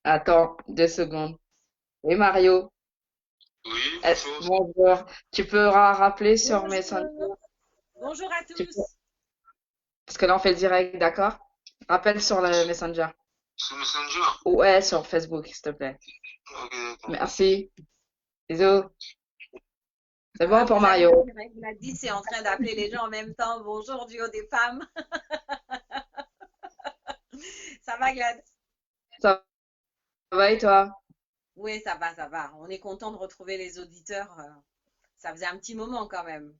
Attends, 2 secondes. Oui, Mario. Oui, bonjour. Bonjour. Tu peux rappeler sur Messenger? Bonjour, bonjour à Tu peux- tous. Parce que là, on fait le direct, d'accord? Rappelle sur le Sur Messenger. sur Messenger? Ouais, sur Facebook, s'il te plaît. Ok, d'accord. Merci. Bisous. C'est Ah, bon pour vous avez le Mario. direct, Gladys est en train d'appeler les gens en même temps. Bonjour, duo des femmes. Ça va, Glad? Ça va et toi? Oui, ça va, ça va. On est content de retrouver les auditeurs. Ça faisait un petit moment quand même.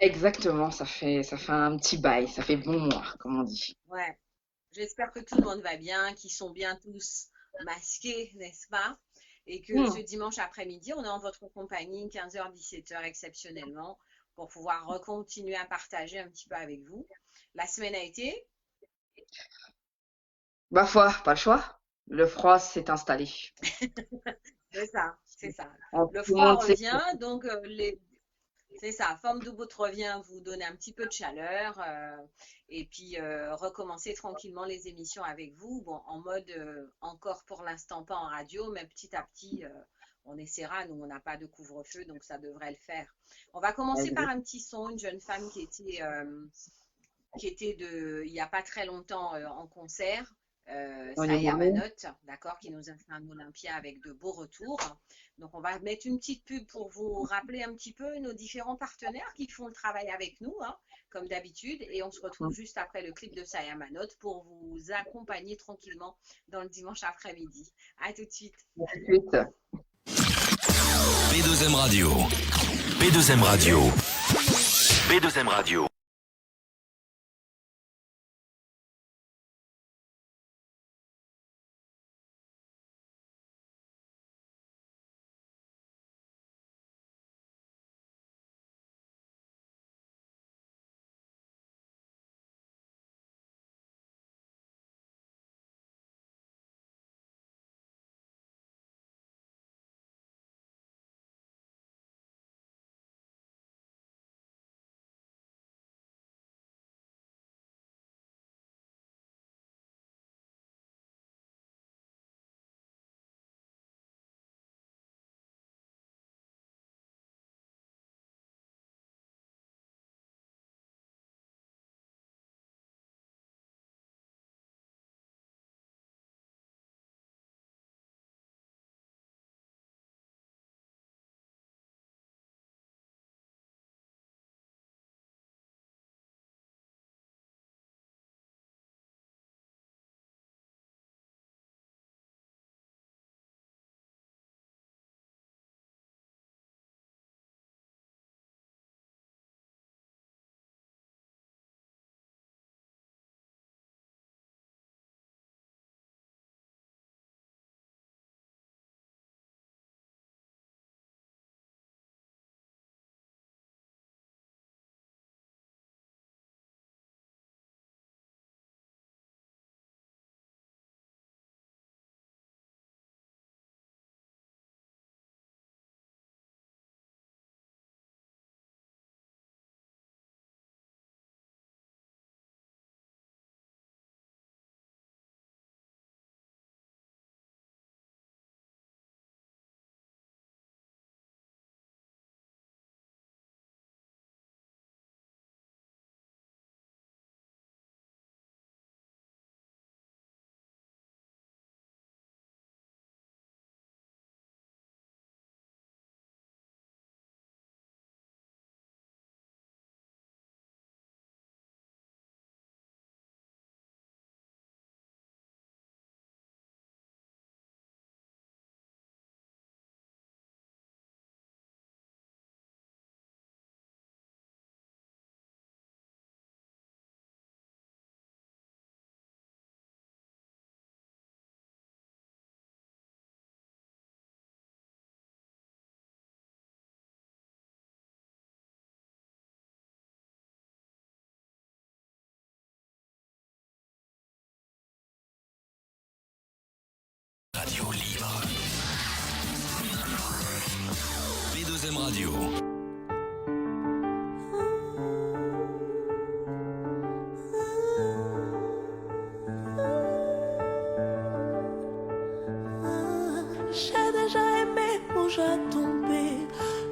Exactement, ça fait un petit bail, ça fait bon mois, comme on dit. Ouais. J'espère que tout le monde va bien, qu'ils sont bien tous masqués, n'est-ce pas? Et que ce Hmm. dimanche après-midi, on est en votre compagnie, 15h, 17h exceptionnellement, pour pouvoir continuer à partager un petit peu avec vous. La semaine a été. Ma foi, pas le choix. Le froid s'est installé. C'est ça, c'est ça. Le Tout le froid monde sait. revient, donc c'est ça. Forme de bout revient vous donner un petit peu de chaleur et puis recommencer tranquillement les émissions avec vous. Bon, en mode encore pour l'instant pas en radio, mais petit à petit, on essaiera. Nous, on n'a pas de couvre-feu, donc ça devrait le faire. On va commencer par un petit son, une jeune femme qui était il n'y a pas très longtemps en concert. Au Saya niveau. Manotte, d'accord, qui nous a fait un Olympia avec de beaux retours. Donc, on va mettre une petite pub pour vous rappeler un petit peu nos différents partenaires qui font le travail avec nous, hein, comme d'habitude. Et on se retrouve juste après le clip de Saya Manotte pour vous accompagner tranquillement dans le dimanche après-midi. À tout de suite. Ensuite, B2M Radio. B2M Radio. B2M Radio.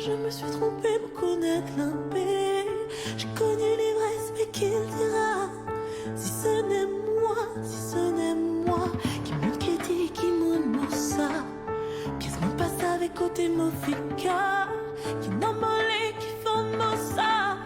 je me suis trompée pour connaître l'impé. J'ai connu l'ivresse, mais qui le dira? Si ce n'est moi, si ce n'est moi, qui monte, qui dit, qui monte, ça. Qu'est-ce qu'on passe avec côté Mofika? Qui n'a molé, qui fait ça.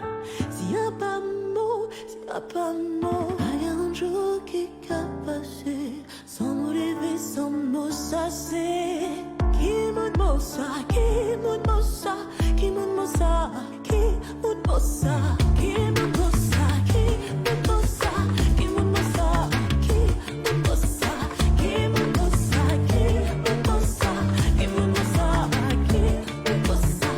S'il y a pas mot, s'il y a pas mot, il y a un jour qui a passé. Sans mot lever, sans mot sasser. Qui monte mossa, qui monte mossa, qui monte mossa, qui monte mossa, qui monte mossa, qui monte mossa, qui monte mossa, qui monte mossa, qui monte mossa, qui monte mossa, qui monte mossa, qui monte mossa.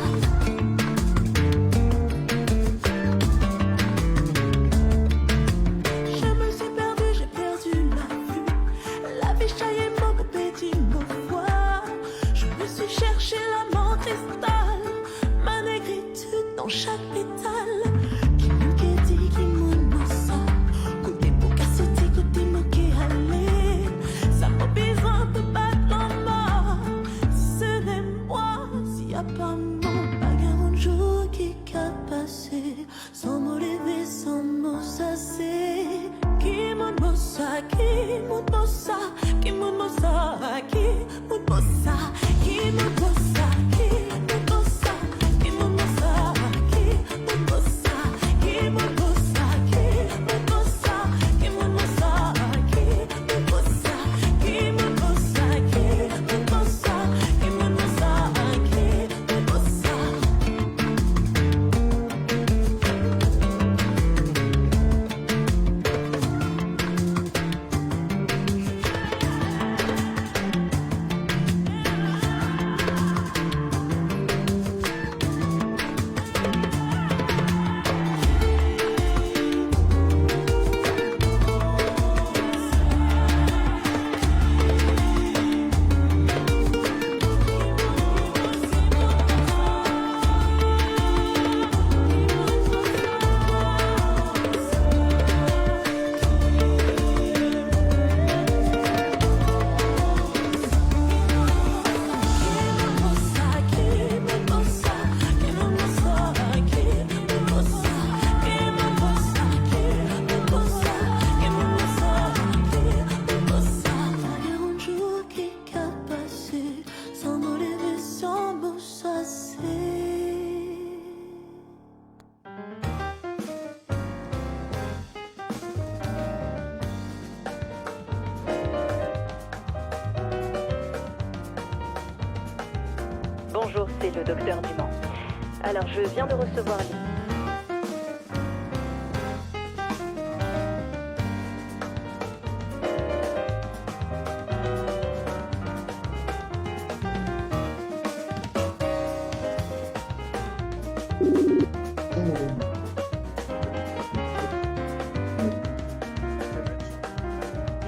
Je me suis perdue, j'ai perdu la vue. La vie chaillée, mon petit mot foire. Je me suis cherché l'amant cristal, ma négritude dans chaque pétale. Qui dit, qui monte ça. Côté boca sauté, côté moqué allé. Ça m'a besoin de battre en mort. Si ce n'est moi, s'il y a pas mon bagarre, un jour qui a passé. Sans mot levé, sans mot sasser. Qui monte mossa, qui monte mossa, qui monte mossa, qui monte mossa, qui monte mossa, qui monte mossa, qui monte mossa, qui monte mossa, qui monte mossa, qui monte mossa, qui monte mossa, qui monte mossa, qui monte mossa, qui monte mossa, qui monte mossa, qui monte mossa. Bonjour, c'est le docteur Dumont. Alors, je viens de recevoir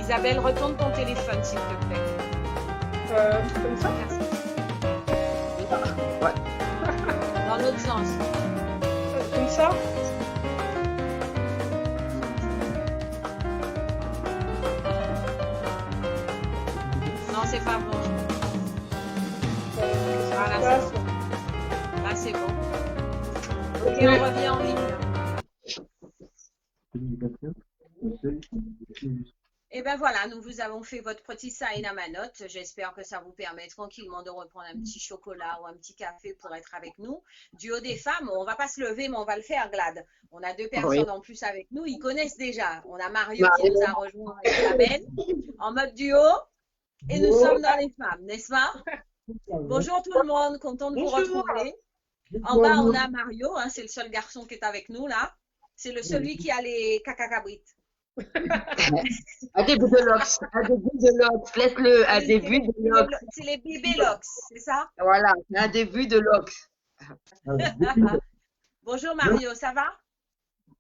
Isabelle, retourne ton téléphone, s'il te plaît. Comme ça? Merci. Ouais. Dans l'autre sens. Comme ça? Non, c'est pas bon. Voilà, c'est bon. Là, c'est bon. Ok, on revient en ligne. Et ben voilà, nous vous avons fait votre petit sign à ma note. J'espère que ça vous permet tranquillement de reprendre un petit chocolat ou un petit café pour être avec nous. Du haut des femmes, on va pas se lever, mais on va le faire, Glad. On a 2 personnes en plus avec nous. Ils connaissent déjà. On a Mario qui nous a rejoint et Isabelle en mode duo. Et nous sommes dans les femmes, n'est-ce pas? Bonjour tout le monde, content de vous retrouver. En bas, on a Mario, hein, c'est le seul garçon qui est avec nous là. C'est celui qui a les cacacabrites. Un début de l'ox, laisse-le, un début de l'ox. C'est les bébés lox, c'est ça? Voilà, un début de l'ox. Bonjour Mario, ça va?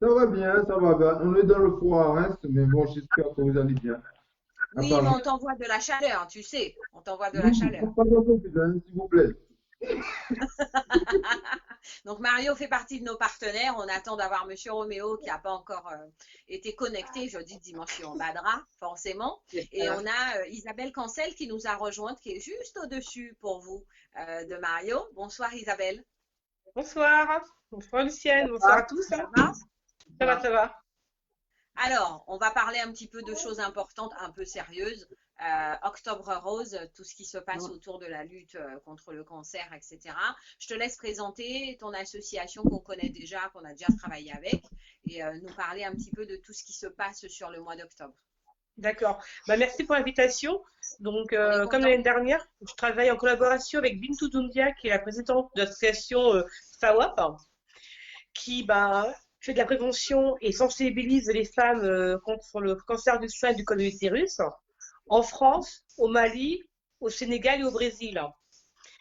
Ça va bien, ça va bien. On est dans le froid à Reims, mais bon, j'espère que vous allez bien. Oui, mais on t'envoie de la chaleur, tu sais. On t'envoie de la chaleur. Pas s'il vous plaît. Donc Mario fait partie de nos partenaires. On attend d'avoir Monsieur Roméo qui n'a pas encore été connecté jeudi, dimanche en Badra, forcément. Et on a Isabelle Cancel qui nous a rejointe, qui est juste au-dessus pour vous de Mario. Bonsoir Isabelle. Bonsoir. Bonsoir Lucienne. Bonsoir à tous. Ça va? Ça va, ça va. Alors, on va parler un petit peu de choses importantes, un peu sérieuses. Octobre Rose, tout ce qui se passe autour de la lutte contre le cancer, etc. Je te laisse présenter ton association qu'on connaît déjà, qu'on a déjà travaillé avec, et nous parler un petit peu de tout ce qui se passe sur le mois d'octobre. D'accord. Merci pour l'invitation. Donc, comme l'année dernière, je travaille en collaboration avec Bintou Doumbia, qui est la présidente de l'association FAWAP, qui fait de la prévention et sensibilise les femmes contre le cancer du sein et du col de l'utérus en France, au Mali, au Sénégal et au Brésil.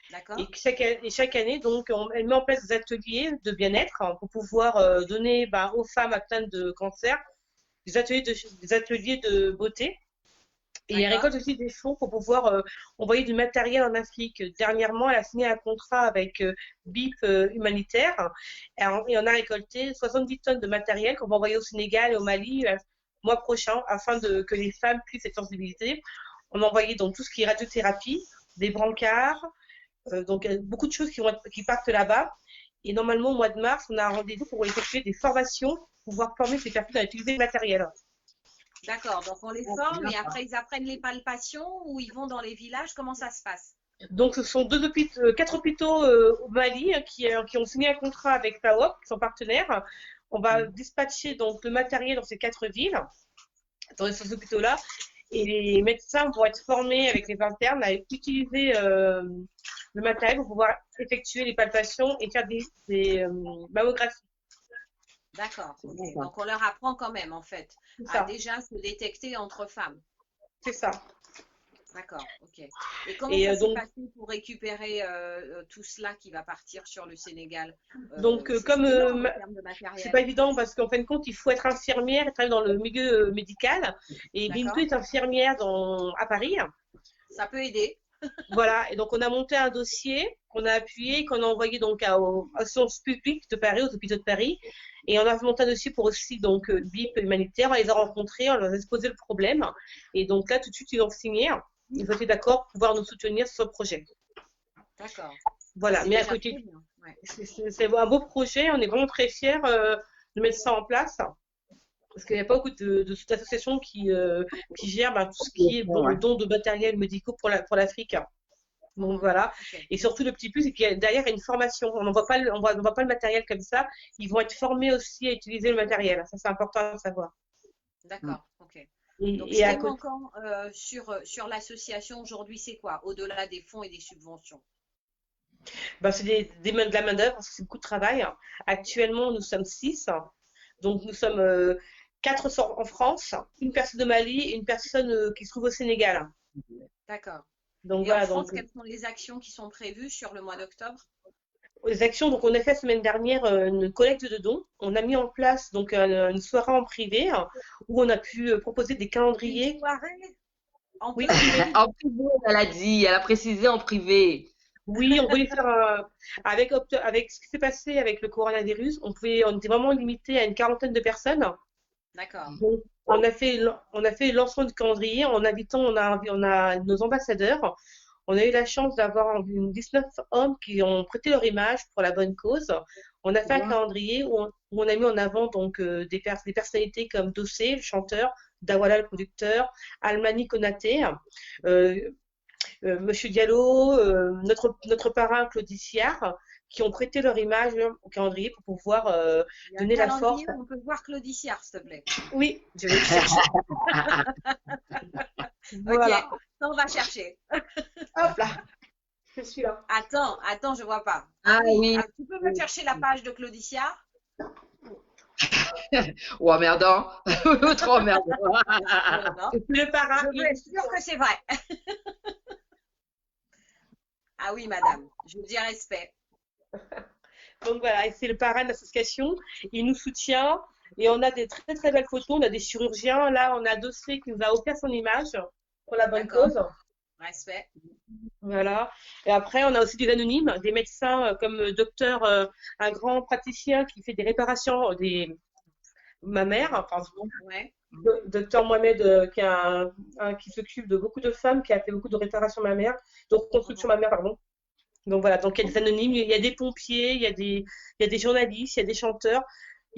D'accord. Et chaque année, donc, elle met en place des ateliers de bien-être pour pouvoir donner aux femmes atteintes de cancer des ateliers de beauté. Et elle récolte aussi des fonds pour pouvoir envoyer du matériel en Afrique. Dernièrement, elle a signé un contrat avec BIP Humanitaire et on a récolté 70 tonnes de matériel qu'on va envoyer au Sénégal et au Mali le mois prochain afin que les femmes puissent être sensibilisées. On a envoyé donc tout ce qui est radiothérapie, des brancards, donc beaucoup de choses qui partent là-bas. Et normalement, au mois de mars, on a un rendez-vous pour effectuer des formations pour pouvoir former ces personnes à utiliser le matériel. D'accord, donc on les forme et après ils apprennent les palpations ou ils vont dans les villages, comment ça se passe? Donc ce sont 4 hôpitaux au Mali qui ont signé un contrat avec FAWAP, qui sont partenaires. On va dispatcher donc le matériel dans ces 4 villes, dans ces hôpitaux-là, et les médecins vont être formés avec les internes à utiliser le matériel pour pouvoir effectuer les palpations et faire des mammographies. D'accord. Okay. Donc, on leur apprend quand même, en fait, à déjà se détecter entre femmes. C'est ça. D'accord. OK. Et comment ça s'est passé pour récupérer tout cela qui va partir sur le Sénégal? Donc, comme c'est pas évident parce qu'en fin de compte, il faut être infirmière et travailler dans le milieu médical. Et Bintou est infirmière à Paris. Ça peut aider. Voilà, et donc on a monté un dossier qu'on a appuyé, qu'on a envoyé donc aux sciences publiques de Paris, aux hôpitaux de Paris, et on a monté un dossier pour aussi donc BIP Humanitaire. On les a rencontrés, on leur a exposé le problème, et donc là tout de suite ils ont signé, ils ont été d'accord pour pouvoir nous soutenir sur ce projet. D'accord. Voilà, mais à côté, c'est un beau projet, on est vraiment très fiers de mettre ça en place. Parce qu'il n'y a pas beaucoup d'associations qui gèrent tout ce qui est le don de matériel médicaux pour l'Afrique. Donc voilà. Et surtout, le petit plus, c'est qu'il y a derrière une formation. On n'envoie pas le matériel comme ça. Ils vont être formés aussi à utiliser le matériel. Ça, c'est important à savoir. D'accord. OK. Donc, ce qui est manquant sur l'association aujourd'hui, c'est quoi? Au-delà des fonds et des subventions? C'est de la main-d'œuvre, parce que c'est beaucoup de travail. Actuellement, nous sommes 6. Donc, nous sommes 4 en France, une personne de Mali et une personne qui se trouve au Sénégal. D'accord. Donc, et voilà, en France, quelles sont les actions qui sont prévues sur le mois d'octobre? Les actions, donc on a fait la semaine dernière une collecte de dons. On a mis en place donc une soirée en privé où on a pu proposer des calendriers. Une soirée en privé? En privé, elle a dit, elle a précisé en privé. Oui, on voulait faire avec ce qui s'est passé avec le coronavirus, on était vraiment limité à une quarantaine de personnes. D'accord. Donc, on a fait le lancement du calendrier en invitant, on a nos ambassadeurs. On a eu la chance d'avoir 19 hommes qui ont prêté leur image pour la bonne cause. On a fait un calendrier où on a mis en avant donc des personnalités comme Dossé, le chanteur, Dawala, le producteur, Almani Konaté, Monsieur Diallo, notre parrain Claudie Siard, qui ont prêté leur image au calendrier pour pouvoir donner la force. On peut voir Claudie Siard, s'il te plaît. Oui, je vais le chercher. Voilà. Ok, on va chercher. Hop là, je suis là. Attends, je vois pas. Ah oui. Tu peux me chercher la page de Claudie Siard? Ou emmerdant. Trop emmerdant. Le parrain. Je veux être sûre que c'est vrai. Ah oui, madame, je vous dis respect. Donc voilà, c'est le parrain de l'association. Il nous soutient et on a des très très belles photos. On a des chirurgiens. Là, on a Dossé qui nous a offert son image pour la bonne cause. Respect. Voilà. Et après, on a aussi des anonymes, des médecins comme docteur, un grand praticien qui fait des réparations des mammaires. Ouais. Docteur Mohamed, qui s'occupe de beaucoup de femmes, qui a fait beaucoup de réparations mammaires, de reconstruction mammaire, pardon. Donc voilà, donc il y a des anonymes, il y a des pompiers, il y a des journalistes, il y a des chanteurs.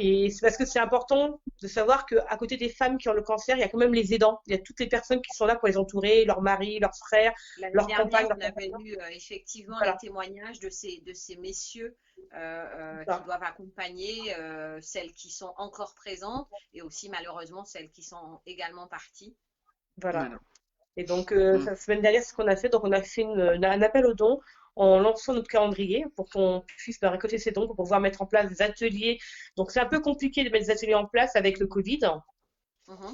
Et c'est parce que c'est important de savoir qu'à côté des femmes qui ont le cancer, il y a quand même les aidants. Il y a toutes les personnes qui sont là pour les entourer, leurs maris, leurs frères, L'année leurs dernière, compagnes. on avait eu effectivement Voilà. les témoignages de ces messieurs Ça. qui doivent accompagner celles qui sont encore présentes et aussi malheureusement celles qui sont également parties. Voilà. Voilà. Et donc, la semaine dernière, c'est ce qu'on a fait. Donc, on a fait un appel aux dons en lançant notre calendrier pour qu'on puisse récolter ces dons pour pouvoir mettre en place des ateliers. Donc, c'est un peu compliqué de mettre des ateliers en place avec le Covid,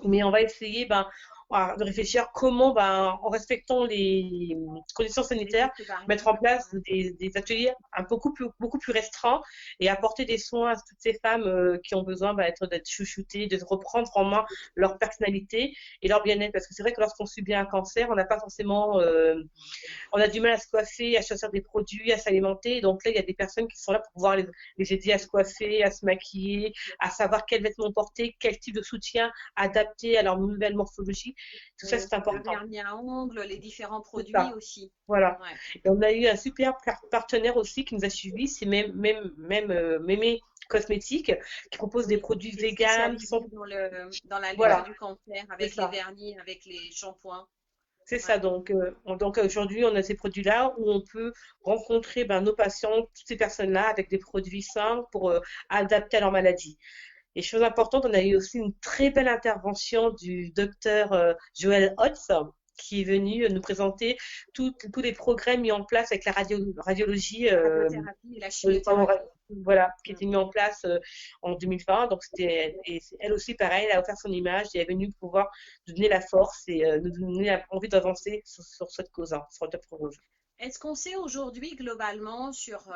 mais on va essayer de réfléchir comment, en respectant les conditions sanitaires, mettre en place des ateliers beaucoup plus restreints et apporter des soins à toutes ces femmes qui ont besoin d'être chouchoutées, de reprendre en main leur personnalité et leur bien-être. Parce que c'est vrai que lorsqu'on subit un cancer, on n'a pas forcément, on a du mal à se coiffer, à choisir des produits, à s'alimenter. Donc là, il y a des personnes qui sont là pour pouvoir les aider à se coiffer, à se maquiller, à savoir quels vêtements porter, quel type de soutien adapté à leur nouvelle morphologie. Tout ça, c'est important. Le vernis à ongles, les différents produits aussi. Voilà. Ouais. Et on a eu un super partenaire aussi qui nous a suivis, c'est Mémé Cosmétiques, qui propose des produits véganes qui sont dans la lutte du cancer, avec les vernis, avec les shampoings. C'est ça, donc aujourd'hui, on a ces produits-là où on peut rencontrer nos patients, toutes ces personnes-là, avec des produits sains pour adapter à leur maladie. Et chose importante, on a eu aussi une très belle intervention du docteur Joël Hotz, qui est venu nous présenter tous les progrès mis en place avec la radiologie, radiothérapie et la chimiothérapie. Voilà, qui était mis en place en 2020. Donc et elle aussi, pareil, elle a offert son image et elle est venue pouvoir nous donner la force et nous donner envie d'avancer sur cette cause, sur le rose. Est-ce qu'on sait aujourd'hui globalement sur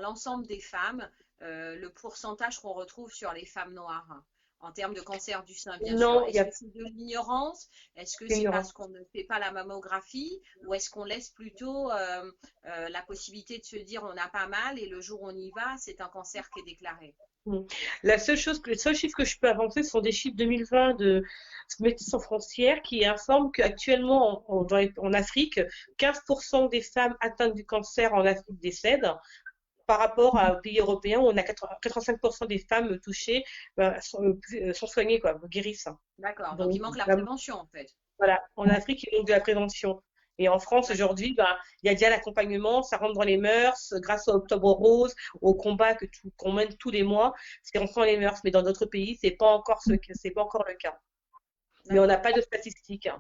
l'ensemble des femmes le pourcentage qu'on retrouve sur les femmes noires en termes de cancer du sein, bien sûr? Est-ce que c'est de l'ignorance? Est-ce que c'est parce qu'on ne fait pas la mammographie? Ou est-ce qu'on laisse plutôt la possibilité de se dire on a pas mal et le jour où on y va, c'est un cancer qui est déclaré? Les seuls chiffres que je peux avancer sont des chiffres 2020 de Médecins sans frontières qui informent qu'actuellement en Afrique, 15% des femmes atteintes du cancer en Afrique décèdent. Par rapport aux pays européens où on a 85% des femmes touchées sont soignées, guérissent. D'accord, donc il manque la prévention en fait. Voilà, en Afrique, il manque de la prévention. Et en France, aujourd'hui, il y a déjà l'accompagnement, ça rentre dans les mœurs, grâce au Octobre Rose, au combat qu'on mène tous les mois, c'est rentré dans les mœurs. Mais dans d'autres pays, c'est pas encore le cas. Mais on n'a pas de statistiques.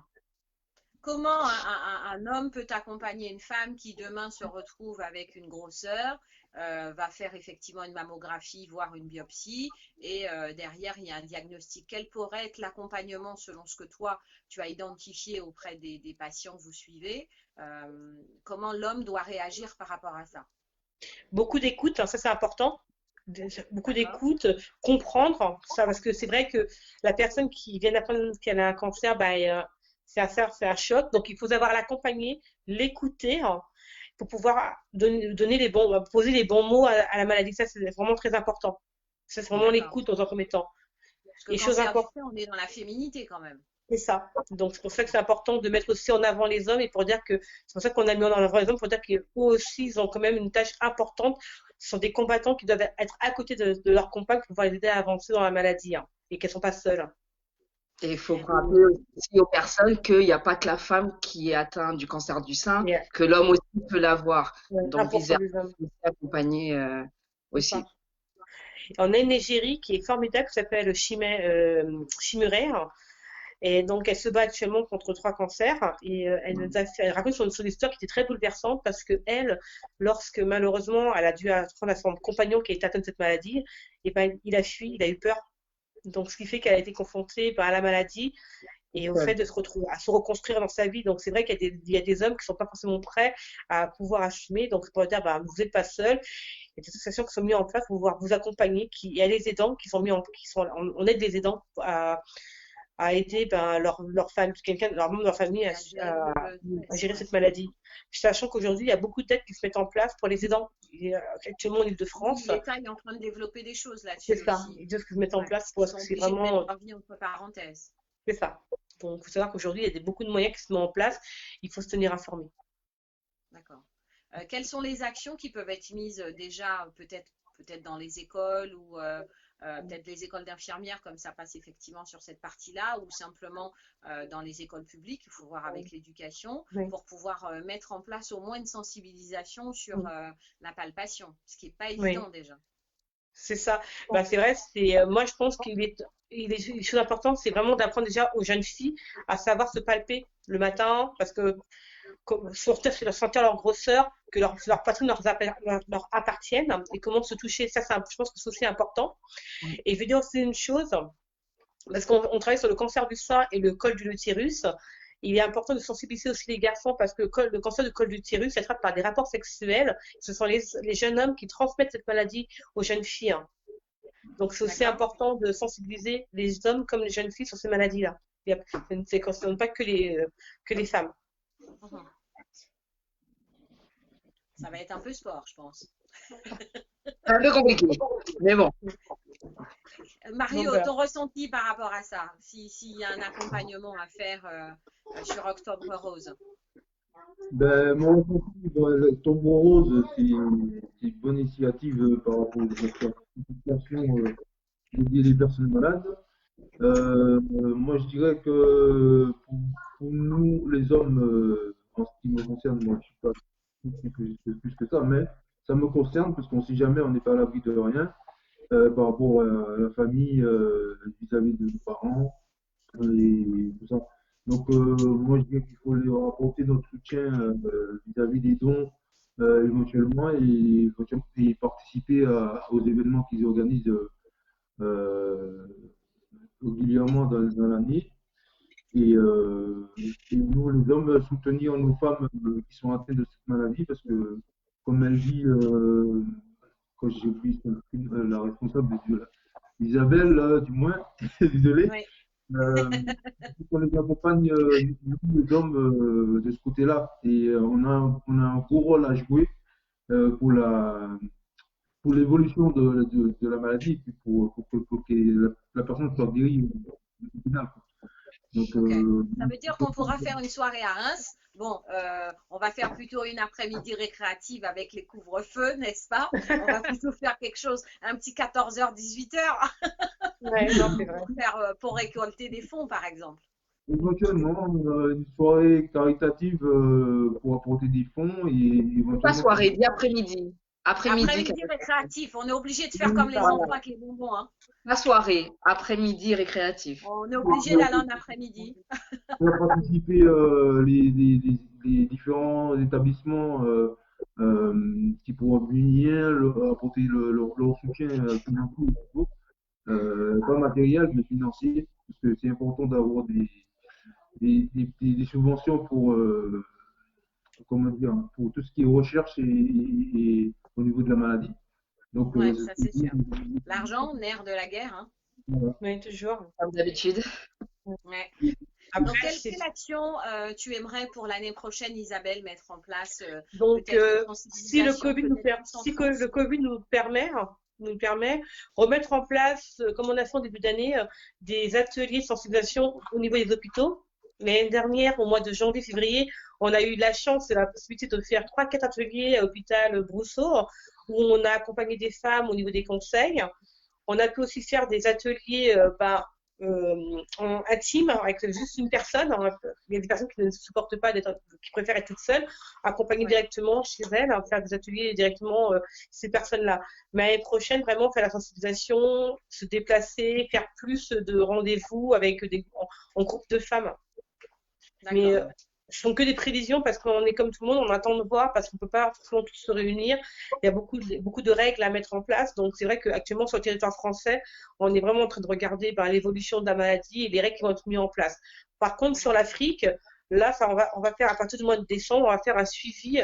Comment un homme peut accompagner une femme qui demain se retrouve avec une grosseur, va faire effectivement une mammographie, voire une biopsie, et derrière il y a un diagnostic. Quel pourrait être l'accompagnement selon ce que toi tu as identifié auprès des patients que vous suivez? Comment l'homme doit réagir par rapport à ça? Beaucoup d'écoute, ça c'est important. Beaucoup d'écoute, comprendre ça, parce que c'est vrai que la personne qui vient d'apprendre qu'elle a un cancer, c'est un choc. Donc, il faut savoir l'accompagner, l'écouter pour pouvoir poser les bons mots à la maladie. Ça, c'est vraiment très important. Ça, c'est vraiment l'écoute dans un premier temps. Parce que cancer du sein, on est dans la féminité quand même. C'est ça. Donc, c'est pour ça que c'est important de mettre aussi en avant les hommes et pour dire que c'est pour ça qu'on a mis en avant les hommes, pour dire qu'eux aussi, ils ont quand même une tâche importante. Ce sont des combattants qui doivent être à côté de leurs compagnes pour pouvoir les aider à avancer dans la maladie et qu'elles ne sont pas seules. Et il faut rappeler aussi aux personnes qu'il n'y a pas que la femme qui est atteinte du cancer du sein, que l'homme aussi peut l'avoir. Donc, accompagner aussi. On a une égérie qui est formidable, qui s'appelle Chimuré. Et donc, elle se bat actuellement contre 3 cancers. Et elle raconte son histoire qui était très bouleversante parce que elle, lorsque malheureusement, elle a dû apprendre à son compagnon qui est atteint de cette maladie, il a fui, il a eu peur. Donc, ce qui fait qu'elle a été confrontée à la maladie et au fait de à se reconstruire dans sa vie. Donc, c'est vrai qu'il y a des hommes qui ne sont pas forcément prêts à pouvoir assumer. Donc, c'est pour dire, vous n'êtes pas seul. Il y a des associations qui sont mises en place pour pouvoir vous accompagner. Il y a les aidants on aide les aidants à aider leur famille, leur membre de leur famille à gérer cette maladie. Sachant qu'aujourd'hui, il y a beaucoup d'aides qui se mettent en place pour les aidants. Actuellement en Ile-de-France. L'État est en train de développer des choses là-dessus. C'est ça, ils doivent se mettre en place pour c'est vraiment. Leur vie entre parenthèses. C'est ça. Donc, il faut savoir qu'aujourd'hui, il y a beaucoup de moyens qui se mettent en place. Il faut se tenir informé. D'accord. quelles sont les actions qui peuvent être mises déjà peut-être dans les écoles ou peut-être les écoles d'infirmières, comme ça passe effectivement sur cette partie-là, ou simplement dans les écoles publiques, il faut voir avec l'éducation, pour pouvoir mettre en place au moins une sensibilisation sur la palpation, ce qui n'est pas évident déjà. C'est ça. C'est vrai, moi je pense une chose importante, c'est vraiment d'apprendre déjà aux jeunes filles à savoir se palper le matin, parce que sentir leur grosseur, que leur poitrine leur appartienne, et comment se toucher, ça je pense que c'est aussi important. Et je vais dire aussi une chose, parce qu'on travaille sur le cancer du sein et le col de l'utérus. Il est important de sensibiliser aussi les garçons, parce que le cancer du col de l'utérus s'attrape par des rapports sexuels. Ce sont les jeunes hommes qui transmettent cette maladie aux jeunes filles. Donc c'est aussi important de sensibiliser les hommes comme les jeunes filles sur ces maladies-là. Ça ne concerne pas que les femmes. Ça va être un peu sport, je pense. Un peu compliqué, mais bon. Mario, ton ressenti par rapport à ça, s'il y a un accompagnement à faire sur Octobre Rose? Mon ressenti dans Octobre Rose, c'est une bonne initiative par rapport aux associations d'aider les personnes malades. Moi, je dirais que pour nous, les hommes, en ce qui me concerne, moi, je ne suis pas plus que ça, mais ça me concerne parce qu'on ne sait jamais, on n'est pas à l'abri de rien par rapport à la famille, vis-à-vis de nos parents et tout ça. Donc, moi, je dirais qu'il faut leur apporter notre soutien vis-à-vis des dons éventuellement et participer aux événements qu'ils organisent régulièrement dans l'année. Et nous, les hommes, soutenir nos femmes qui sont atteintes de cette maladie, parce que, comme elle dit, quand j'ai pris la responsable Isabelle, du moins, désolé, on les accompagne, nous, les hommes, de ce côté-là. Et on a un gros rôle à jouer pour l'évolution de la maladie, et puis pour que la personne soit guérie au final. Donc, ça veut dire qu'on pourra faire une soirée à Reims. Bon, on va faire plutôt une après-midi récréative avec les couvre-feux, n'est-ce pas? On va plutôt faire quelque chose, un petit 14h, 18h. Ouais, non, c'est vrai. Pour récolter des fonds, par exemple. Éventuellement, une soirée caritative pour apporter des fonds. Pas soirée, dit après-midi. Après-midi récréatif. On est obligé de faire comme les enfants avec les bonbons. Hein. La soirée, après-midi récréatif. On est obligé d'aller en après-midi. On va participer les différents établissements qui pourront venir apporter leur soutien financier, pas matériel mais financier, parce que c'est important d'avoir des subventions pour comment dire, pour tout ce qui est recherche et au niveau de la maladie. Donc, ça c'est sûr. L'argent, nerf de la guerre. Hein. Oui, toujours. Comme d'habitude. Ouais. Donc, quelle action tu aimerais pour l'année prochaine, Isabelle, mettre en place? Donc, si le Covid nous permet, remettre en place, comme on a fait en début d'année, des ateliers de sensibilisation au niveau des hôpitaux. L'année dernière, au mois de janvier-février, on a eu la chance et la possibilité de faire 3-4 ateliers à l'hôpital Brousseau, où on a accompagné des femmes au niveau des conseils. On a pu aussi faire des ateliers en intime, avec juste une personne. Il y a des personnes qui ne supportent pas, qui préfèrent être toutes seules, accompagner directement chez elles, faire des ateliers directement ces personnes-là. Mais l'année prochaine, vraiment faire la sensibilisation, se déplacer, faire plus de rendez-vous avec en groupe de femmes. Mais ce sont que des prévisions parce qu'on est comme tout le monde, on attend de voir parce qu'on ne peut pas forcément tous se réunir. Il y a beaucoup de règles à mettre en place. Donc, c'est vrai qu'actuellement, sur le territoire français, on est vraiment en train de regarder l'évolution de la maladie et les règles qui vont être mises en place. Par contre, sur l'Afrique, là, on va faire à partir du mois de décembre, on va faire un suivi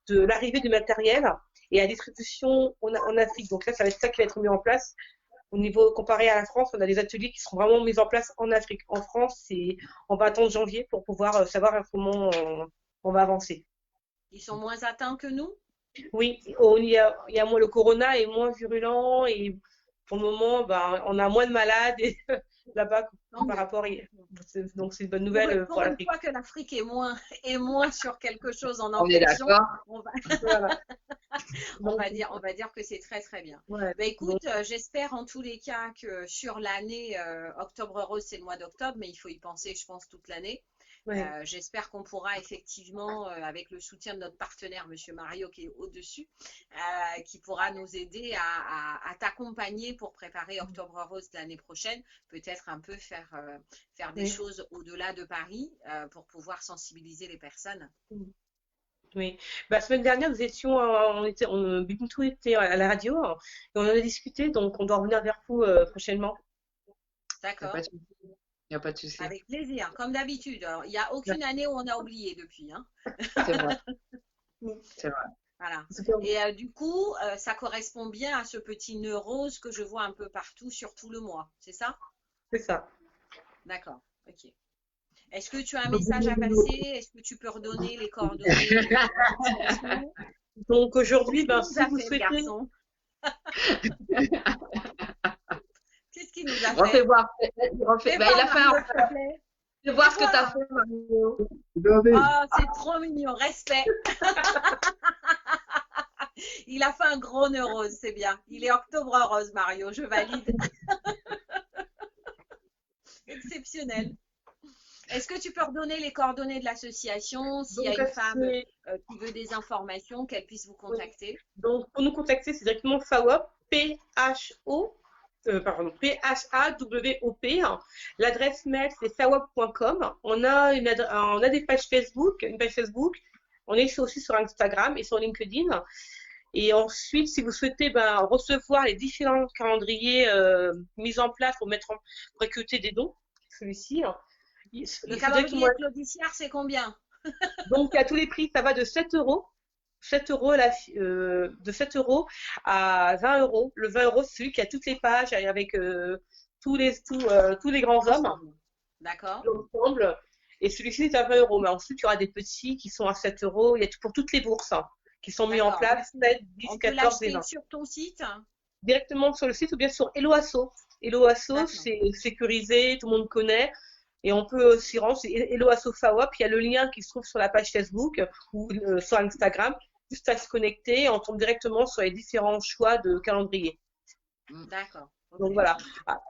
de l'arrivée du matériel et la distribution en Afrique. Donc là, ça va être ça qui va être mis en place. Au niveau comparé à la France, on a des ateliers qui seront vraiment mis en place en Afrique. En France, on va attendre janvier pour pouvoir savoir comment on va avancer. Ils sont moins atteints que nous? Oui, il y a moins, le corona est moins virulent et pour le moment, on a moins de malades et là-bas Non, par mais- rapport. Donc c'est une bonne nouvelle Pour pour une l'Afrique. fois que l'Afrique est moins sur quelque chose en On est infection, d'accord. on va, Voilà. on va dire que c'est très très bien. Ouais. Bah, écoute, j'espère en tous les cas que sur l'année, Octobre Rose, c'est le mois d'octobre, mais il faut y penser, je pense, toute l'année. Ouais. J'espère qu'on pourra effectivement, avec le soutien de notre partenaire, Monsieur Mario, qui est au-dessus, qui pourra nous aider à t'accompagner pour préparer Octobre Rose l'année prochaine, peut-être un peu faire des Oui. choses au-delà de Paris pour pouvoir sensibiliser les personnes. Oui. Bah, la semaine dernière, nous étions, Bintou était à la radio et on en a discuté, donc on doit revenir vers vous prochainement. D'accord. Il n'y a pas de souci. Avec plaisir, comme d'habitude. Alors, il n'y a aucune année où on a oublié depuis. Hein. C'est vrai. C'est vrai. Voilà. Et du coup, ça correspond bien à ce petit nœud rose que je vois un peu partout sur tout le mois. C'est ça? C'est ça. D'accord. Ok. Est-ce que tu as un message à passer? Est-ce que tu peux redonner les coordonnées? Donc aujourd'hui, ben, Qu'est-ce si qu'il nous vous a fait, le souhaitez. garçon? Qu'est-ce qu'il nous a Refais fait? voir. Fais Bah, voir, il a fait Mario, un. s'il te plaît. Fais voir ce que Fais tu as voir. fait, Mario. Oh, c'est trop mignon. Respect. Il a fait un gros nœud rose, c'est bien. Il est Octobre Rose, Mario. Je valide. Exceptionnel. Est-ce que tu peux redonner les coordonnées de l'association s'il y a Donc, une femme qui veut des informations, qu'elle puisse vous contacter? Donc pour nous contacter, c'est directement FAWOP, PHAWOP. L'adresse mail, c'est fawop.com. On a des pages Facebook, une page Facebook. On est aussi sur Instagram et sur LinkedIn. Et ensuite, si vous souhaitez recevoir les différents calendriers mis en place pour récolter des dons, celui-ci. Le calendrier claudiciaire, c'est combien? Donc, à tous les prix, ça va de 7 euros. 7 euros de 7 euros à 20 euros. Le 20 euros, c'est celui qui a toutes les pages avec tous les grands hommes. D'accord. Ensemble. Et celui-ci est à 20 euros. Mais ensuite, il y aura des petits qui sont à 7 euros. Il y a tout pour toutes les bourses qui sont mis en place. 7, 10, On 14 et peut 20. l'acheter sur ton site? Directement sur le site ou bien sur Helloasso. Helloasso, c'est sécurisé, tout le monde connaît. Et on peut aussi rendre, c'est Helloasso FAWOP. Il y a le lien qui se trouve sur la page Facebook ou sur Instagram. Juste à se connecter, on tombe directement sur les différents choix de calendrier. D'accord. Okay. Donc voilà,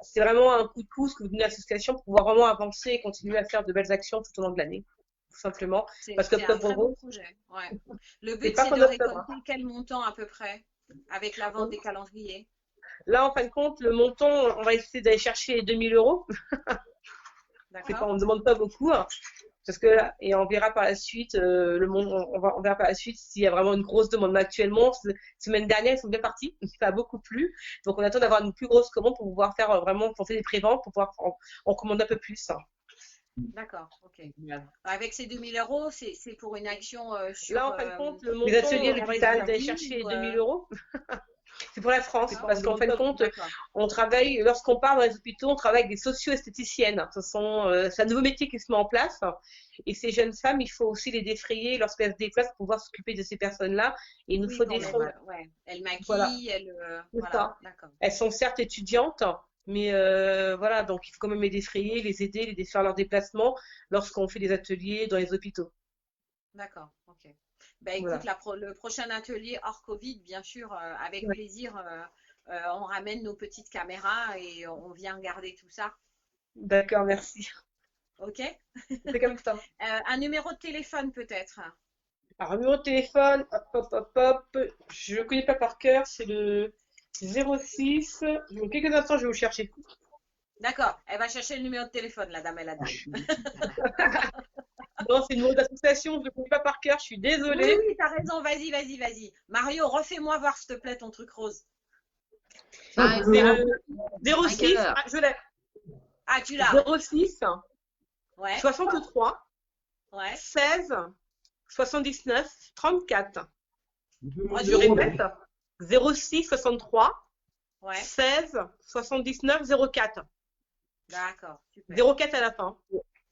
c'est vraiment un coup de pouce que vous donnez à l'association pour pouvoir vraiment avancer et continuer à faire de belles actions tout au long de l'année, tout simplement. Parce que c'est un très beau projet. Ouais. Le but, c'est de récolter quel montant à peu près avec la vente des calendriers? Là, en fin de compte, le montant, on va essayer d'aller chercher les 2000 euros. On ne demande pas beaucoup. Parce que et on verra par la suite on verra par la suite s'il y a vraiment une grosse demande. Mais actuellement, semaine dernière, ils sont bien partis, ça a beaucoup plu. Donc on attend d'avoir une plus grosse commande pour pouvoir faire vraiment pour faire des préventes, pour pouvoir en commander un peu plus. D'accord, ok. Avec ces 2000 euros, c'est pour une action sur. Là, en fin de compte, le montant, on va essayer d'aller chercher 2000 euros. C'est pour la France, parce qu'en fin de compte, on travaille, lorsqu'on part dans les hôpitaux, on travaille avec des socio-esthéticiennes. C'est un nouveau métier qui se met en place. Et ces jeunes femmes, il faut aussi les défrayer lorsqu'elles se déplacent pour pouvoir s'occuper de ces personnes-là. Et il nous faut des fonds. Elles maquillent, voilà. Elles sont certes étudiantes, mais voilà, donc il faut quand même les défrayer, les aider, les défaire leurs déplacements lorsqu'on fait des ateliers dans les hôpitaux. D'accord, ok. Ben, écoute, le prochain atelier hors Covid, bien sûr, avec plaisir, on ramène nos petites caméras et on vient regarder tout ça. D'accord, merci. Ok. C'est comme ça. Un numéro de téléphone peut-être. Alors, un numéro de téléphone, hop. Je ne connais pas par cœur, c'est le 06. Dans quelques instants, je vais vous chercher. D'accord, elle va chercher le numéro de téléphone, la dame et la dame. Non, c'est le numéro d'association, je ne le connais pas par cœur, je suis désolée. Oui, t'as raison, vas-y. Mario, refais-moi voir, s'il te plaît, ton truc rose. C'est le 06, je l'ai. Ah, tu l'as. 06, 63, 16, 79, 34. Je répète, 06, 63, 16, 79, 04. D'accord, super. 04 à la fin.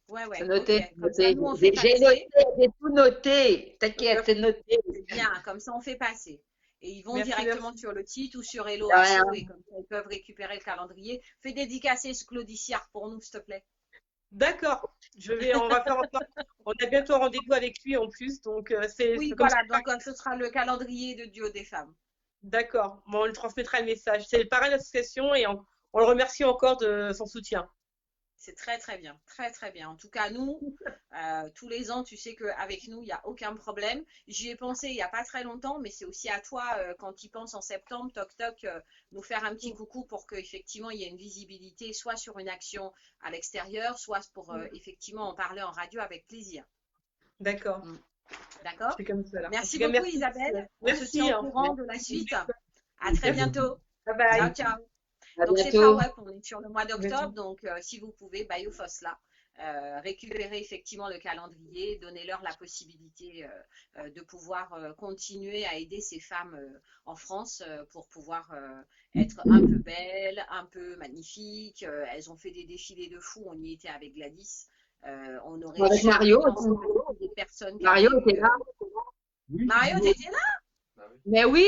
Ouais. C'est noté. Okay. J'ai tout noté. T'inquiète, c'est noté. C'est bien, comme ça on fait passer. Et ils vont Merci, directement merci. sur le site ou sur Hello Rien. Asso et comme ça, ils peuvent récupérer le calendrier. Fais dédicacer ce Claudiciard pour nous, s'il te plaît. D'accord. On va faire en sorte. On a bientôt un rendez-vous avec lui en plus, donc Oui, comme voilà, ça. donc ce sera le calendrier de Duo des femmes. D'accord. Bon, on lui transmettra le message. C'est le parrain de l'association et on le remercie encore de son soutien. C'est très, très bien. Très, très bien. En tout cas, nous, tous les ans, tu sais qu'avec nous, il n'y a aucun problème. J'y ai pensé il n'y a pas très longtemps, mais c'est aussi à toi, quand tu y penses en septembre, toc toc, nous faire un petit coucou pour qu'effectivement, il y ait une visibilité, soit sur une action à l'extérieur, soit pour effectivement en parler en radio avec plaisir. D'accord. D'accord? C'est comme ça. Merci beaucoup, Isabelle. On se tient au courant de la suite. À très bientôt. Bye bye. Ciao, ciao. À Donc, c'est bientôt. FAWEP, on est sur le mois d'octobre. Donc, si vous pouvez, Bayou-Foss là, récupérer effectivement le calendrier, donnez-leur la possibilité de pouvoir continuer à aider ces femmes en France pour pouvoir être un peu belles, un peu magnifiques. Elles ont fait des défilés de fou. On y était avec Gladys. On aurait Avec Mario. des personnes qui Mario avaient eu, était là. Oui, Mario, t'étais là? Mais oui,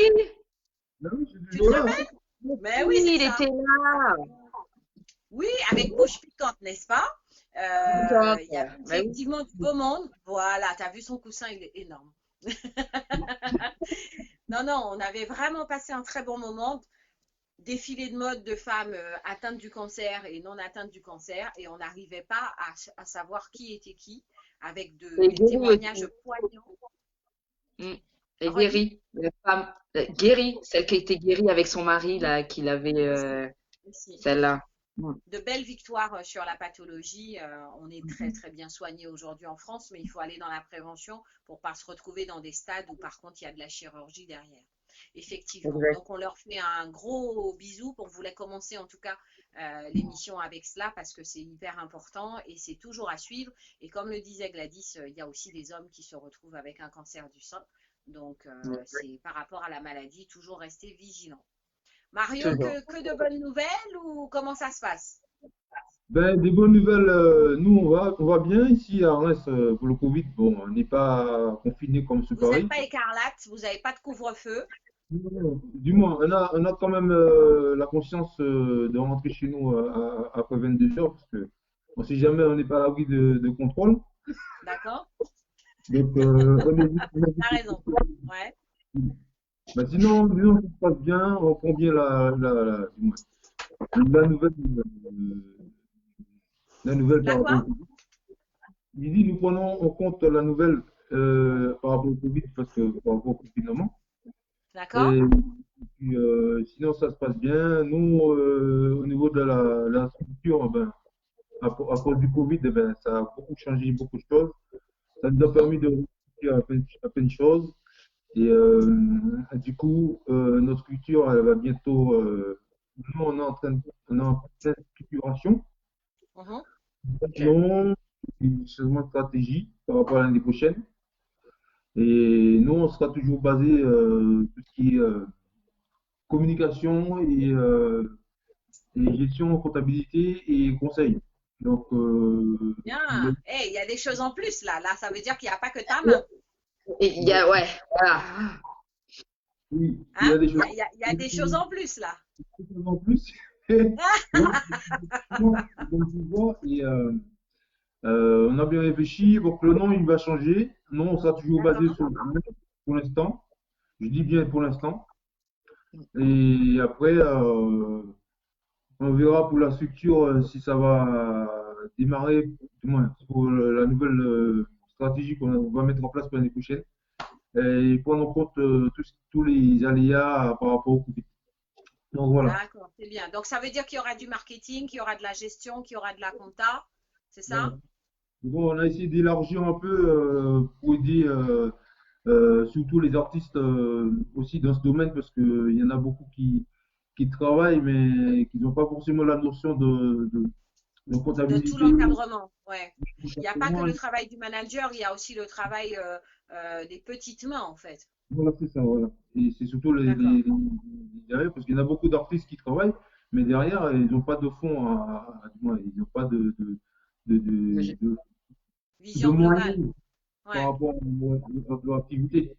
Tu te rappelles? Mais oui, c'est il ça. était là. Oui, avec bouche piquante, n'est-ce pas? Piquante, Il y a ouais. effectivement du beau monde. Voilà, tu as vu son coussin, il est énorme. Non, non, on avait vraiment passé un très bon moment. Défilé de mode de femmes atteintes du cancer et non atteintes du cancer. Et on n'arrivait pas à savoir qui était qui, avec Et des guérie témoignages aussi. poignants. Et guérie, la femme. Guérie, celle qui était guérie avec son mari, là, qu'il avait, Aussi. celle-là. De belles victoires sur la pathologie. On est très très bien soigné aujourd'hui en France, mais il faut aller dans la prévention pour ne pas se retrouver dans des stades où par contre il y a de la chirurgie derrière. Effectivement. Exact. Donc on leur fait un gros bisou pour vous commencer en tout cas l'émission avec cela parce que c'est hyper important et c'est toujours à suivre. Et comme le disait Gladys, il y a aussi des hommes qui se retrouvent avec un cancer du sein. Donc c'est par rapport à la maladie, toujours rester vigilant. Mario, que de bonnes nouvelles ou comment ça se passe? Ben, des bonnes nouvelles, nous on va bien ici à Reims pour le Covid. Bon, on n'est pas confiné comme ce Vous Paris. n'êtes pas écarlate, vous n'avez pas de couvre-feu. Non, du moins, on a quand même la conscience de rentrer chez nous après 22 heures parce que on sait jamais, on n'est pas à l'abri de contrôle. D'accord? Donc, T'as raison. Ouais. ben, sinon, ça se passe bien. On prend bien du moins, la nouvelle, la nouvelle La par rapport quoi? au Covid. Il dit, nous prenons en compte la nouvelle par rapport au Covid parce que par rapport au confinement. D'accord? Et puis, sinon, ça se passe bien. Nous, au niveau de la structure, ben, à cause du Covid, eh ben, ça a beaucoup changé beaucoup de choses. Ça nous a permis de réfléchir à plein de choses. Et du coup, notre structure, elle va bientôt. Nous, on est en pleine structuration. Non, une changement de stratégie par rapport à l'année prochaine. Et nous, on sera toujours basé tout ce qui est communication et gestion, comptabilité et conseil. Donc, Bien. Hey, il y a des choses en plus là. Là, ça veut dire qu'il n'y a pas que ta main. Et il y a, ouais, voilà. oui, Hein? il y a des choses. Il y a des choses en plus là. En plus. On a bien réfléchi. Donc, le nom, il va changer. Non, on sera toujours basé sur le nom pour l'instant. Je dis bien pour l'instant. Et après, on verra pour la structure si ça va démarrer, du moins pour la nouvelle stratégie qu'on va mettre en place pour l'année prochaine. Et prendre en compte tous les aléas par rapport au Covid. Donc voilà. D'accord, c'est bien. Donc ça veut dire qu'il y aura du marketing, qu'il y aura de la gestion, qu'il y aura de la compta, c'est ça? Bon, on a essayé d'élargir un peu pour aider surtout les artistes aussi dans ce domaine parce qu'il y en a beaucoup qui travaillent mais qui n'ont pas forcément la notion de De comptabilité. tout l'encadrement, ouais. Il n'y a pas que le travail du manager, il y a aussi le travail des petites mains en fait. Voilà, c'est ça, voilà. Et c'est surtout derrière, parce qu'il y en a beaucoup d'artistes qui travaillent, mais derrière, ils n'ont pas de fonds, du moins, ils n'ont pas de Vision globale. moyens par rapport à leur activité.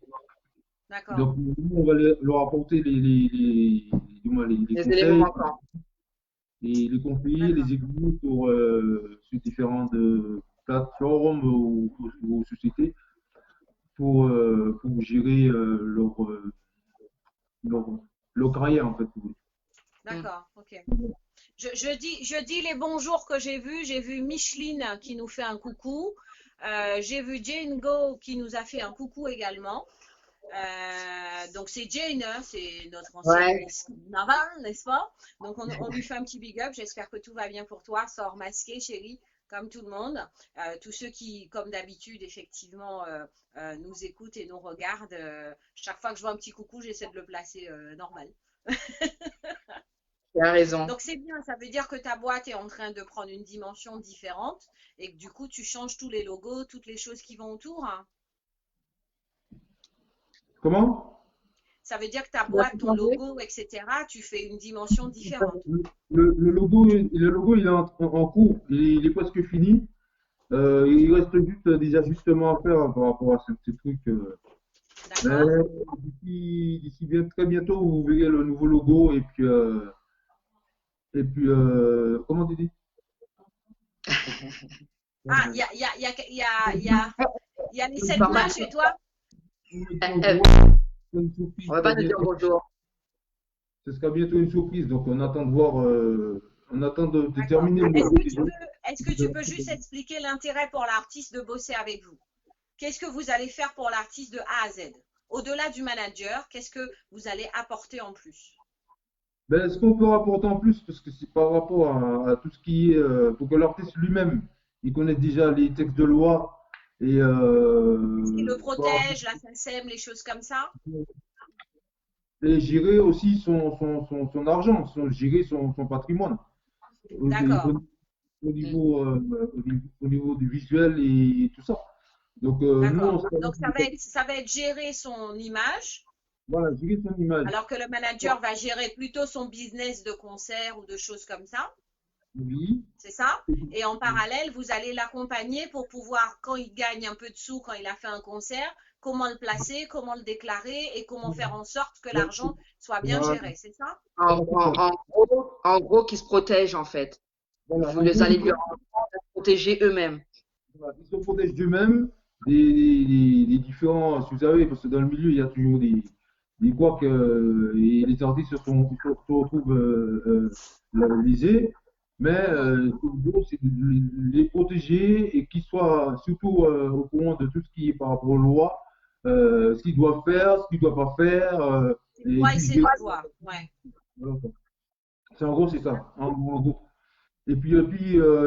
D'accord. Donc, nous, on va leur apporter les conseils, éléments manquants. et les conseiller, D'accord. les aiguiller sur différentes plateformes ou sociétés pour gérer leur, leur carrière, en fait. D'accord, ok. Je dis les bonjours que j'ai vus. J'ai vu Micheline qui nous fait un coucou. J'ai vu Jane Go qui nous a fait un coucou également. Donc c'est Jane, hein, c'est notre ancienne Miss Navarre, n'est-ce pas? Donc on lui fait un petit big up. J'espère que tout va bien pour toi. Sors masqué, chérie, comme tout le monde. Tous ceux qui, comme d'habitude, effectivement, nous écoutent et nous regardent. Chaque fois que je vois un petit coucou, j'essaie de le placer normal. Tu as raison. Donc c'est bien, ça veut dire que ta boîte est en train de prendre une dimension différente et que du coup tu changes tous les logos, toutes les choses qui vont autour. Hein. Comment? Ça veut dire que ta boîte, ton logo, etc., tu fais une dimension différente. Le logo, il est en cours, il est presque fini. Il reste juste des ajustements à faire par rapport à ce truc. D'accord. D'ici très bientôt, vous verrez le nouveau logo et puis comment tu dis? Ah, il y a les 7 mains chez toi? On va pas nous dire bonjour. Ce sera bientôt une surprise, donc on attend de voir, on attend de terminer le logo. Est-ce que tu peux juste expliquer l'intérêt pour l'artiste de bosser avec vous? Qu'est-ce que vous allez faire pour l'artiste de A à Z? Au-delà du manager, qu'est-ce que vous allez apporter en plus? Ben, ce qu'on peut rapporter en plus, parce que c'est par rapport à tout ce qui est, pour que l'artiste lui-même, il connaisse déjà les textes de loi et Il le protège, la SACEM, les choses comme ça? Et gérer aussi son argent, gérer son patrimoine. D'accord. Au niveau du visuel et tout ça. Donc, d'accord. Donc ça va être gérer son image. Voilà, gérer son image. Alors que le manager va gérer plutôt son business de concert ou de choses comme ça. Oui. C'est ça? Et en parallèle, vous allez l'accompagner pour pouvoir, quand il gagne un peu de sous, quand il a fait un concert, comment le placer, comment le déclarer et comment faire en sorte que l'argent soit bien géré, c'est ça? En gros, qu'ils se protègent en fait. Voilà, vous les allez lui protéger eux-mêmes. Voilà, ils se protègent d'eux-mêmes des différents, si vous savez, parce que dans le milieu, il y a toujours des couacs et les artistes se retrouvent lésés. Mais c'est de les protéger et qu'ils soient surtout au courant de tout ce qui est par rapport aux lois, ce qu'ils doivent faire, ce qu'ils ne doivent pas faire. Ouais, c'est le devoir, ouais. Voilà. En gros, c'est ça. En gros. Et puis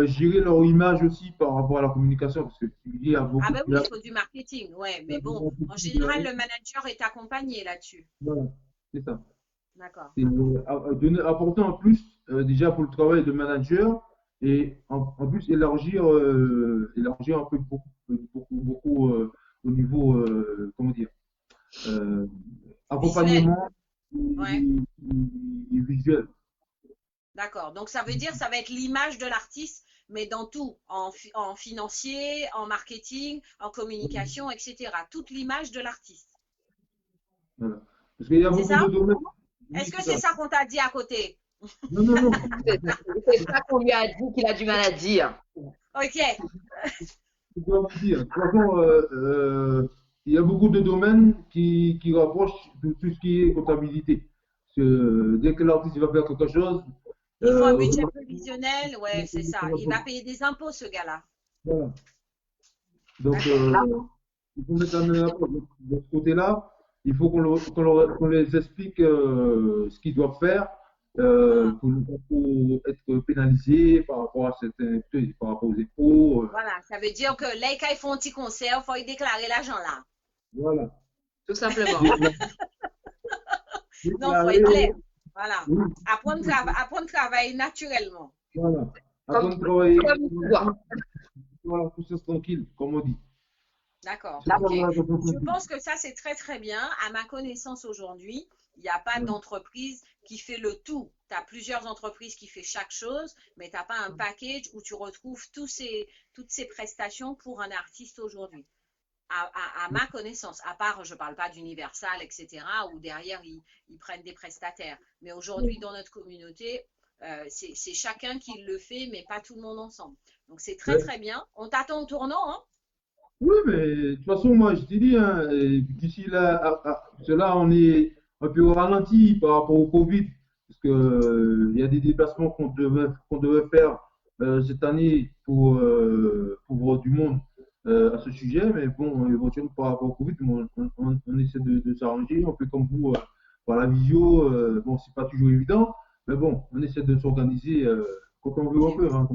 gérer leur image aussi par rapport à la communication, parce que il y a beaucoup. Ah ben oui, il faut du marketing, ouais. Mais bon, en général, le manager est accompagné là-dessus. Voilà, c'est ça. D'accord. Apporter en plus déjà pour le travail de manager et en plus élargir un peu beaucoup au niveau comment dire accompagnement et visuel. D'accord. Donc ça veut dire ça va être l'image de l'artiste, mais dans tout, en financier, en marketing, en communication, etc. Toute l'image de l'artiste. Voilà. Parce qu'il y a beaucoup de domaines. Est-ce que c'est ça qu'on t'a dit à côté? Non. C'est ça qu'on lui a dit qu'il a du mal à dire. Ok. Je dois vous dire. De toute façon, il y a beaucoup de domaines qui rapprochent de tout ce qui est comptabilité. Dès que l'artiste va faire quelque chose. Il faut un budget prévisionnel, ouais, c'est ça. Il va payer des impôts, ce gars-là. Voilà. Donc, il faut mettre en avant de ce côté-là. Il faut qu'on les explique ce qu'ils doivent faire pour ne pas être pénalisés par rapport à par rapport aux impôts. Voilà, ça veut dire que là, quand ils font un petit concert, il faut y déclarer l'argent là. Voilà. Tout simplement. Non, il faut être clair. Voilà. Oui. Apprendre à travailler naturellement. Voilà. Apprendre à travailler. Voilà, tout ça tranquille, comme on dit. D'accord. Okay. Je pense que ça, c'est très, très bien. À ma connaissance aujourd'hui, il n'y a pas d'entreprise qui fait le tout. Tu as plusieurs entreprises qui font chaque chose, mais tu n'as pas un package où tu retrouves toutes ces prestations pour un artiste aujourd'hui. à ma connaissance, à part, je ne parle pas d'Universal, etc., où derrière, ils prennent des prestataires. Mais aujourd'hui, dans notre communauté, c'est chacun qui le fait, mais pas tout le monde ensemble. Donc, c'est très, très bien. On t'attend au tournant, hein? Oui, mais de toute façon, moi, je t'ai dit, hein, d'ici là, parce que là, on est un peu au ralenti par rapport au Covid, parce que, il y a des déplacements qu'on devait faire cette année pour voir du monde à ce sujet, mais bon, éventuellement par rapport au Covid, on essaie de s'arranger, on fait comme vous par la visio, bon, c'est pas toujours évident, mais bon, on essaie de s'organiser quand on veut un peu, hein.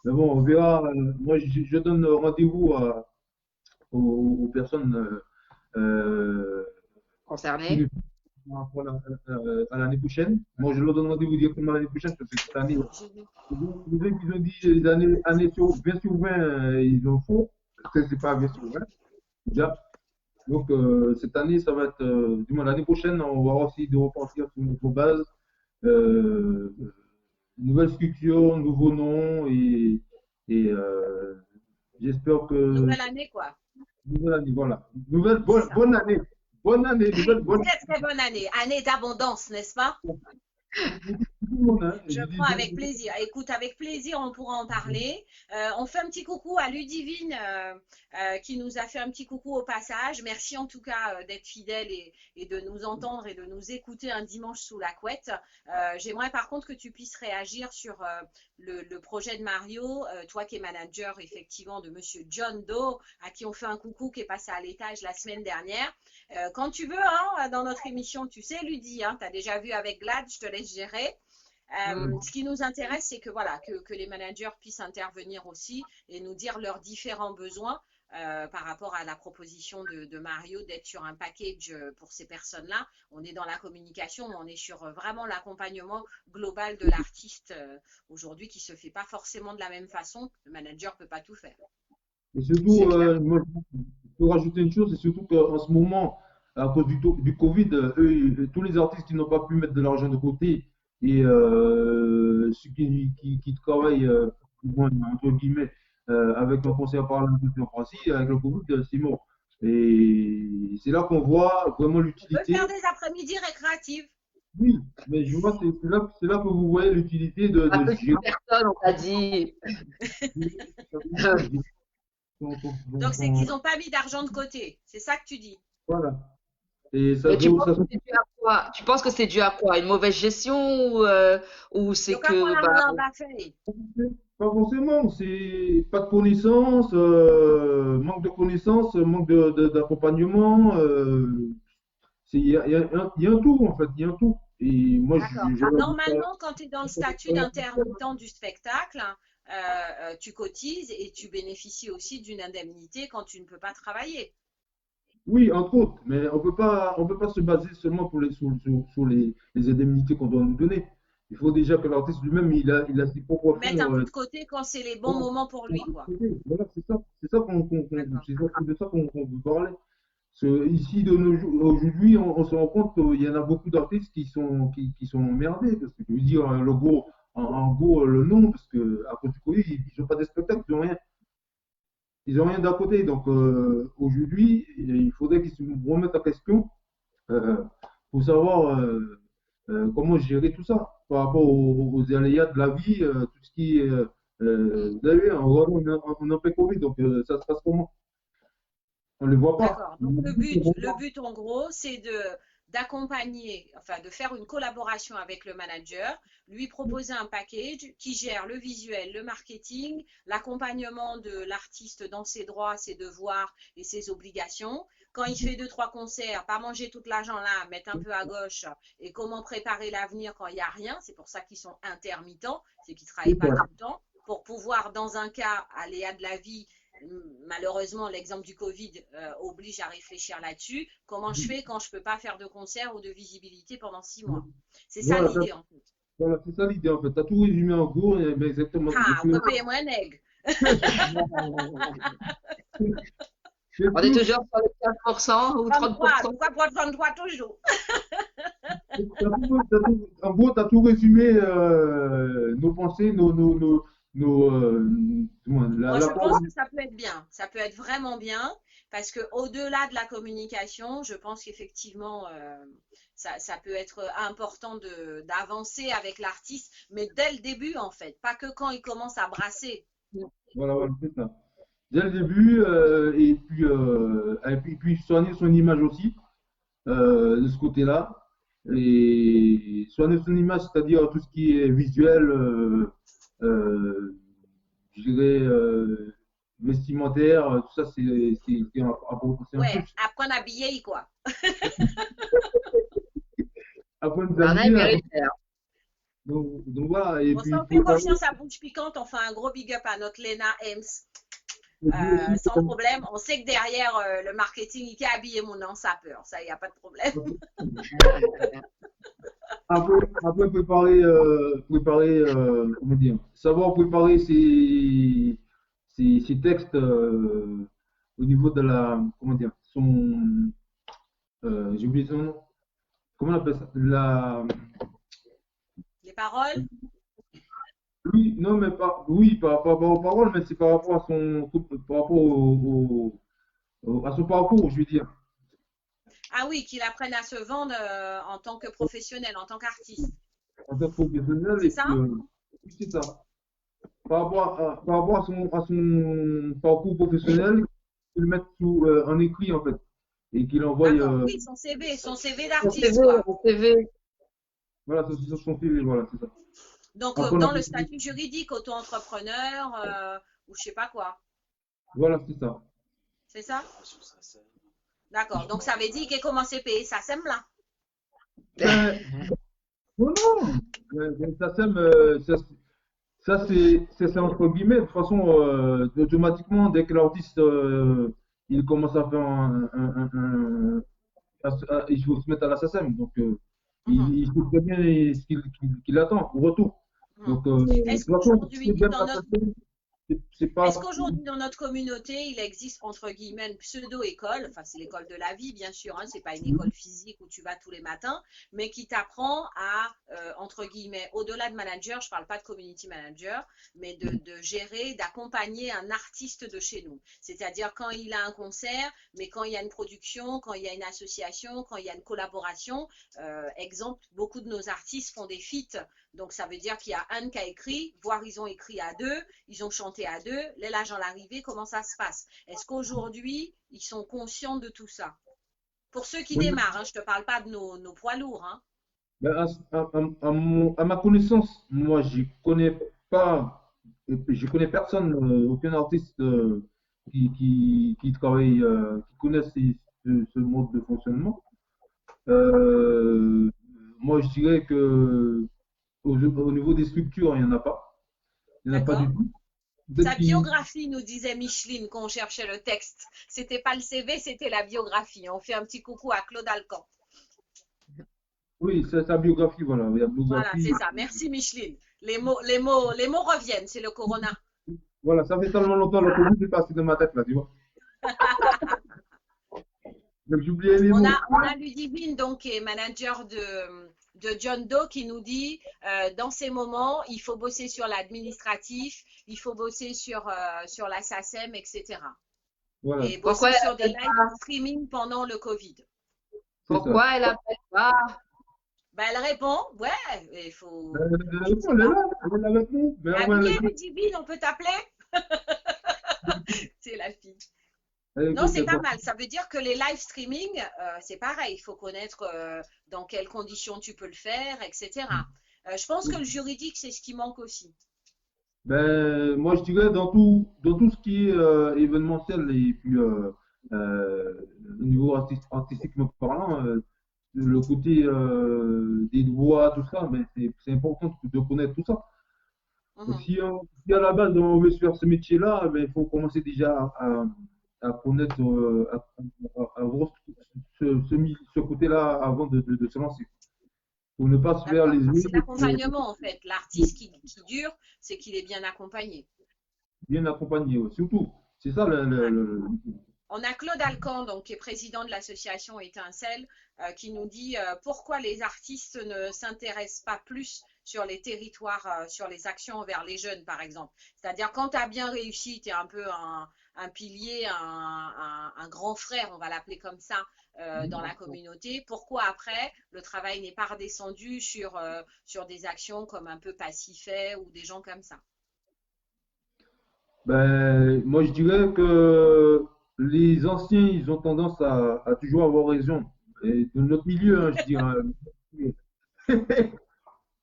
Mais bon, on verra. Moi, je donne rendez-vous aux personnes Concerné. à l'année prochaine. Moi, je leur donne rendez-vous directement l'année prochaine parce que cette année, ils ont dit les années bien sur 20, ils en font. C'est pas bien sur 20, déjà. Donc, cette année, ça va être, du moins l'année prochaine, on va aussi de repartir sur notre base. Nouvelle structure, nouveau nom et j'espère que. Nouvelle année, quoi. Nouvelle année, voilà. Bonne année. Bonne année. Très, très bonne année. Année d'abondance, n'est-ce pas? Je prends avec plaisir. Écoute, avec plaisir, on pourra en parler. On fait un petit coucou à Ludivine qui nous a fait un petit coucou au passage. Merci en tout cas d'être fidèle et de nous entendre et de nous écouter un dimanche sous la couette. J'aimerais par contre que tu puisses réagir sur le projet de Mario, toi qui es manager effectivement de Monsieur John Doe, à qui on fait un coucou, qui est passé à l'étage la semaine dernière. Quand tu veux, hein, dans notre émission, tu sais, Ludie, hein, tu as déjà vu avec Glad, je te laisse gérer. Ce qui nous intéresse, c'est que, voilà, que les managers puissent intervenir aussi et nous dire leurs différents besoins par rapport à la proposition de Mario d'être sur un package pour ces personnes-là. On est dans la communication, mais on est sur vraiment l'accompagnement global de l'artiste aujourd'hui qui ne se fait pas forcément de la même façon. Le manager ne peut pas tout faire. Et surtout, moi, je peux rajouter une chose, c'est surtout qu'en ce moment, à cause du Covid, tous les artistes qui n'ont pas pu mettre de l'argent de côté et ceux qui travaillent, entre guillemets, avec un concert par en Francie, avec le Covid, c'est mort. Et c'est là qu'on voit vraiment l'utilité. On peut faire des après-midi récréatives. Oui, mais je vois, c'est là que vous voyez l'utilité de personne, on t'a dit. Donc, c'est qu'ils n'ont pas mis d'argent de côté. C'est ça que tu dis. Voilà. Et ça, tu penses que c'est dû à quoi? Une mauvaise gestion ou c'est que. Pas forcément. C'est pas de connaissances, manque de connaissances, manque d'accompagnement. Il y a un tout, en fait. Il y a un tout. Et moi, normalement, quand tu es dans le statut d'intermittent du spectacle, tu cotises et tu bénéficies aussi d'une indemnité quand tu ne peux pas travailler. Oui, entre autres, mais on peut pas se baser seulement sur les indemnités qu'on doit nous donner. Il faut déjà que l'artiste lui-même, il a ses propres fonds. Mettre un peu de côté quand c'est les bons moments pour lui, quoi. Voilà, c'est de ça qu'on veut parler. Ici, aujourd'hui, on se rend compte qu'il y en a beaucoup d'artistes qui sont emmerdés, parce que je veux dire, en gros, le nom, parce que à cause du Covid, ils n'ont pas de spectacle, ils n'ont rien. Ils n'ont rien d'à côté. Donc, aujourd'hui, il faudrait qu'ils se remettent en question pour savoir comment gérer tout ça par rapport aux aléas de la vie, tout ce qui est. Vous avez vu, on a fait Covid, donc ça se passe comment? On ne les voit pas. D'accord. Donc, le but, en gros, c'est d'accompagner, enfin de faire une collaboration avec le manager, lui proposer un package qui gère le visuel, le marketing, l'accompagnement de l'artiste dans ses droits, ses devoirs et ses obligations. Quand il fait 2-3 concerts, pas manger tout l'argent là, mettre un peu à gauche et comment préparer l'avenir quand il n'y a rien. C'est pour ça qu'ils sont intermittents, c'est qu'ils ne travaillent pas tout le temps. Pour pouvoir, dans un cas, aléa de la vie, malheureusement, l'exemple du Covid oblige à réfléchir là-dessus. Comment je fais quand je ne peux pas faire de concert ou de visibilité pendant 6 mois? C'est ça l'idée, en fait. Voilà, c'est ça l'idée, en fait. Tu as tout résumé en gros, mais exactement. Ah, on peut payer moins un aigle. On est toujours sur les 15% ou 30%. Pourquoi pas 33 toujours? En gros, tu as tout résumé, nos pensées, Moi, je pense que ça peut être bien. Ça peut être vraiment bien Parce qu'au-delà de la communication, je pense qu'effectivement, ça peut être important d'avancer avec l'artiste, mais dès le début, en fait, pas que quand il commence à brasser. Voilà, c'est ça. Dès le début, et puis soigner son image aussi, de ce côté-là. Et soigner son image, c'est-à-dire tout ce qui est visuel, je dirais, vestimentaire, tout ça, c'est un Ouais, plus. apprendre à habiller, quoi. Apprendre à Pareil, habiller, véritaire. donc voilà. Et On puis, s'en fait confiance à Bouche Piquante. On fait un gros big up à notre Léna Ems. Sans problème. On sait que derrière le marketing, il a habillé mon nom, ça peur. Ça, il n'y a pas de problème. Après préparer, comment dire, savoir préparer ses textes au niveau de la, comment dire, j'ai oublié son nom, comment on appelle ça, Les paroles? Oui, non, mais oui, par rapport aux paroles, mais c'est par rapport à par rapport à son parcours, je veux dire. Ah oui, qu'il apprenne à se vendre en tant que professionnel, en tant qu'artiste. En tant que professionnel, c'est ça? Oui, c'est ça. Par rapport à son parcours professionnel, qu'il le mette en écrit, en fait, et qu'il envoie. Oui, son CV d'artiste, quoi. Son CV. Voilà, c'est son CV, voilà, c'est ça. Donc, Après, dans le statut juridique, auto-entrepreneur, ou je sais pas quoi. Voilà, c'est ça. C'est ça? D'accord. Donc, ça veut dire qu'il a commencé à payer sa SEM là. Non, ça c'est entre guillemets. De toute façon, automatiquement, dès que l'artiste il commence à faire il faut se mettre à la SACEM. Donc, il sait très bien ce qu'il attend au retour. Donc, est-ce qu'aujourd'hui, dans notre communauté, il existe entre guillemets une pseudo-école, enfin c'est l'école de la vie bien sûr, hein, c'est pas une école physique où tu vas tous les matins, mais qui t'apprend à, entre guillemets, au-delà de manager, je parle pas de community manager, mais de gérer, d'accompagner un artiste de chez nous. C'est-à-dire quand il a un concert, mais quand il y a une production, quand il y a une association, quand il y a une collaboration, exemple, beaucoup de nos artistes font des feats. Donc, ça veut dire qu'il y a un qui a écrit, voire ils ont écrit à deux, ils ont chanté à deux. Là, l'agent l'arrivée, comment ça se passe? Est-ce qu'aujourd'hui, ils sont conscients de tout ça? Pour ceux qui démarrent, hein, je ne te parle pas de nos poids lourds. Hein. Ben, à ma connaissance, moi, je connais personne, aucun artiste qui travaille, qui connaisse ce mode de fonctionnement. Moi, je dirais que au niveau des structures, il n'y en a pas. Il n'y en a pas du tout. Sa biographie, nous disait Micheline quand on cherchait le texte. C'était pas le CV, c'était la biographie. On fait un petit coucou à Claude Alcan. Oui, c'est sa biographie, voilà. Voilà, c'est ça. Merci Micheline. Les mots reviennent, c'est le corona. Voilà, ça fait tellement longtemps que le Covid est passé de ma tête, là, tu vois. Donc, j'oubliais les mots. On a Ludivine, donc, qui est manager de John Doe, qui nous dit dans ces moments, il faut bosser sur l'administratif, il faut bosser sur la SACEM, etc. Voilà. Et bosser sur des live streaming pendant le Covid. Pourquoi elle appelle pas? Ben, elle répond, ouais, il faut. Elle est avec nous. Ludivine, on peut t'appeler? C'est la fille. Non, c'est pas mal. Ça veut dire que les live streaming, c'est pareil. Il faut connaître dans quelles conditions tu peux le faire, etc. Je pense que le juridique, c'est ce qui manque aussi. Ben, moi, je dirais dans tout ce qui est événementiel et puis au niveau artistique parlant, le côté des droits, tout ça, mais c'est important de connaître tout ça. Si à la base on veut faire ce métier-là, ben, il faut commencer déjà à connaître, à voir ce côté-là avant de se lancer. Pour ne pas se faire les yeux. C'est l'accompagnement en fait. L'artiste qui dure, c'est qu'il est bien accompagné. Bien accompagné, surtout. C'est ça On a Claude Alcan, donc, qui est président de l'association Étincelle, qui nous dit pourquoi les artistes ne s'intéressent pas plus sur les territoires, sur les actions envers les jeunes, par exemple. C'est-à-dire, quand tu as bien réussi, tu es un peu un pilier, un grand frère, on va l'appeler comme ça, dans la communauté. Pourquoi après, le travail n'est pas redescendu sur des actions comme un peu Passifait ou des gens comme ça? Ben, moi, je dirais que les anciens, ils ont tendance à toujours avoir raison. Et de notre milieu, hein, je dirais.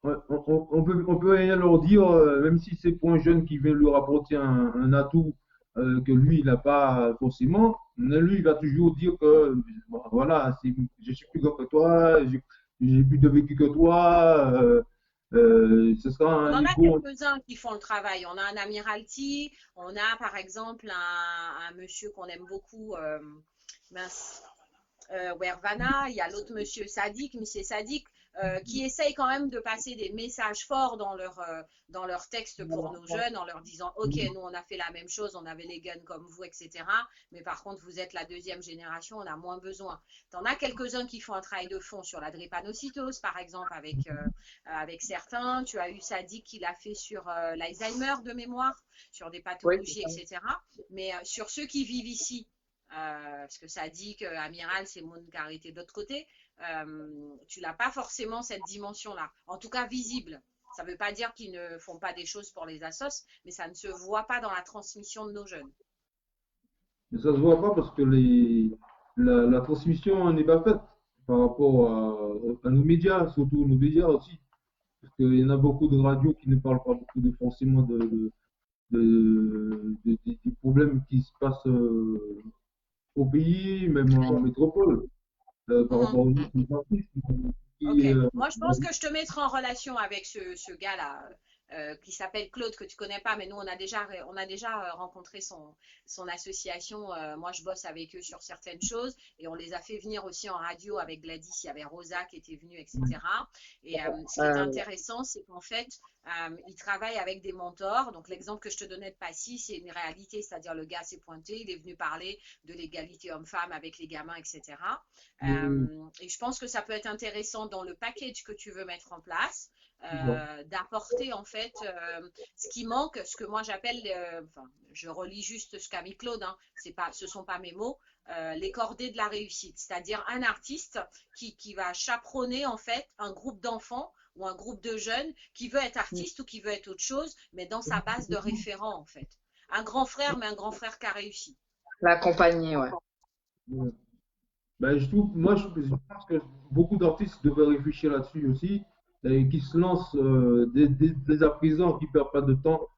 On peut rien leur dire, même si c'est pour un jeune qui veut leur apporter un atout que lui, il n'a pas forcément. Mais lui, il va toujours dire que, bon, voilà, je suis plus grand que toi, j'ai plus de vécu que toi. Ce sera On un en a niveau. quelques-uns qui font le travail. On a un Amiralty, on a par exemple un monsieur qu'on aime beaucoup, mince, Wervana, il y a l'autre monsieur Sadik, qui essaye quand même de passer des messages forts dans leur texte pour nos jeunes en leur disant ok, nous on a fait la même chose, on avait les guns comme vous, etc. Mais par contre vous êtes la deuxième génération, on a moins besoin. T'en as quelques-uns qui font un travail de fond sur la drépanocytose par exemple avec certains. Tu as eu Sadik qui l'a fait sur l'Alzheimer de mémoire, sur des pathologies, etc. Mais sur ceux qui vivent ici, parce que ça dit qu'Amiral, c'est mon carité de l'autre côté, tu n'as pas forcément cette dimension-là, en tout cas visible. Ça ne veut pas dire qu'ils ne font pas des choses pour les assos, mais ça ne se voit pas dans la transmission de nos jeunes. Mais ça se voit pas parce que la transmission n'est pas faite par rapport à nos médias, surtout nos médias aussi. Parce qu'il y en a beaucoup de radios qui ne parlent pas beaucoup forcément des problèmes qui se passent au pays, même en métropole, par rapport aux artistes. Moi, je pense que je te mettrai en relation avec ce gars-là qui s'appelle Claude, que tu connais pas, mais nous, on a déjà rencontré son association. Moi, je bosse avec eux sur certaines choses et on les a fait venir aussi en radio avec Gladys. Il y avait Rosa qui était venue, etc. Et ce qui est intéressant, c'est qu'en fait, ils travaillent avec des mentors. Donc, l'exemple que je te donnais de Passy, c'est une réalité, c'est-à-dire le gars s'est pointé, il est venu parler de l'égalité homme-femme avec les gamins, etc. Et je pense que ça peut être intéressant dans le package que tu veux mettre en place, d'apporter en fait ce qui manque, ce que moi j'appelle, je relis juste ce qu'a mis Claude, hein, ce sont pas mes mots, les cordées de la réussite, c'est-à-dire un artiste qui va chaperonner en fait un groupe d'enfants ou un groupe de jeunes qui veut être artiste ou qui veut être autre chose, mais dans sa base de référents en fait. Un grand frère, mais un grand frère qui a réussi. L'accompagner, ouais. Ben, moi, je pense que beaucoup d'artistes devraient réfléchir là-dessus aussi, et qui se lancent dès à présent, qui ne perdent pas de temps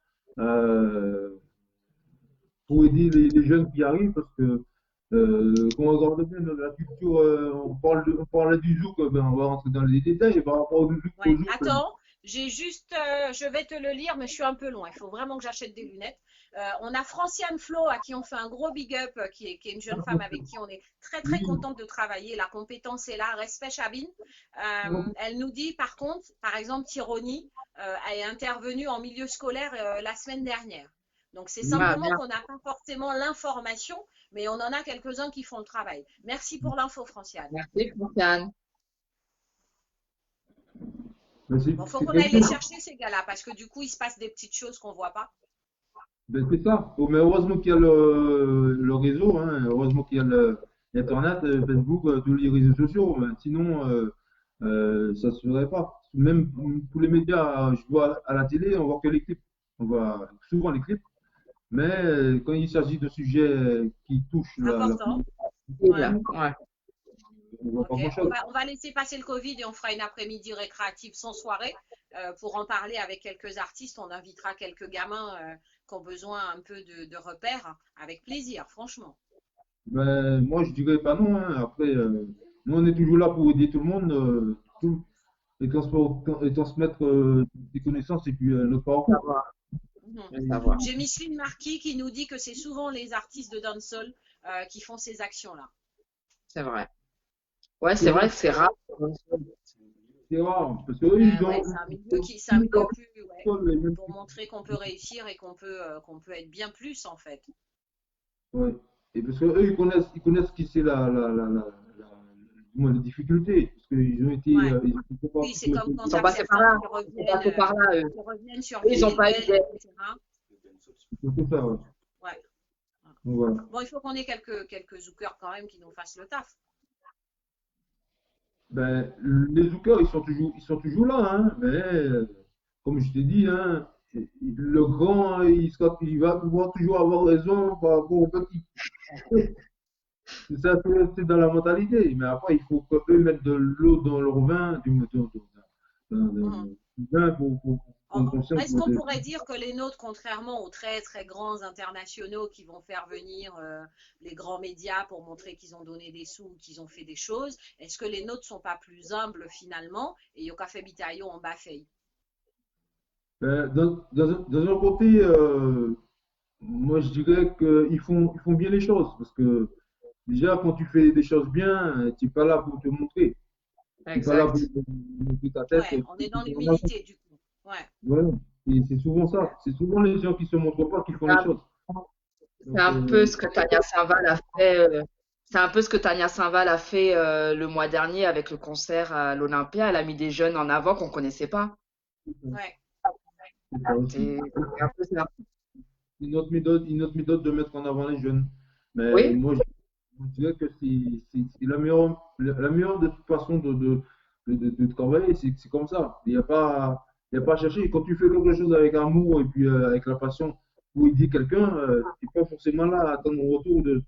pour aider les jeunes qui arrivent, parce que quand on regarde bien la culture, on parle du zouk, ben, on va rentrer dans les détails, et par rapport au zouk, attends, je vais te le lire, mais je suis un peu loin. Il faut vraiment que j'achète des lunettes. On a Franciane Flo, à qui on fait un gros big up, qui est une jeune femme avec qui on est très très contente de travailler. La compétence est là. Respect Chabine. Elle nous dit par contre, par exemple, Tironi est intervenue en milieu scolaire la semaine dernière. Donc c'est simplement qu'on n'a pas forcément l'information, mais on en a quelques-uns qui font le travail. Merci pour l'info, Franciane. Merci, Franciane. Il faut qu'on aille les chercher, ces gars-là, parce que du coup, il se passe des petites choses qu'on ne voit pas. Ben, c'est ça. Mais heureusement qu'il y a le réseau, hein. Heureusement qu'il y a l'Internet, Facebook, tous les réseaux sociaux. Ben, sinon, ça ne se ferait pas. Même tous les médias, je vois à la télé, on voit que les clips. On voit souvent les clips. Mais quand il s'agit de sujets qui touchent on va laisser passer le Covid et on fera une après-midi récréative sans soirée pour en parler avec quelques artistes. On invitera quelques gamins qui ont besoin un peu de repères, avec plaisir, franchement. Ben, moi, je dirais pas non. Hein. Après, nous, on est toujours là pour aider tout le monde et transmettre des connaissances et puis notre parcours. J'ai Micheline Marquis qui nous dit que c'est souvent les artistes de dancehall qui font ces actions-là. C'est vrai. Ouais, c'est vrai que c'est rare. C'est rare, parce qu'eux, ils ont... c'est un milieu qui est un peu plus, pour montrer qu'on peut réussir et qu'on peut être bien plus, en fait. Ouais. Et parce qu'eux, ils connaissent qui c'est moins de difficultés, parce qu'ils ont été, Ouais. ils ont été pas- Oui, c'est comme quand Ils sont t'as passés par là. certains Ils sont passés par là, eux. qui reviennent sur Eux, ils n'ont pas eu VNL, d'aide. etc. c'est ça, ouais. Ouais. Donc, voilà. Bon, il faut qu'on ait quelques zookers quand même qui nous fassent le taf. Ben, les zookers, ils sont toujours là, hein, mais comme je t'ai dit, hein, le grand, il va pouvoir toujours avoir raison par rapport au petit. C'est ça, c'est dans la mentalité. Mais après, il faut qu'eux mettent de l'eau dans leur vin, du vin pour prendre conscience Est-ce qu'on de. pourrait dire que les nôtres, contrairement aux très très grands internationaux qui vont faire venir les grands médias pour montrer qu'ils ont donné des sous, qu'ils ont fait des choses, est-ce que les nôtres sont pas plus humbles finalement et au café Bitaillon en bafeille? Ben, dans un côté, moi je dirais ils font bien les choses. Parce que déjà, quand tu fais des choses bien, tu n'es pas là pour te montrer. Tu n'es pas là Exact. pour montrer ta tête. Ouais, on est dans l'humilité du coup. Ouais. Voilà. Et c'est souvent ça. C'est souvent les gens qui ne se montrent pas qui font les choses. C'est un peu ce que Tania Saint-Val a fait. C'est un peu ce que Tania Saint-Val a fait le mois dernier avec le concert à l'Olympia. Elle a mis des jeunes en avant qu'on ne connaissait pas. Ouais. C'est ça aussi. C'est un peu ça. Une autre méthode de mettre en avant les jeunes. Mais Oui, moi, je dirais que c'est la meilleure de toute façon de travailler, c'est comme ça. Il y a pas à chercher. Quand tu fais quelque chose avec amour et puis avec la passion pour aider quelqu'un, tu n'es pas forcément là à attendre un retour de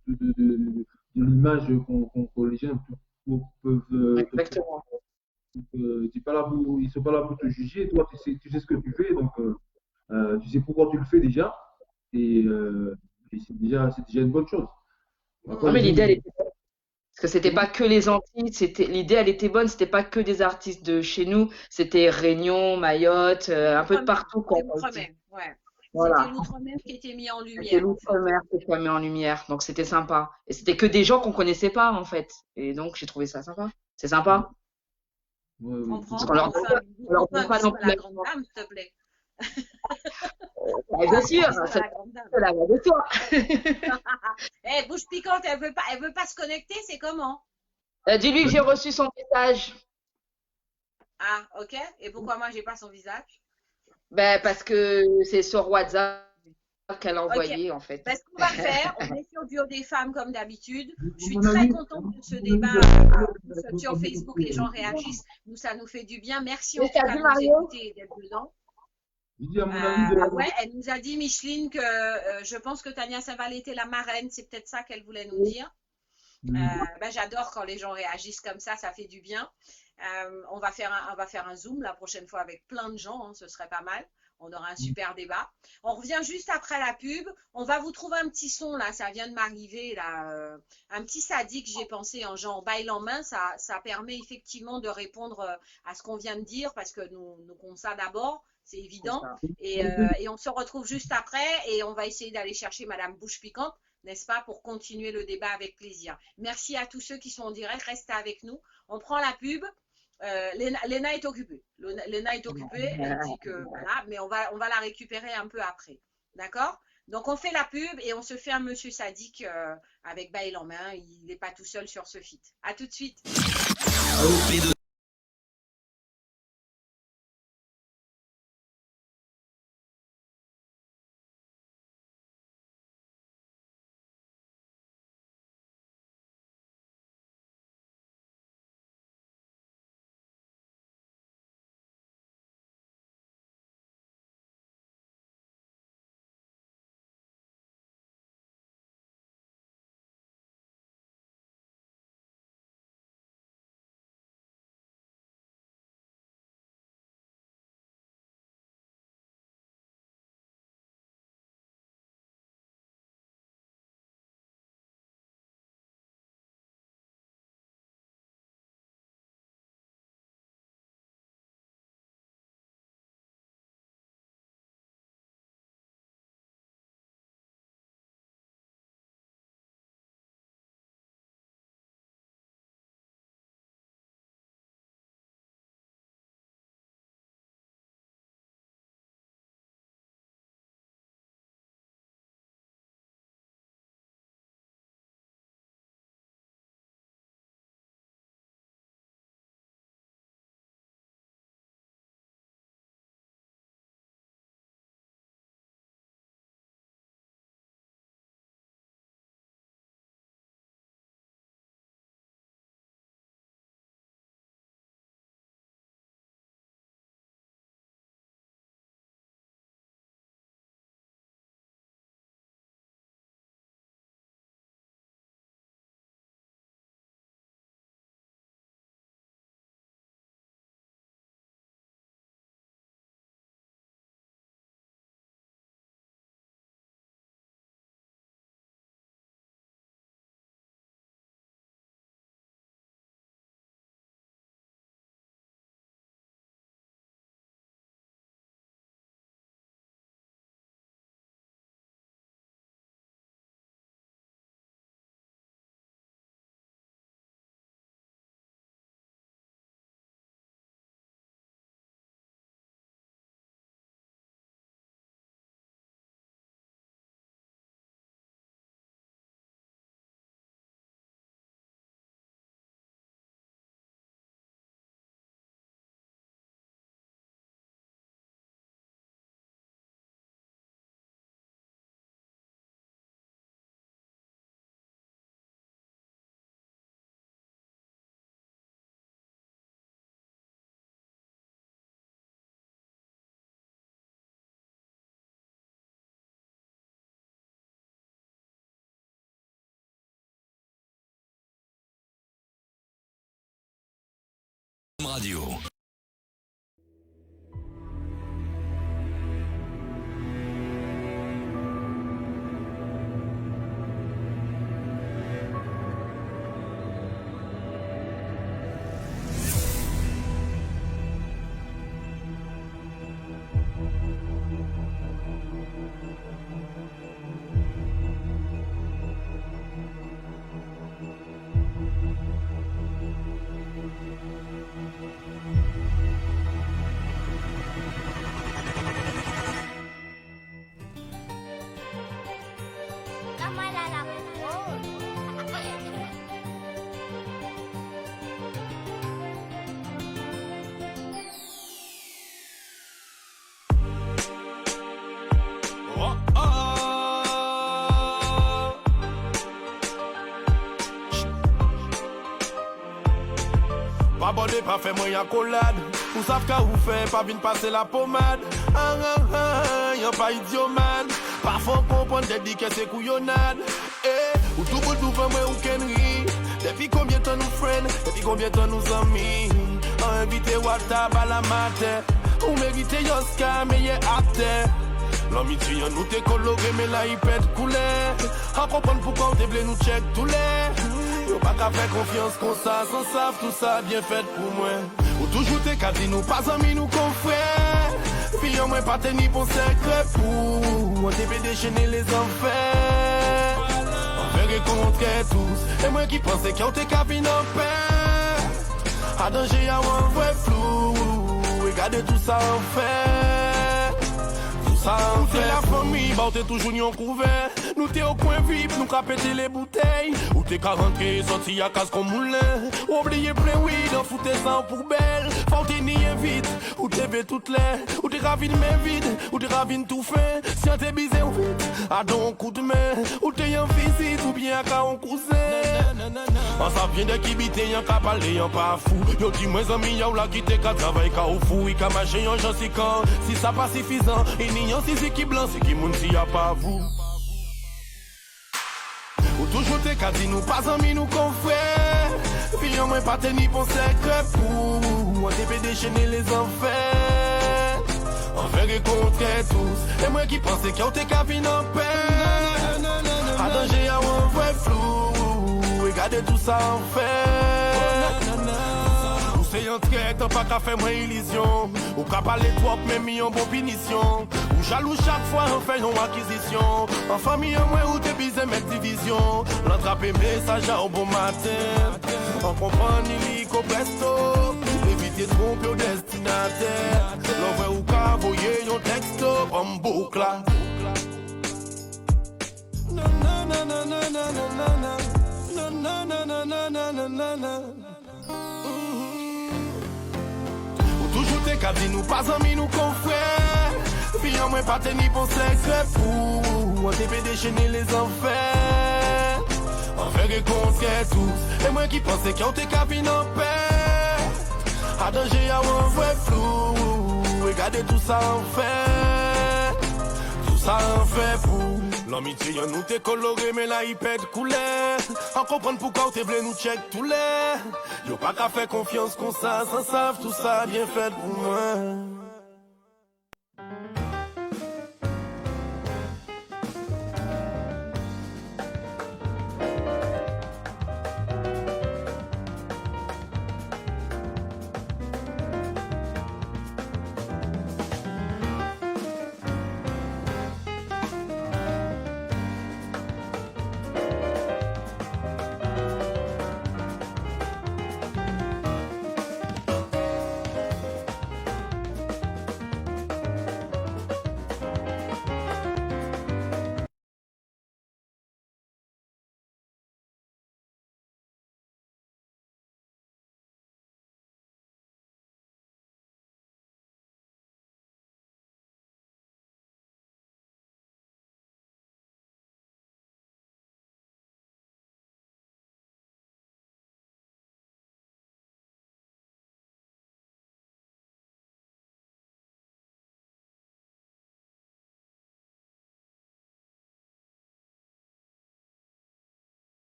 l'image que les gens peuvent te faire. exactement. T'es pas là ils sont pas là pour te juger. Toi, tu sais ce que tu fais, donc tu sais pourquoi tu le fais déjà. Et, c'est déjà une bonne chose. Après, Non, mais les l'idée, gens, elle était bonne. Parce que c'était pas que les Antilles, l'idée, elle était bonne. C'était pas que des artistes de chez nous. C'était Réunion, Mayotte, un peu de partout, quoi. C'était l'outre-mer, ouais. Voilà. C'était l'outre-mer qui était mis en C'était lumière. En fait. l'outre-mer qui était mis en lumière. Donc, c'était sympa. Et c'était que des gens qu'on connaissait pas, en fait. Et donc, j'ai trouvé ça sympa. C'est sympa. ouais, On oui, prend, Parce qu'on leur donne on leur donne pas non à plus. la grande dame, s'il te plaît. Bien sûr, Bisous à c'est la grande dame. la voix de toi. Eh, bouche piquante, elle veut pas se connecter, c'est comment? Dis-lui que j'ai reçu son message. Ah, ok. Et pourquoi moi j'ai pas son visage? Ben, parce que c'est sur WhatsApp qu'elle a Ok. envoyé, en fait. Ben, ce qu'on va faire, on est sur Duo des femmes comme d'habitude. Je suis Mon très avis, contente de ce débat sur Facebook. Les gens réagissent. Nous, ça nous fait du bien. Merci en Mais tout t'as cas vu, de nous Mario? écouter et d'être dedans. je dis à mon avis Ouais, elle nous a dit, Micheline, que je pense que Tania Saint-Val était la marraine. C'est peut-être ça qu'elle voulait nous dire. Ben, j'adore quand les gens réagissent comme ça fait du bien. On va faire un Zoom la prochaine fois avec plein de gens, hein, ce serait pas mal. On aura un super débat. On revient juste après la pub. On va vous trouver un petit son, là, ça vient de m'arriver, là. Un petit sadique, j'ai pensé, en genre bail en main. Ça permet effectivement de répondre à ce qu'on vient de dire, parce que nous comptons ça d'abord, c'est évident. Et on se retrouve juste après, et on va essayer d'aller chercher Madame Bouche Piquante, n'est-ce pas, pour continuer le débat avec plaisir. Merci à tous ceux qui sont en direct. Restez avec nous. On prend la pub. Léna est occupée. Léna est occupée. Elle dit que voilà, mais on va la récupérer un peu après. D'accord? Donc on fait la pub et on se fait un monsieur sadique avec bail en main. Il n'est pas tout seul sur ce feat. À tout de suite. Radio. Pas bonné, pas fait moi y'a collade. Ou savent qu'à vous fait, pas vine passer la pommade. Y'a pas idiot man. Parfois comprendre des dit que c'est couillonnade. Ou tout bout fait moi ou kenry. Depuis combien de temps nous friends, depuis combien de temps nous amis. Invité WhatsApp à la matin. Ou mérité Yoska, mais y'a acte. L'amitié nous t'es coloré, mais là il pète couler. À comprendre pourquoi on t'est nous check tous les. Yo pas qu'à faire confiance qu'on ça, sans savent tout ça bien fait pour moi. Ou toujours t'es qu'à dire nous pas amis, nous confrères. Puis au moins pas tenir pour secret pour. On t'est déchaîner les enfers. On fait rencontrer tous. Et moi qui pensais qu'on t'est qu'à venir en paix. À danger à un vrai flou. Regardez tout ça en fait. Ou t'es la famille, bah ou t'es toujours ni en couvert. Nous t'es au coin vip, nous qu'a pété les bouteilles. Ou t'es qu'à rentrer, sorti à casse comme moulin. Oubliez plein weed, en foutez ça en poubelle. Faut t'es ni invite, ou t'es bé toutes les. Ou t'es ravine main vide, ou t'es ravine tout fait. Si on t'es bisé ou vite, à don coup de main. Ou t'es en visite, ou bien à cas en cousin. On s'en vient de qui bite, y'en qu'à parler, y'en pas fou. Yo dis moi amis, y'a ou la qui t'es qu'à travailler, qu'à ou fou. Y'a qu'à marcher, y'en j'en si quand. Si ça pas suffisant, et ni si c'est qui blanc, c'est qui moun si y'a pas vous. Ou toujours t'es qu'à dire nous pas amis, nous confrères. Puis au moins pas tenir pour secret pour. On t'est déchaîner les enfers. On fait rencontrer tous. Et moi qui pensais qu'on t'est qu'à venir en paix. À danger à un vrai flou. Regardez tout ça en fait. C'est un trait, t'as pas qu'à faire moins illusion. Ou qu'à parler trop, même mis en bonne punition. Ou jaloux chaque fois, on fait une acquisition. En famille, en moins, où t'es bisé, mettre division. L'attraper message au bon matin. On comprend ni lico presto. Éviter de tromper au destinataire. L'envoi ou qu'à voyer un texto en boucle. Na na na na na na na na. Na na na na na na na na. Toujours t'es qu'à dire nous pas amis, nous confrères. Puis au moins pas tenir pour secret pour. On t'est déchaîner les enfers. On fait rencontrer tous. Et moi qui pensais qu'on t'est qu'à venir en paix. À danger à un vrai flou. Regardez tout ça en fait. Tout ça en fait pour. L'amitié nous t'es coloré, mais là il pète couleur. En comprendre pourquoi t'es venu nous check tous les. Yo pas qu'à faire confiance qu'on ça, sans savent tout ça bien fait pour moi.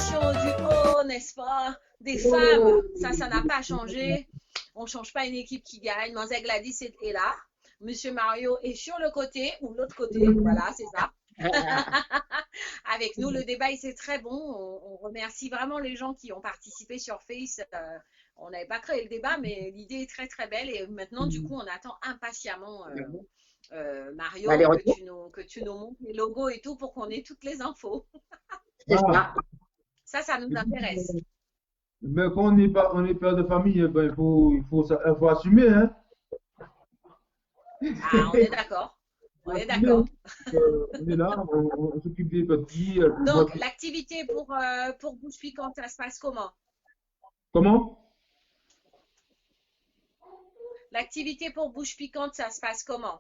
l'émission du haut, n'est-ce pas? Des femmes, ça n'a pas changé. On ne change pas une équipe qui gagne. Mademoiselle Gladys est là. Monsieur Mario est sur le côté ou l'autre côté. Voilà, c'est ça. Avec nous, le débat, c'est très bon. On remercie vraiment les gens qui ont participé sur Face. On n'avait pas créé le débat, mais l'idée est très, très belle. Et maintenant, du coup, on attend impatiemment Mario, que tu nous montres les logos et tout pour qu'on ait toutes les infos. Ça nous intéresse. Mais quand on est père de famille, ben, il faut assumer, hein. On est d'accord. On est d'accord. On est là, on s'occupe des petits. Donc, l'activité pour Bouche Piquante, ça se passe comment? Comment? L'activité pour Bouche Piquante, ça se passe comment?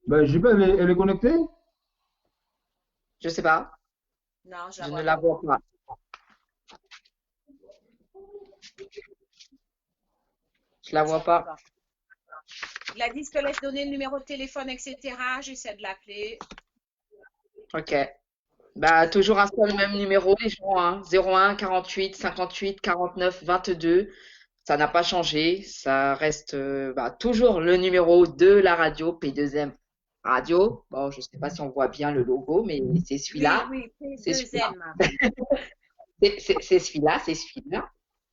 Ben, je sais pas, elle est connectée? Je sais pas. Non, je ne la vois pas. Je la vois pas. Gladys te laisse donner le numéro de téléphone, etc. J'essaie de l'appeler. Ok. Bah, toujours un seul même numéro, les gens, hein. 01 48 58 49 22. Ça n'a pas changé. Ça reste toujours le numéro de la radio P2M Radio. Bon, je ne sais pas si on voit bien le logo, mais c'est celui-là. Oui, c'est P2M. C'est celui-là.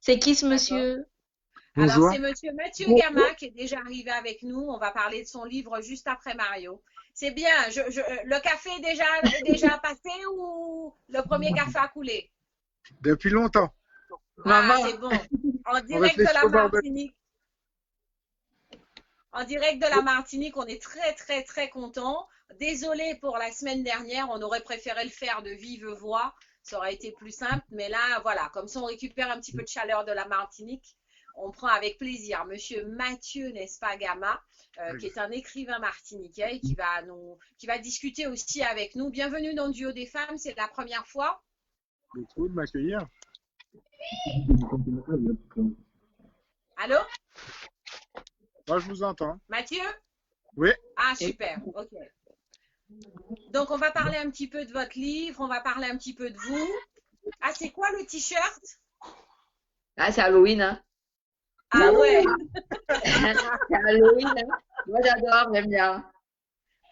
C'est qui ce monsieur? Alors, c'est monsieur Mathieu Gama qui est déjà arrivé avec nous. On va parler de son livre juste après Mario. C'est bien. Le café est déjà passé ou le premier café a coulé? Depuis longtemps. C'est bon. En direct de la Martinique. En direct de la Martinique, on est très, très, très contents. Désolé pour la semaine dernière. On aurait préféré le faire de vive voix. Ça aurait été plus simple. Mais là, voilà, comme ça, on récupère un petit peu de chaleur de la Martinique. On prend avec plaisir monsieur Mathieu, n'est-ce pas, Gama, qui est un écrivain martiniquais et qui va discuter aussi avec nous. Bienvenue dans le duo des femmes, c'est la première fois. Beaucoup de m'accueillir. Allô? Moi, je vous entends. Mathieu? Oui. Ah, super, ok. Donc, on va parler un petit peu de votre livre, on va parler un petit peu de vous. Ah, c'est quoi le t-shirt? Ah, c'est Halloween, hein. Ah ouais. C'est Halloween, hein. Moi, j'adore, j'aime bien.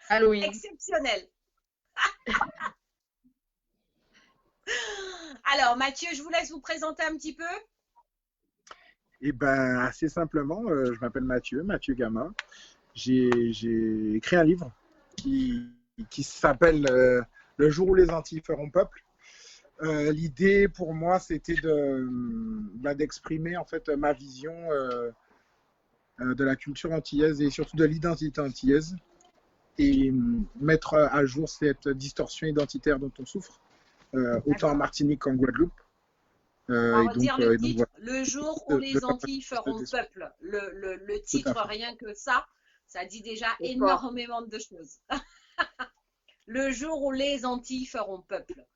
Halloween. Exceptionnel. Alors, Mathieu, je vous laisse vous présenter un petit peu. Eh bien, assez simplement, je m'appelle Mathieu Gama. J'ai écrit un livre qui s'appelle Le jour où les Antilles feront peuple. L'idée pour moi, c'était d'exprimer en fait ma vision de la culture antillaise et surtout de l'identité antillaise et mettre à jour cette distorsion identitaire dont on souffre, autant en Martinique qu'en Guadeloupe. On va dire le titre, Le jour où les Antilles feront peuple. Le titre, rien que ça dit déjà énormément de choses. Le jour où les Antilles feront peuple.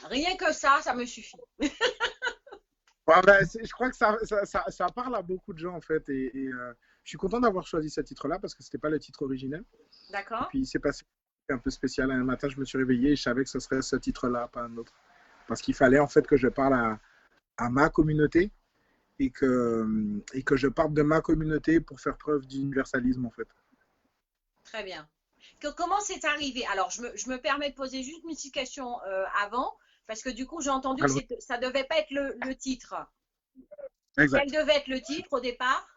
Rien que ça me suffit. Je crois que ça parle à beaucoup de gens en fait. Et je suis content d'avoir choisi ce titre-là parce que ce n'était pas le titre originel. D'accord. Puis il s'est passé un peu spécial. Un matin, je me suis réveillé et je savais que ce serait ce titre-là, pas un autre. Parce qu'il fallait en fait que je parle à ma communauté et que je parte de ma communauté pour faire preuve d'universalisme en fait. Très bien. Comment c'est arrivé? Alors, je me permets de poser juste une petite question avant, parce que du coup, j'ai entendu que ça ne devait pas être le titre. Exact. Quel devait être le titre au départ?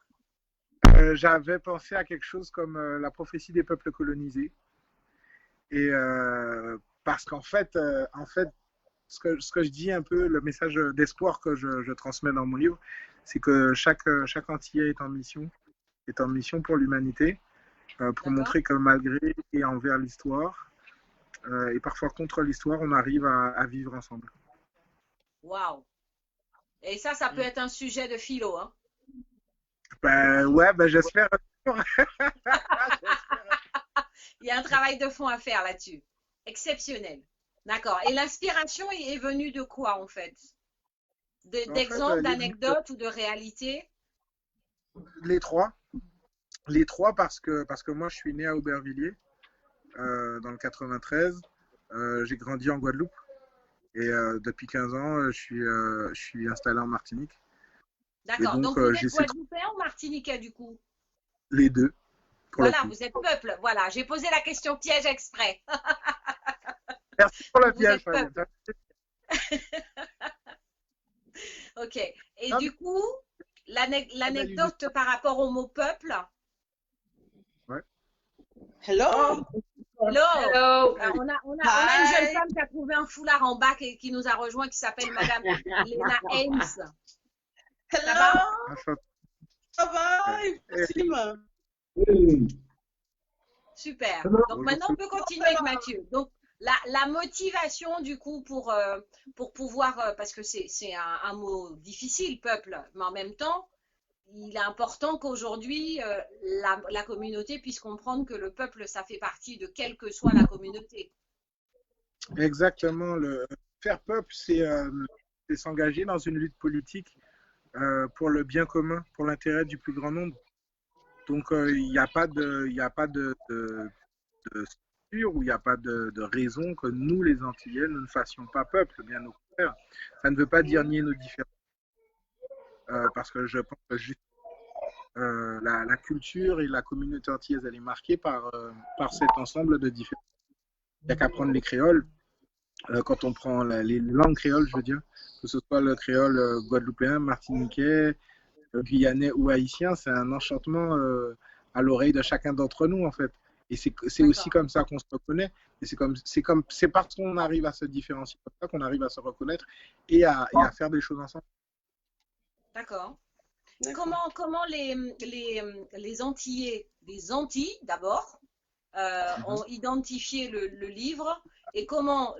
J'avais pensé à quelque chose comme la prophétie des peuples colonisés. Et parce qu'en fait, ce que je dis un peu, le message d'espoir que je transmets dans mon livre, c'est que chaque Antillais est en mission pour l'humanité. Pour montrer que malgré et envers l'histoire, et parfois contre l'histoire, on arrive à vivre ensemble. Waouh! Et ça peut être un sujet de philo, hein? J'espère. Il y a un travail de fond à faire là-dessus. Exceptionnel. D'accord. Et l'inspiration est venue de quoi, en fait? D'exemples, d'anecdotes ou de réalités? Les trois. Les trois parce que moi je suis né à Aubervilliers dans le 93, j'ai grandi en Guadeloupe Et depuis 15 ans, je suis installé en Martinique. D'accord. Et Donc, vous êtes Guadeloupéen ou Martiniquais, du coup? Les deux. Voilà, vous êtes peuple. Voilà, j'ai posé la question piège exprès. Merci pour le piège. Ok. Et du coup, l'anecdote par rapport au mot peuple. Ouais. Hello. Hello. Hello. On a une jeune femme qui a trouvé un foulard en bas qui nous a rejoint, qui s'appelle Madame Lena Ames. Hello. Ça va? Merci, Super. Donc maintenant, on peut continuer avec Mathieu. Donc, la motivation, du coup, pour pouvoir, parce que c'est un mot difficile, peuple, mais en même temps, il est important qu'aujourd'hui, la communauté puisse comprendre que le peuple, ça fait partie de quelle que soit la communauté. Exactement. Faire peuple, c'est s'engager dans une lutte politique pour le bien commun, pour l'intérêt du plus grand nombre. Donc, il n'y a pas de sûr ou il n'y a pas de raison que nous, les Antillais, nous ne fassions pas peuple, bien au contraire. Ça ne veut pas dire nier nos différences. Parce que je pense que juste la culture et la communauté antillaise, elle est marquée par cet ensemble de différences. Il n'y a qu'à prendre les créoles. Quand on prend les langues créoles, je veux dire, que ce soit le créole guadeloupéen, martiniquais, guyanais ou haïtien, c'est un enchantement à l'oreille de chacun d'entre nous, en fait. Et c'est aussi comme ça qu'on se reconnaît. Et c'est parce qu'on arrive à se différencier comme ça qu'on arrive à se reconnaître et à faire des choses ensemble. D'accord. Comment les Antillais, les Antilles d'abord, ont identifié le livre et comment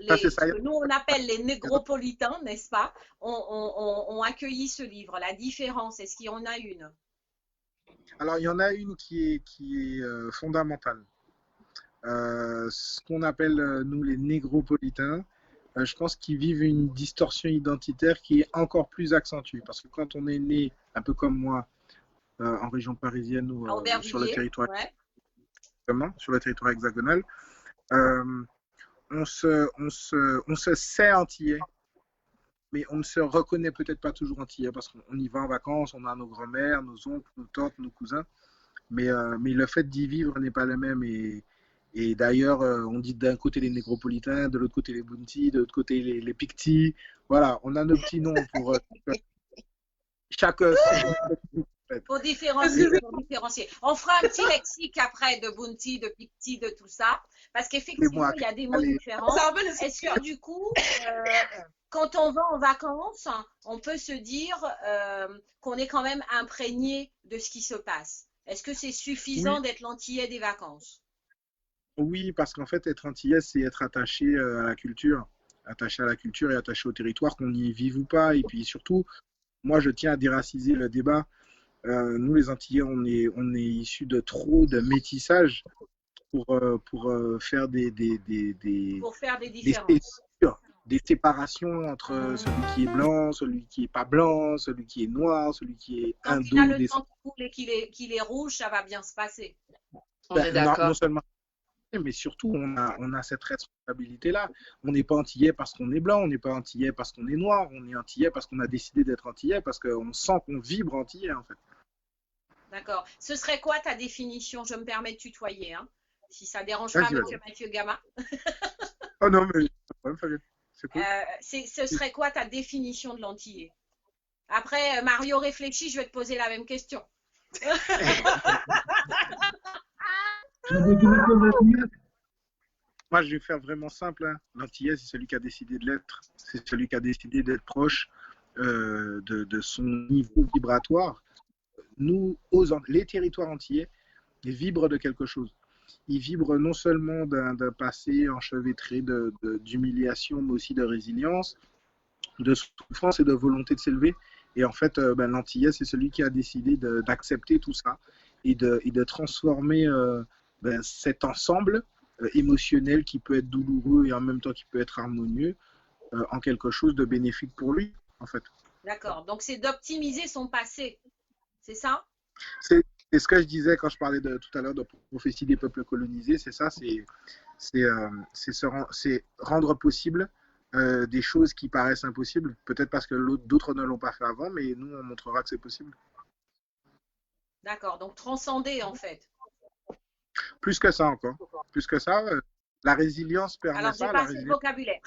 nous on appelle les négropolitains, n'est-ce pas, ont accueilli ce livre. La différence, est-ce qu'il y en a une? Alors, il y en a une qui est fondamentale. Ce qu'on appelle, nous, les négropolitains, je pense qu'ils vivent une distorsion identitaire qui est encore plus accentuée. Parce que quand on est né, un peu comme moi, en région parisienne ou sur le territoire, sur le territoire hexagonal, on se sait antillais, mais on ne se reconnaît peut-être pas toujours antillais parce qu'on y va en vacances, on a nos grands-mères, nos oncles, nos tantes, nos cousins, mais le fait d'y vivre n'est pas le même. Et d'ailleurs, on dit d'un côté les négropolitains, de l'autre côté les Bunti, de l'autre côté les Picti. Voilà, on a nos petits noms pour chaque... Pour différencier. On fera un petit lexique après de Bunti, de Picti, de tout ça, parce qu'effectivement, il y a des mots différents. Est-ce que du coup, quand on va en vacances, on peut se dire qu'on est quand même imprégné de ce qui se passe? Est-ce que c'est suffisant d'être l'antillais des vacances? Oui, parce qu'en fait, être antillais, c'est être attaché à la culture. Attaché à la culture et attaché au territoire, qu'on y vive ou pas. Et puis surtout, moi, je tiens à déraciser le débat. Nous, les Antillais, on est issus de trop de métissage pour faire des différences. Des séparations entre celui qui est blanc, celui qui n'est pas blanc, celui qui est noir, celui qui est indo. Quand il a le temps qui coule et qu'il est rouge, ça va bien se passer. On est d'accord. Non seulement, mais surtout, on a cette responsabilité-là. On n'est pas antillais parce qu'on est blanc, on n'est pas antillais parce qu'on est noir, on est antillais parce qu'on a décidé d'être antillais, parce qu'on sent qu'on vibre antillais, en fait. D'accord. Ce serait quoi ta définition? Je me permets de tutoyer, hein, si ça ne dérange pas Mathieu Gama. Oh non, mais pas de problème, c'est cool. Ce serait quoi ta définition de l'antillais? Après, Mario réfléchit, je vais te poser la même question. Moi, je vais faire vraiment simple. Hein. L'antillais, c'est celui qui a décidé de l'être. C'est celui qui a décidé d'être proche de son niveau vibratoire. Nous, les territoires antillais, ils vibrent de quelque chose. Ils vibrent non seulement d'un passé enchevêtré d'humiliation, mais aussi de résilience, de souffrance et de volonté de s'élever. Et en fait, l'antillais, c'est celui qui a décidé d'accepter tout ça et de transformer cet ensemble émotionnel qui peut être douloureux et en même temps qui peut être harmonieux en quelque chose de bénéfique pour lui, en fait. D'accord. Donc, c'est d'optimiser son passé. C'est ça? C'est ce que je disais quand je parlais tout à l'heure de prophétie des peuples colonisés. C'est ça, c'est rendre possible des choses qui paraissent impossibles, peut-être parce que d'autres ne l'ont pas fait avant, mais nous, on montrera que c'est possible. D'accord, donc transcender en fait. Plus que ça encore. Plus que ça, la résilience permet Alors, ça. j'ai pas assez de vocabulaire.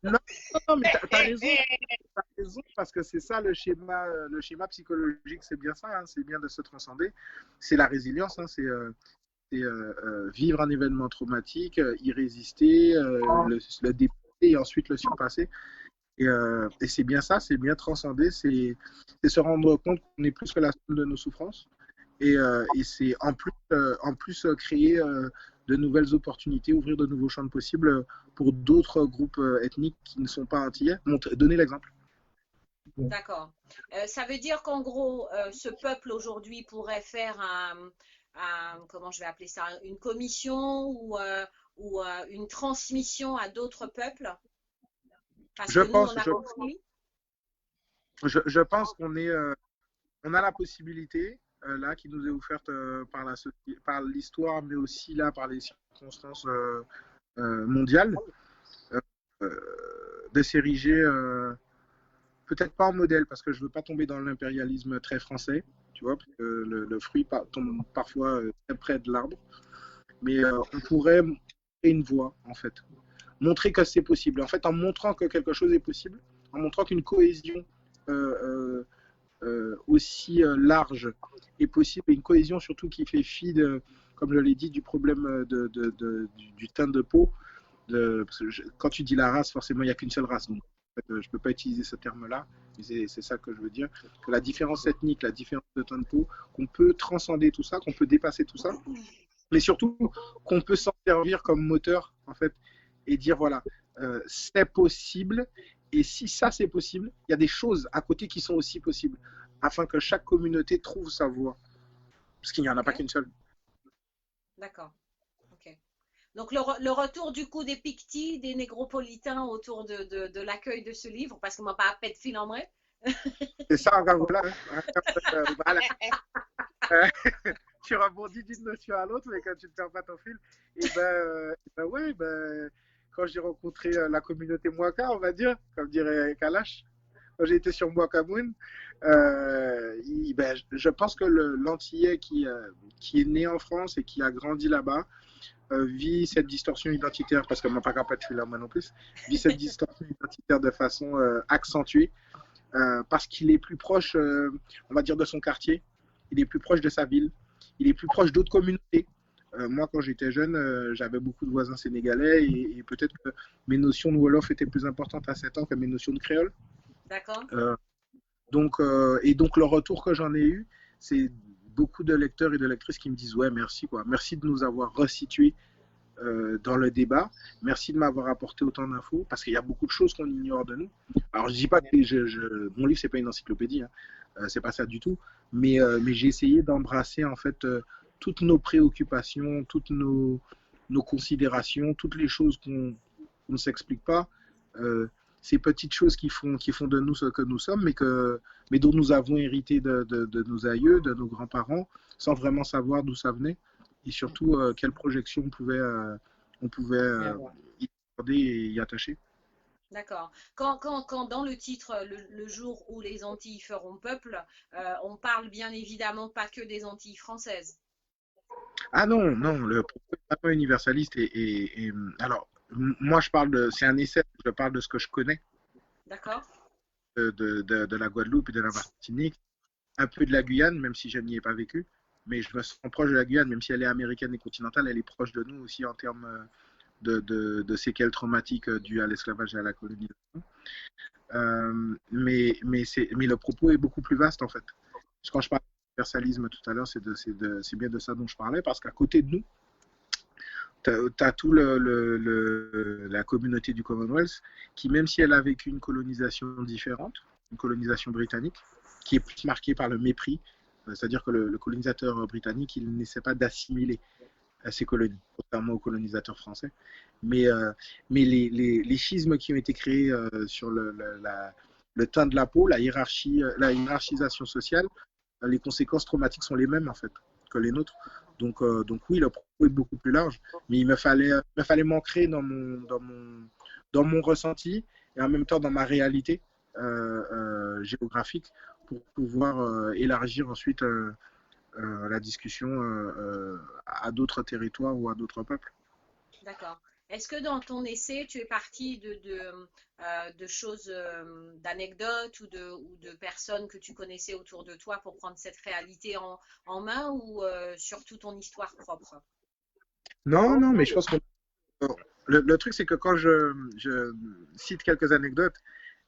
Non, non, mais t'as raison. T'as raison, parce que c'est ça le schéma psychologique, c'est bien ça, hein, c'est bien de se transcender. C'est la résilience, hein, c'est vivre un événement traumatique, y résister, le dépasser et ensuite le surpasser. Et c'est bien ça, c'est bien transcender, c'est se rendre compte qu'on est plus que la somme de nos souffrances. Et c'est en plus créer de nouvelles opportunités, ouvrir de nouveaux champs de possibles pour d'autres groupes ethniques qui ne sont pas antillais. Donner l'exemple. D'accord. Ça veut dire qu'en gros, ce peuple aujourd'hui pourrait faire comment je vais appeler ça, une commission ou une transmission à d'autres peuples? Parce que nous, on a compris. Je pense qu'on on a la possibilité là qui nous est offerte par l'histoire, mais aussi là par les circonstances mondiales, de s'ériger peut-être pas en modèle, parce que je veux pas tomber dans l'impérialisme très français, tu vois, parce que le fruit tombe parfois très près de l'arbre, mais on pourrait montrer une voie en fait, montrer que c'est possible. En fait, en montrant que quelque chose est possible, en montrant qu'une cohésion aussi large est possible, et une cohésion surtout qui fait fi comme je l'ai dit, du problème du teint de peau. Parce que quand tu dis la race, forcément, il n'y a qu'une seule race. Donc, en fait, je ne peux pas utiliser ce terme-là, mais c'est ça que je veux dire. Que la différence ethnique, la différence de teint de peau, qu'on peut transcender tout ça, qu'on peut dépasser tout ça, mais surtout qu'on peut s'en servir comme moteur, en fait, et dire, voilà, c'est possible. Et si ça, c'est possible, il y a des choses à côté qui sont aussi possibles, afin que chaque communauté trouve sa voie. Parce qu'il n'y en a pas qu'une seule. D'accord. Ok. Donc, le retour du coup des Pictis, des négropolitains autour de l'accueil de ce livre, parce qu'on m'a pas appelé de fil en vrai. C'est ça, voilà. Voilà. Tu rebondis d'une notion à l'autre, mais quand tu ne perds pas ton fil, et quand j'ai rencontré la communauté Mwaka, on va dire, comme dirait Kalash, quand j'ai été sur Mwakamoun, je pense que l'Antillais qui est né en France et qui a grandi là-bas vit cette distorsion identitaire, parce que moi, pas capable de faire là, moi non plus, vit cette distorsion identitaire de façon accentuée, parce qu'il est plus proche, on va dire, de son quartier, il est plus proche de sa ville, il est plus proche d'autres communautés. Moi, quand j'étais jeune, j'avais beaucoup de voisins sénégalais et peut-être que mes notions de Wolof étaient plus importantes à 7 ans que mes notions de créole. D'accord. Donc, le retour que j'en ai eu, c'est beaucoup de lecteurs et de lectrices qui me disent « Ouais, merci, quoi. Merci de nous avoir resitués dans le débat. Merci de m'avoir apporté autant d'infos, parce qu'il y a beaucoup de choses qu'on ignore de nous. » Alors, je dis pas que mon livre, c'est pas une encyclopédie, hein. C'est pas ça du tout. Mais j'ai essayé d'embrasser, en fait, toutes nos préoccupations, toutes nos considérations, toutes les choses qu'on ne s'explique pas, ces petites choses qui font de nous ce que nous sommes, mais dont nous avons hérité de nos aïeux, de nos grands-parents, sans vraiment savoir d'où ça venait, et surtout quelle projection on pouvait y accorder et y attacher. D'accord. Quand dans le titre, le jour où les Antilles feront peuple, on parle bien évidemment pas que des Antilles françaises. Ah non, le propos est vraiment universaliste. Alors, moi, c'est un essai, je parle de ce que je connais. D'accord. De la Guadeloupe et de la Martinique, un peu de la Guyane, même si je n'y ai pas vécu, mais je me sens proche de la Guyane, même si elle est américaine et continentale, elle est proche de nous aussi en termes de séquelles traumatiques dues à l'esclavage et à la colonisation. Mais le propos est beaucoup plus vaste, en fait. Quand je parle d'universalisme tout à l'heure, c'est bien de ça dont je parlais, parce qu'à côté de nous, tu as tout la communauté du Commonwealth qui, même si elle a vécu une colonisation différente, une colonisation britannique, qui est plus marquée par le mépris, c'est-à-dire que le colonisateur britannique, il n'essaie pas d'assimiler ses colonies, contrairement aux colonisateurs français. Mais les schismes qui ont été créés sur le teint de la peau, la hiérarchisation sociale, les conséquences traumatiques sont les mêmes, en fait, que les nôtres. Donc oui, le propos est beaucoup plus large, mais il me fallait m'ancrer dans dans mon ressenti et en même temps dans ma réalité géographique pour pouvoir élargir ensuite la discussion à d'autres territoires ou à d'autres peuples. D'accord. Est-ce que dans ton essai, tu es parti de choses, d'anecdotes ou de personnes que tu connaissais autour de toi pour prendre cette réalité en main ou surtout ton histoire propre? Non, mais je pense que le truc, c'est que quand je cite quelques anecdotes,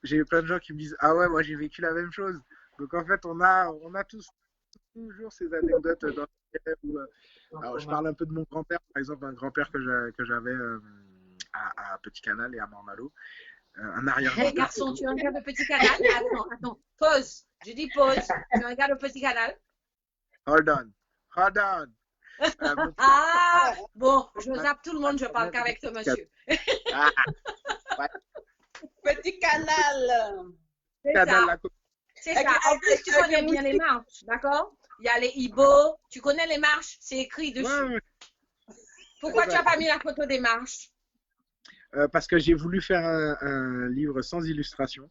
j'ai plein de gens qui me disent « Ah ouais, moi j'ai vécu la même chose ». Donc en fait, on a tous toujours ces anecdotes dans alors, je parle un peu de mon grand-père, par exemple, un grand-père que j'avais à Petit Canal et à Mormalo. Un arrière-grand-père. Hey, garçon, tu regardes le Petit Canal? Attends, pause. Je dis pause. Tu regardes le Petit Canal? Hold on. Ah, bon, je zappe tout le monde, je parle qu'avec ce monsieur. Petit Canal. C'est ça. En plus, tu connais bien les marches, d'accord? Il y a les Ibo. Tu connais les marches? C'est écrit dessus. Ouais. Pourquoi tu n'as pas mis la photo des marches? Parce que j'ai voulu faire un livre sans illustration.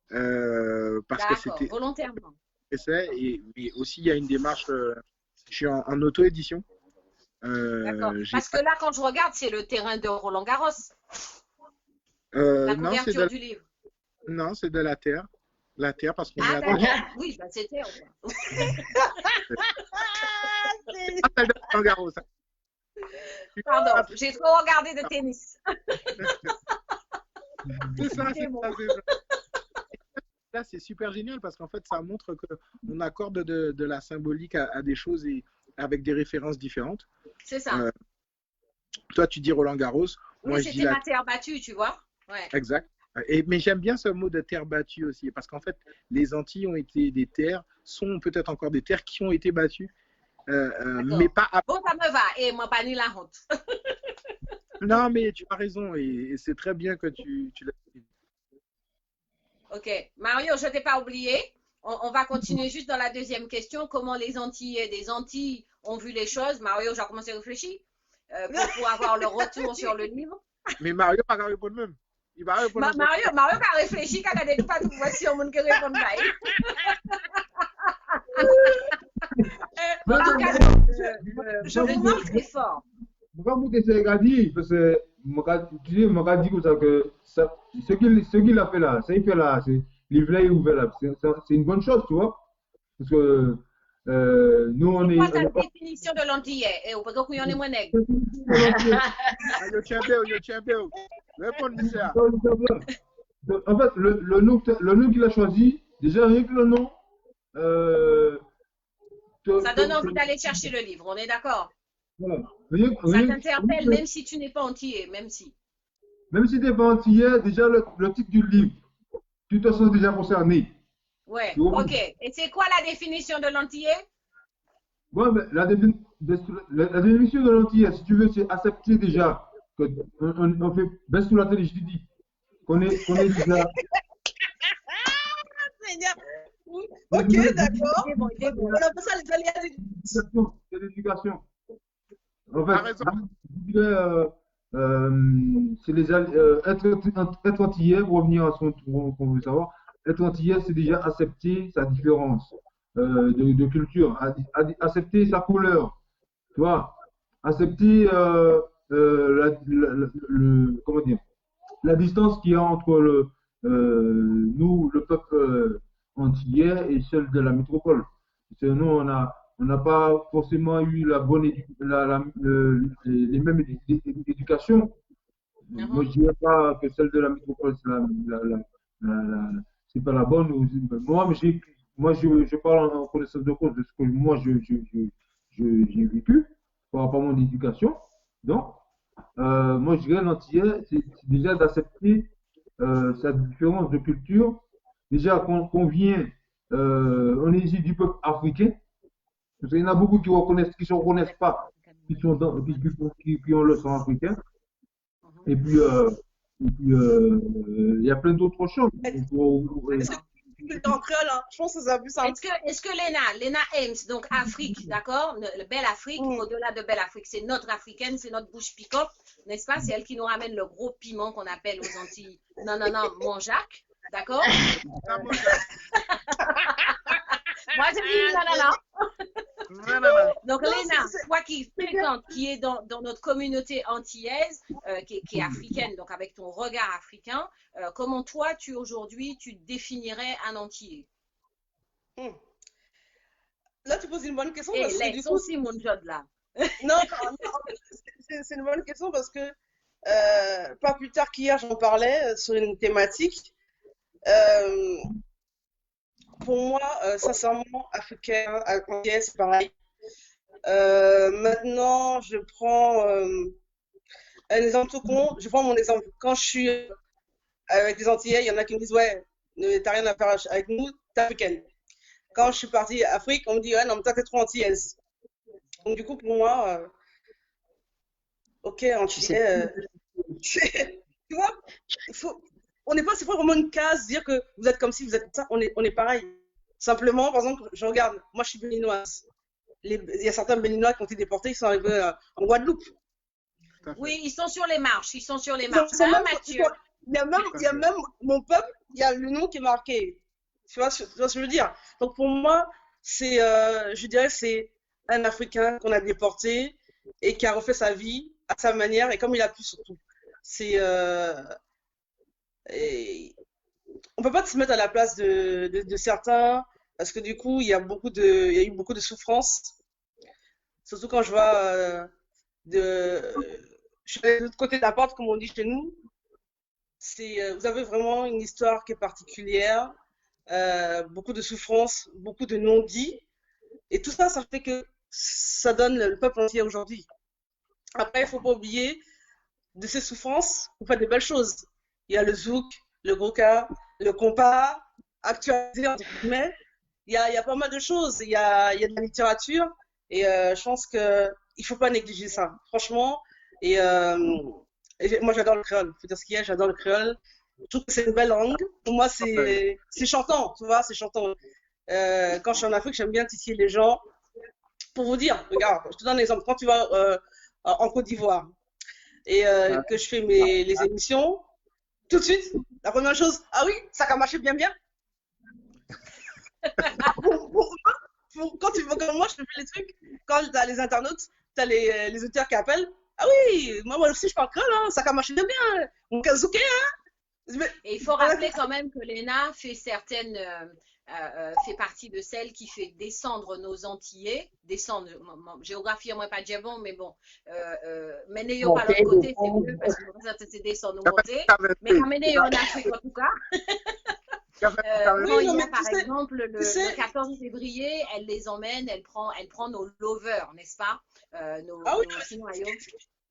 Parce que c'était volontairement. Mais aussi, il y a une démarche. Je suis en auto-édition. D'accord. Parce que là, quand je regarde, c'est le terrain de Roland Garros. La couverture du livre. Non, c'est de la terre. La terre, parce qu'on est à d'accord. Oui, bah, c'est terre. de Roland Garros. Pardon, j'ai trop regardé de tennis. C'est ça. Là, c'est super génial parce qu'en fait, ça montre qu'on accorde de la symbolique à des choses et avec des références différentes. C'est ça. Toi, tu dis Roland Garros. Oui, moi, je dis la terre battue, tu vois. Ouais. Exact. Mais j'aime bien ce mot de terre battue aussi, parce qu'en fait, les Antilles ont été des terres, sont peut-être encore des terres qui ont été battues, mais pas à... Bon, ça me va, et moi, pas ni la honte. Non, mais tu as raison, et c'est très bien que tu l'as dit. Ok. Mario, je ne t'ai pas oublié. On va continuer juste dans la deuxième question. Comment les Antillais des Antilles ont vu les choses? Mario, j'ai commencé à réfléchir pour avoir le retour sur le livre. Mais Mario n'a pas répondu même. Mario a réfléchi quand il a dit pas de voici au monde qui répond pas. En tout cas, je le note très fort. Pourquoi vous essayez de dire, parce que tu dis, m'a dit que ce qu'il a fait là, c'est livre là est ouvert là, c'est une bonne chose, tu vois, parce que nous on est. Quoi ta définition de l'antillais? Et au pas qu'on y en est moins nègre. Réponds-nous ça. En fait, le nom qu'il a choisi, déjà rien que le nom. Ça donne envie d'aller chercher le livre, on est d'accord? Voilà. Ça t'interpelle même si tu n'es pas antillais, même si. Même si tu n'es pas antillais, déjà le titre du livre, tu te sens déjà concerné. Ouais, ok. Et c'est quoi la définition de l'antillais? Bon, mais la définition de l'antillais, si tu veux, c'est accepter déjà qu'on fait baisse sous la télé, je te dis. Qu'on est déjà. Ok, d'accord. On appelle ça l'éducation. En fait, c'est être antillais, pour revenir à ce qu'on veut savoir, être antillais, c'est déjà accepter sa différence de culture, accepter sa couleur, tu vois, accepter comment dire, la distance qu'il y a entre nous, le peuple antillais, et celle de la métropole. Parce que nous, on n'a pas forcément eu les mêmes éducations. Moi, je ne dirais pas que celle de la métropole, c'est pas la bonne. Moi, je parle en connaissance de cause de ce que moi, j'ai vécu par rapport à mon éducation. Donc, moi, je dirais l'antillais, c'est déjà d'accepter sa différence de culture. Déjà, qu'on vient, on est ici du peuple africain. Parce qu'il y en a beaucoup qui ne se reconnaissent pas, qui ont le sang africain. Et puis, il y a plein d'autres choses. en créole, hein. Je pense que c'est plus simple. Est-ce que Léna Ames, donc Afrique, d'accord, le Belle Afrique, au-delà de Belle Afrique, c'est notre africaine, c'est notre bouche piquante, n'est-ce pas? C'est elle qui nous ramène le gros piment qu'on appelle aux Antilles. Non, mon Jacques, d'accord? Moi, je dis non. Donc, Léna, toi qui fréquentes, qui est dans notre communauté antillaise, qui est africaine, donc avec ton regard africain, comment toi, aujourd'hui, tu définirais un Antillais? Là, tu poses une bonne question. Parce que, du coup, c'est mon job là. Non, c'est une bonne question parce que pas plus tard qu'hier, j'en parlais sur une thématique. Pour moi, sincèrement, africain, antillaise, c'est pareil. Maintenant, je prends un exemple tout con. Je prends mon exemple. Quand je suis avec les Antillais, il y en a qui me disent ouais, t'as rien à faire avec nous, t'es africaine. Quand je suis partie Afrique, on me dit ouais, non, mais toi, t'es trop antillaise. Donc, du coup, pour moi, ok, antillais, tu vois, on n'est pas, c'est pas vraiment une case, dire que vous êtes comme ci, vous êtes comme ça, on est pareil. Simplement, par exemple, je regarde, moi, je suis béninoise. Il y a certains béninois qui ont été déportés, ils sont arrivés en Guadeloupe. Oui, ils sont sur les marches, Mathieu. Il y a même mon peuple, il y a le nom qui est marqué. Tu vois ce que je veux dire? Donc pour moi, c'est, je dirais, c'est un Africain qu'on a déporté et qui a refait sa vie à sa manière et comme il a pu surtout. C'est, on peut pas se mettre à la place de certains parce que du coup, il y a eu beaucoup de souffrances. Surtout quand je vois je suis allée de l'autre côté de la porte, comme on dit chez nous. Vous avez vraiment une histoire qui est particulière, beaucoup de souffrances, beaucoup de non-dits. Et tout ça, ça fait que ça donne le peuple entier aujourd'hui. Après, il ne faut pas oublier de ces souffrances, on fait des belles choses. Il y a le zouk, le goka, le compas, actualisé entre guillemets. Il y a pas mal de choses. Il y a de la littérature. Et je pense qu'il ne faut pas négliger ça, franchement. Et moi, j'adore le créole. Faut dire ce qu'il y a, j'adore le créole. Je trouve que c'est une belle langue. Pour moi, c'est chantant, tu vois, c'est chantant. Quand je suis en Afrique, j'aime bien titiller les gens. Pour vous dire, regarde, je te donne un exemple. Quand tu vas en Côte d'Ivoire et que je fais les émissions, tout de suite, la première chose, ah oui, ça a marché bien. Quand tu vois comme moi, je fais les trucs. Quand tu as les internautes, tu as les auteurs qui appellent. Ah oui, moi aussi je parle créole, hein, ça a marché bien. Mon kazouké, hein. Et il faut rappeler quand même que Léna fait fait partie de celles qui fait descendre nos Antillais. Descendre, géographie, moi pas dire bon, mais bon. Mais n'ayons pas l'autre côté, c'est mieux parce que c'est descendre ou monter. Mais ramenez en Afrique en tout cas. Quand il y a par exemple le 14 février, elle les emmène, elle prend nos lovers, n'est-ce pas? Ce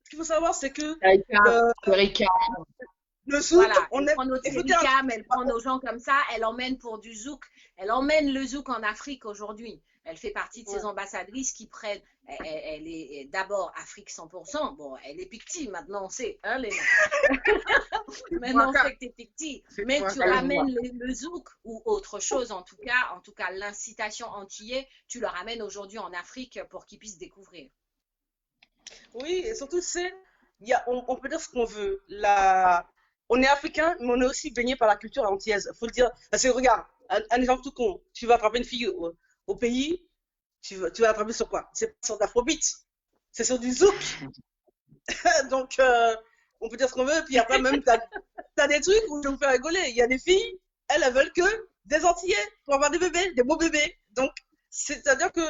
qu'il faut savoir, c'est que le zouk, voilà, elle prend notre Ericam, elle prend nos gens comme ça, elle emmène pour du zouk, elle emmène le zouk en Afrique aujourd'hui. Elle fait partie de ces ambassadrices qui prennent, elle est d'abord Afrique 100%, bon, elle est picti, maintenant on sait, hein Léna. Maintenant on sait que t'es picti, mais tu ramènes le zouk ou autre chose, en tout cas l'incitation antillais, tu le ramènes aujourd'hui en Afrique pour qu'ils puissent découvrir. Oui, et surtout on peut dire ce qu'on veut, on est africain, mais on est aussi baigné par la culture antillaise, faut le dire, parce que regarde, un exemple tout con, tu vas attraper une fille au pays, tu vas l'attraper sur quoi? C'est pas sur d'afrobeat, c'est sur du zouk. Donc, on peut dire ce qu'on veut, puis après même, t'as des trucs où je vais vous faire rigoler. Il y a des filles, elles veulent que des Antillais pour avoir des bébés, des beaux bébés. Donc, c'est-à-dire que,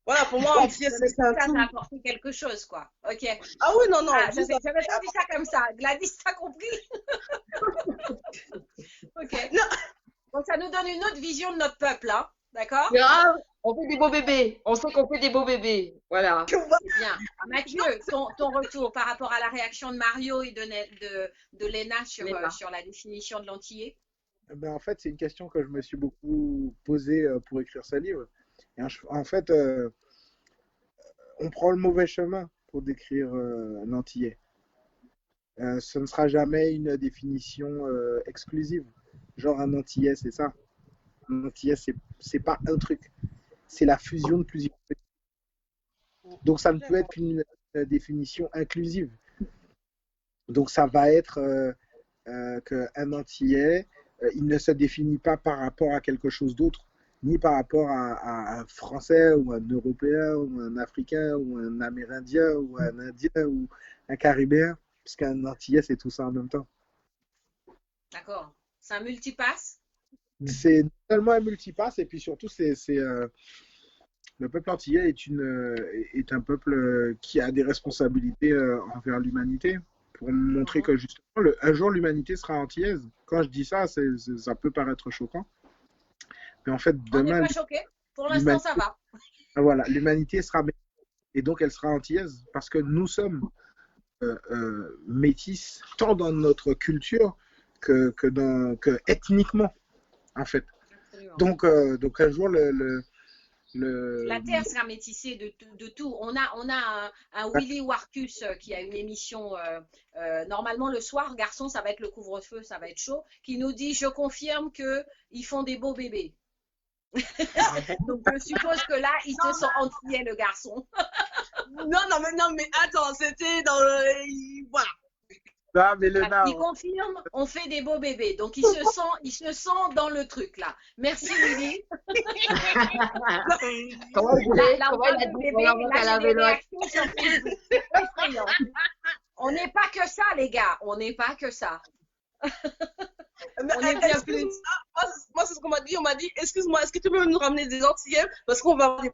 voilà, pour moi, Antillais, c'est un tout. Ça t'a apporté quelque chose, quoi. Ok. Ah oui, non. J'avais pas dit ça comme ça. Gladys, t'as compris? Ok. Non. Donc, ça nous donne une autre vision de notre peuple, hein. D'accord? On fait des beaux bébés. On sait qu'on fait des beaux bébés. Voilà. C'est bien. Mathieu, ton retour par rapport à la réaction de Mario et de Léna sur la définition de l'antillais? En fait, c'est une question que je me suis beaucoup posée pour écrire ce livre. Et en fait, on prend le mauvais chemin pour décrire l'antillais. Ce ne sera jamais une définition exclusive. Genre un antillais, c'est ça. Un Antillais, c'est pas un truc. C'est la fusion de plusieurs trucs. Donc, ça ne peut être qu'une définition inclusive. Donc, ça va être qu'un Antillais, il ne se définit pas par rapport à quelque chose d'autre, ni par rapport à un Français ou un Européen ou un Africain ou un Amérindien ou un Indien ou un Caribéen, parce qu'un Antillais, c'est tout ça en même temps. D'accord. C'est un multipasse? C'est tellement un multipasse, et puis surtout, le peuple antillais est un peuple qui a des responsabilités envers l'humanité, pour montrer que justement, un jour, l'humanité sera antillaise. Quand je dis ça, ça peut paraître choquant. Mais en fait, On demain, n'est pas choqué. Pour l'instant, ça va. Voilà, l'humanité sera métisse, et donc elle sera antillaise, parce que nous sommes métis, tant dans notre culture que ethniquement, en fait. Donc un jour, la terre sera métissée de tout. On a un Willy Warkus qui a une émission, normalement le soir, garçon, ça va être le couvre-feu, ça va être chaud, qui nous dit, je confirme qu'ils font des beaux bébés. Donc je suppose que là, il se sent antillais, le garçon. non, mais attends, c'était dans le... Voilà. Ah, mais il confirme, on fait des beaux bébés. Donc il se sent dans le truc là. Merci Willy. Comment il a dit qu'elle avait le On n'est pas que ça, les gars. On n'est pas que ça. Mais on est bien plus. Moi, c'est ce qu'on m'a dit. On m'a dit, excuse-moi, est-ce que tu peux nous ramener des Antillais parce qu'on va avoir des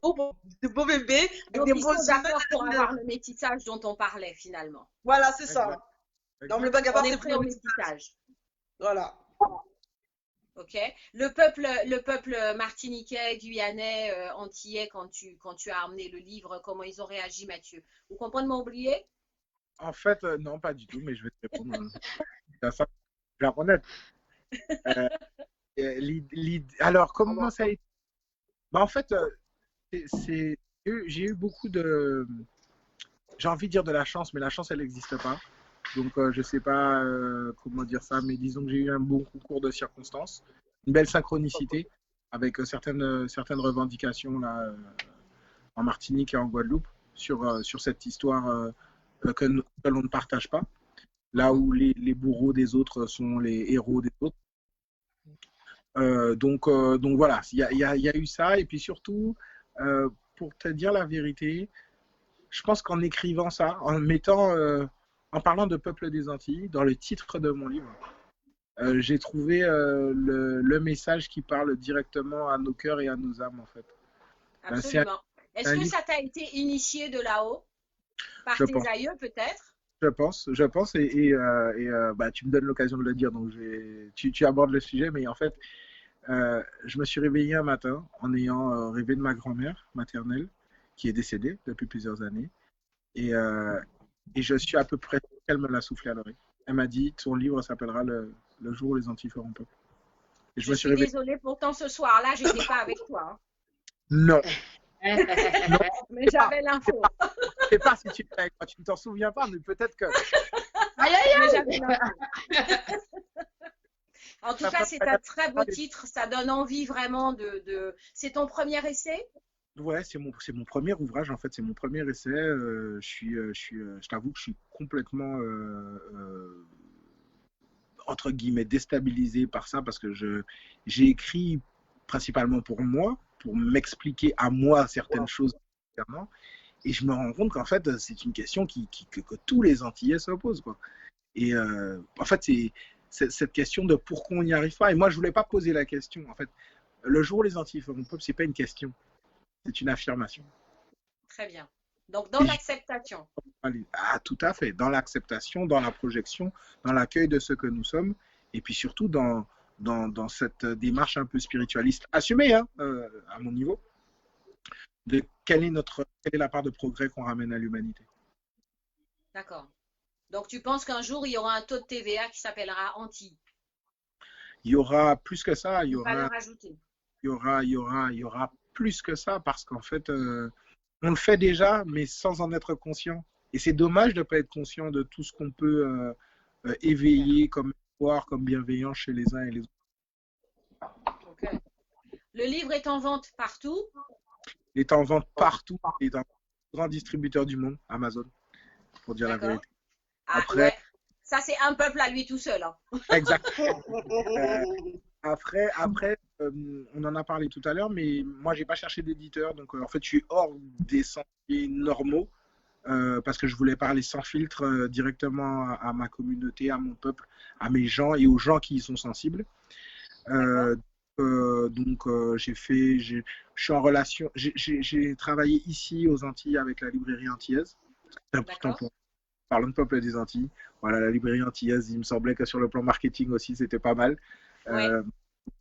beaux bébés. Donc, des ils sont d'accord pour avoir le métissage dont on parlait finalement. Voilà, c'est ça. Donc, le bagabard, c'est prêt au métissage. Voilà. Ok. Le peuple martiniquais, guyanais, antillais, quand tu as amené le livre, comment ils ont réagi, Mathieu? Vous complètement oublié? En fait, non, pas du tout, mais je vais te répondre. Ça, je vais reconnaître. Alors, comment ça a été? Bah, en fait, j'ai eu beaucoup de... J'ai envie de dire de la chance, mais la chance, elle n'existe pas. Donc, je ne sais pas comment dire ça, mais disons que j'ai eu un bon concours de circonstances, une belle synchronicité avec certaines revendications là, en Martinique et en Guadeloupe sur cette histoire que l'on ne partage pas, là où les bourreaux des autres sont les héros des autres. Donc voilà, il y a eu ça, et puis surtout, pour te dire la vérité, je pense qu'en écrivant ça, en parlant de Peuple des Antilles, dans le titre de mon livre, j'ai trouvé le message qui parle directement à nos cœurs et à nos âmes, en fait. Absolument. Est-ce que ça t'a été initié de là-haut? Par tes aïeux, peut-être? Je pense, et bah, tu me donnes l'occasion de le dire, donc tu abordes le sujet, mais en fait, je me suis réveillé un matin en ayant rêvé de ma grand-mère maternelle, qui est décédée depuis plusieurs années, et je suis à peu près qu'elle me l'a soufflé à l'oreille. Elle m'a dit, ton livre s'appellera le jour où les Antilles feront peuple. Et je suis désolée, pourtant ce soir-là, je n'étais pas avec toi. Hein. Non. Non. Mais j'avais l'info. Je sais pas si tu ne t'en souviens pas, mais peut-être que... En tout cas, c'est un très beau titre. Ça donne envie vraiment de... C'est ton premier essai? Ouais, c'est mon premier ouvrage, en fait, c'est mon premier essai. Je t'avoue que je suis complètement, entre guillemets, déstabilisé par ça, parce que j'ai écrit principalement pour moi, pour m'expliquer à moi certaines choses, et je me rends compte qu'en fait, c'est une question que tous les Antillais se posent, quoi. Et en fait, c'est cette question de pourquoi on n'y arrive pas. Et moi, je voulais pas poser la question. En fait, le jour où les Antilles feront peuple, c'est pas une question. C'est une affirmation. Très bien. Donc, dans l'acceptation. Ah, tout à fait. Dans l'acceptation, dans la projection, dans l'accueil de ce que nous sommes, et puis surtout dans cette démarche un peu spiritualiste, assumée à mon niveau, de quelle est la part de progrès qu'on ramène à l'humanité. D'accord. Donc, tu penses qu'un jour, il y aura un taux de TVA qui s'appellera Antilles? Il y aura plus que ça. Il y aura plus que ça, parce qu'en fait, on le fait déjà, mais sans en être conscient. Et c'est dommage de ne pas être conscient de tout ce qu'on peut éveiller comme espoir, comme bienveillance chez les uns et les autres. Ok. Le livre est en vente partout. Il est en vente partout. Il est dans le plus grand distributeur du monde, Amazon, pour dire la vérité. Après, ouais. Ça, c'est un peuple à lui tout seul. Hein. Exactement. Après, on en a parlé tout à l'heure, mais moi, j'ai pas cherché d'éditeur. Donc, en fait, je suis hors des sentiers normaux parce que je voulais parler sans filtre directement à ma communauté, à mon peuple, à mes gens et aux gens qui y sont sensibles. Je suis en relation. J'ai travaillé ici aux Antilles avec la librairie antillaise. C'est important pour parlons de peuple des Antilles. Voilà, la librairie antillaise, il me semblait que sur le plan marketing aussi, c'était pas mal.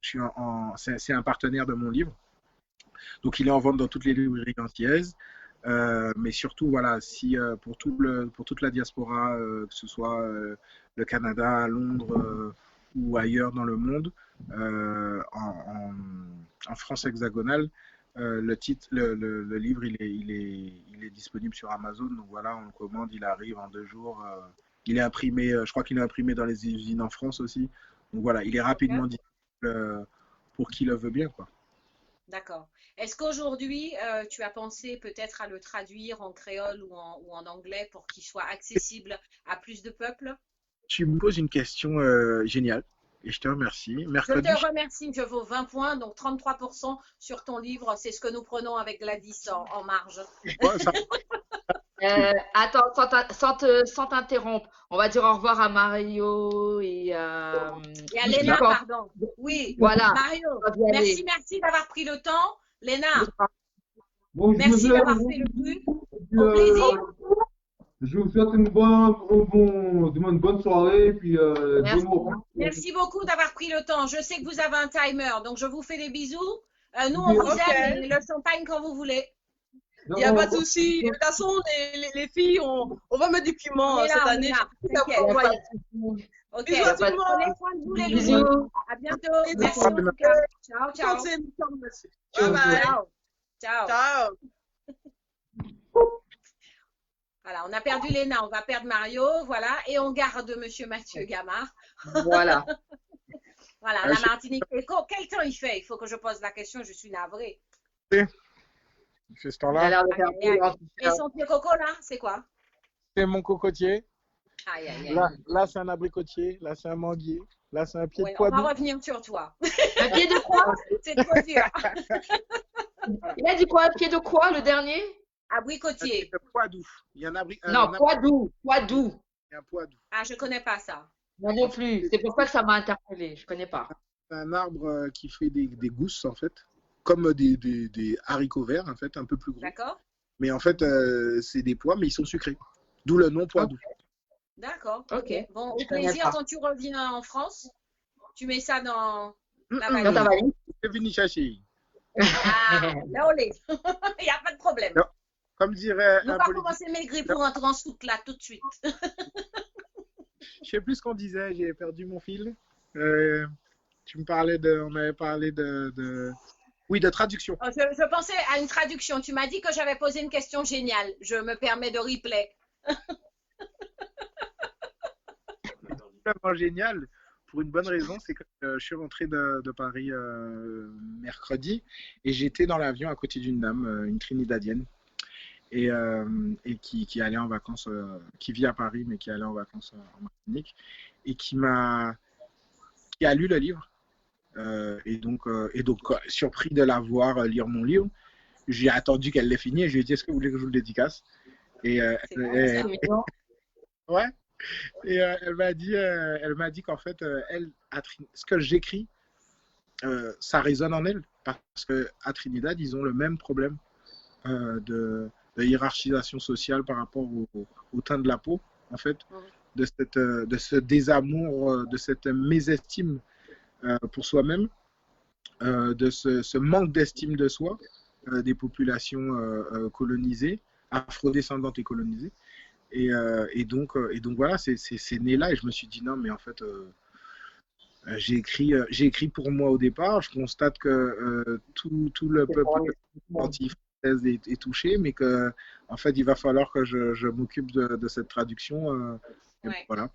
C'est un partenaire de mon livre. Donc, il est en vente dans toutes les librairies antillaises. Mais surtout, voilà, si pour toute la diaspora, que ce soit le Canada, Londres ou ailleurs dans le monde, en France hexagonale, le livre, il est disponible sur Amazon. Donc voilà, on le commande, il arrive en 2 jours. Il est imprimé, je crois qu'il est imprimé dans les usines en France aussi. Donc voilà, il est rapidement disponible pour qui le veut bien, quoi. D'accord. Est-ce qu'aujourd'hui, tu as pensé peut-être à le traduire en créole ou en anglais pour qu'il soit accessible à plus de peuples? Tu me poses une question géniale. Et je te remercie. Mercredi, je te remercie, je vaux 20 points, donc 33% sur ton livre. C'est ce que nous prenons avec Gladys en marge. Attends, sans t'interrompre, on va dire au revoir à Mario et à Léna, pardon. Oui, voilà. Mario, merci d'avoir pris le temps. Léna, merci d'avoir fait le truc. Au plaisir. Je vous souhaite une bonne soirée. Puis, merci beaucoup d'avoir pris le temps. Je sais que vous avez un timer, donc je vous fais des bisous. Nous, on vous aime et le champagne quand vous voulez. Il n'y a pas de souci. De toute façon, les filles, on va mettre du piment cette année. Ok, prenez soin de vous les loups. À bientôt. Merci en tout cas. Ciao, ciao. Bye bye. Ciao. Ciao. Voilà, on a perdu Léna, on va perdre Mario, voilà, et on garde Monsieur Mathieu Gamard. Voilà. Voilà, la Martinique. Quel temps il fait? Il faut que je pose la question, je suis navrée. Il fait ce temps-là. Et son pied coco là, c'est quoi? C'est mon cocotier. Aïe, aïe, aïe. Là c'est un abricotier, là c'est un manguier, là c'est un pied de poids. On va revenir sur toi. Un pied de quoi? C'est trop dur. Il a dit quoi? Un pied de quoi, le dernier? Abricotier. Poidoux. Il y en a non, Poidoux. Il y a un Poidoux. Ah, je connais pas ça. Moi non plus. C'est pour ça que ça m'a interpellé. Je connais pas. C'est un arbre qui fait des gousses en fait, comme des haricots verts en fait, un peu plus gros. D'accord. Mais en fait, c'est des pois, mais ils sont sucrés. D'où le nom Poidoux. D'accord. Ok. Bon, au plaisir quand tu reviens en France, tu mets ça dans ta valise. Dans ta valise. Je vais venir chercher. Ah, là, olé. Il n'y a pas de problème. Non. Comme dirait on va commencer maigrir pour entrer en soute là tout de suite. Je sais plus ce qu'on disait, j'ai perdu mon fil. On avait parlé oui, de traduction. Je pensais à une traduction. Tu m'as dit que j'avais posé une question géniale. Je me permets de replay. Vraiment génial. Pour une bonne raison, c'est que je suis rentré de Paris mercredi et j'étais dans l'avion à côté d'une dame, une Trinidadienne, et qui allait en vacances, qui vit à Paris mais qui allait en vacances en Martinique, et qui a lu le livre, et donc surpris de la voir lire mon livre, j'ai attendu qu'elle l'ait fini et je lui ai dit est-ce que vous voulez que je vous le dédicace, et ouais. Et elle m'a dit qu'en fait, ce que j'écris, ça résonne en elle, parce qu'à Trinidad, ils ont le même problème de hiérarchisation sociale par rapport au teint de la peau, en fait, de ce désamour, de cette mésestime pour soi-même, de ce manque d'estime de soi des populations colonisées, afrodescendantes et colonisées. Et donc voilà, c'est né là, et je me suis dit non, mais en fait, j'ai écrit pour moi au départ. Je constate que tout le peuple anti-française est touché, mais que en fait, il va falloir que je m'occupe de cette traduction. Voilà,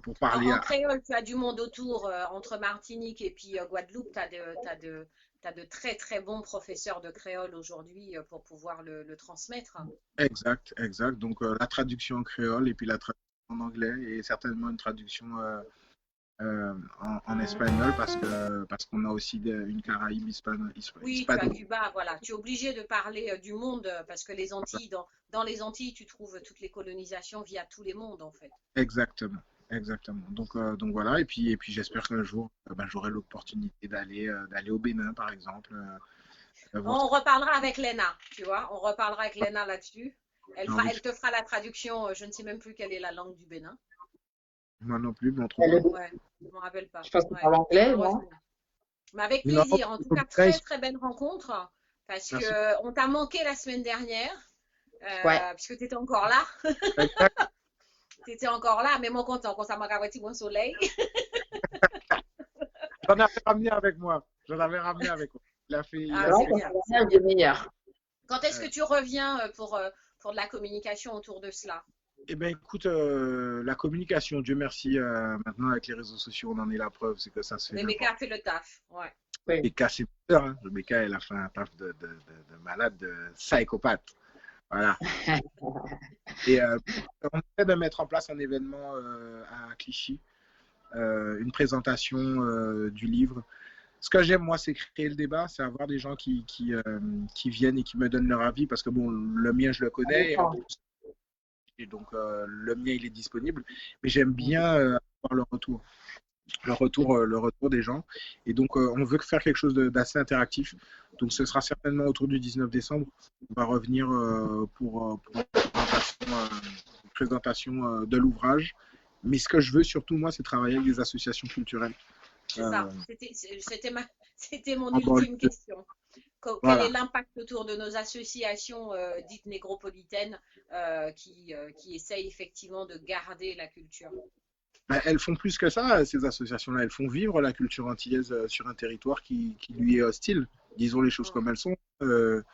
pour parler En créole, tu as du monde autour, entre Martinique et puis Guadeloupe, tu as de très très bons professeurs de créole aujourd'hui pour pouvoir le transmettre. Exact. Donc la traduction en créole et puis la traduction en anglais et certainement une traduction en espagnol parce qu'on a aussi une Caraïbe hispano. Oui, tu as Cuba, voilà. Tu es obligé de parler du monde parce que les Antilles, dans les Antilles, tu trouves toutes les colonisations via tous les mondes en fait. Exactement. Donc voilà, et puis j'espère qu'un jour j'aurai l'opportunité d'aller au Bénin par exemple. On reparlera avec Léna, tu vois, on reparlera avec Léna là-dessus. Elle te fera la traduction, je ne sais même plus quelle est la langue du Bénin. Moi non plus, mais on trouve. Ouais, je ne me rappelle pas. Je pense que c'est en anglais, non? Mais avec plaisir. En tout cas, très très belle rencontre. Parce qu'on t'a manqué la semaine dernière. Puisque tu étais encore là. Tu étais encore là, mais mon content, quand ça m'a gagné bon soleil. J'en avais ramené avec moi. Il a fait. C'est meilleur. Quand est-ce que tu reviens pour de la communication autour de cela? Eh bien, écoute, la communication, Dieu merci, maintenant avec les réseaux sociaux, on en est la preuve, c'est que ça se fait. Rebecca fait le taf, ouais. Rebecca, c'est peur, hein. Rebecca, elle a fait un taf de malade, de psychopathe. Voilà. Et on essaie de mettre en place un événement à Clichy, une présentation du livre. Ce que j'aime, moi, c'est créer le débat, c'est avoir des gens qui viennent et qui me donnent leur avis, parce que bon, le mien, je le connais. Et donc, le mien, il est disponible. Mais j'aime bien avoir le retour des gens. Et donc, on veut faire quelque chose d'assez interactif. Donc, ce sera certainement autour du 19 décembre. On va revenir pour une présentation de l'ouvrage. Mais ce que je veux surtout, moi, c'est travailler avec des associations culturelles. C'est ça. C'était mon ultime question. Quel est l'impact autour de nos associations dites négropolitaines qui essayent effectivement de garder la culture? Elles font plus que ça, ces associations-là. Elles font vivre la culture antillaise sur un territoire qui lui est hostile. Disons les choses comme elles sont. Il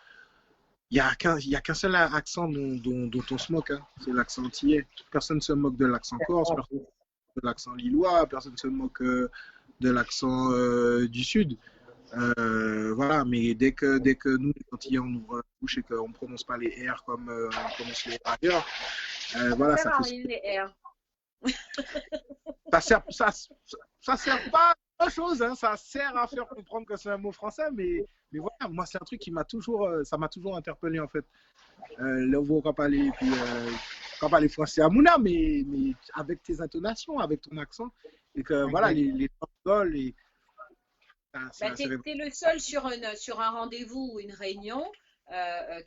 n'y a qu'un seul accent dont on se moque, hein. C'est l'accent antillais. Personne ne se moque de l'accent corse, personne ne se moque de l'accent lillois, personne ne se moque de l'accent du sud. Voilà, mais dès que nous, les Antillais, on ouvre la bouche et qu'on ne prononce pas les R comme on prononce les R ailleurs, voilà, ça fait... les R. Ça sert pas à autre chose, hein. Ça sert à faire comprendre que c'est un mot français, mais voilà, moi, c'est un truc qui m'a toujours interpellé, en fait. Là, on va parler, puis, quand parler français à Mouna, mais avec tes intonations, avec ton accent, et que, voilà, les paroles, et... Tu es le seul sur un rendez-vous ou une réunion,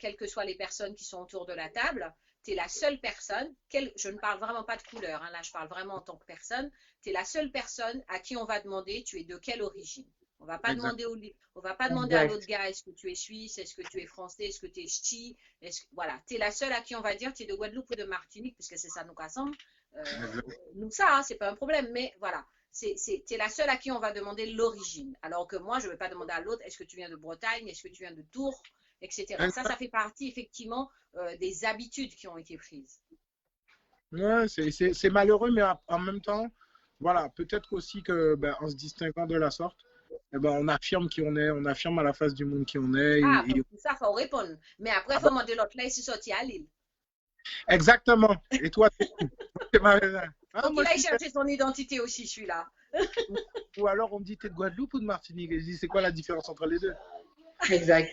quelles que soient les personnes qui sont autour de la table, tu es la seule personne, je ne parle vraiment pas de couleur, hein, là je parle vraiment en tant que personne, tu es la seule personne à qui on va demander tu es de quelle origine. On ne va pas demander à l'autre gars est-ce que tu es suisse, est-ce que tu es français, est-ce que tu es ch'ti, voilà, tu es la seule à qui on va dire tu es de Guadeloupe ou de Martinique, parce que c'est ça nous rassemble. Nous ça, hein, c'est pas un problème, mais voilà. Tu es la seule à qui on va demander l'origine. Alors que moi, je ne vais pas demander à l'autre, est-ce que tu viens de Bretagne, est-ce que tu viens de Tours, etc. Ça fait partie effectivement des habitudes qui ont été prises. Ouais, c'est malheureux, mais en même temps, voilà, peut-être aussi que en se distinguant de la sorte, on affirme qui on est, on affirme à la face du monde qui on est. Ça, il faut répondre. Mais après, il faut demander l'autre là, il s'est sorti à Lille. Exactement. Et toi, c'est malheureux. Donc, il a cherché son identité aussi, celui-là. Ou alors, on me dit, t'es de Guadeloupe ou de Martinique? Et je dis, c'est quoi la différence entre les deux? Exact.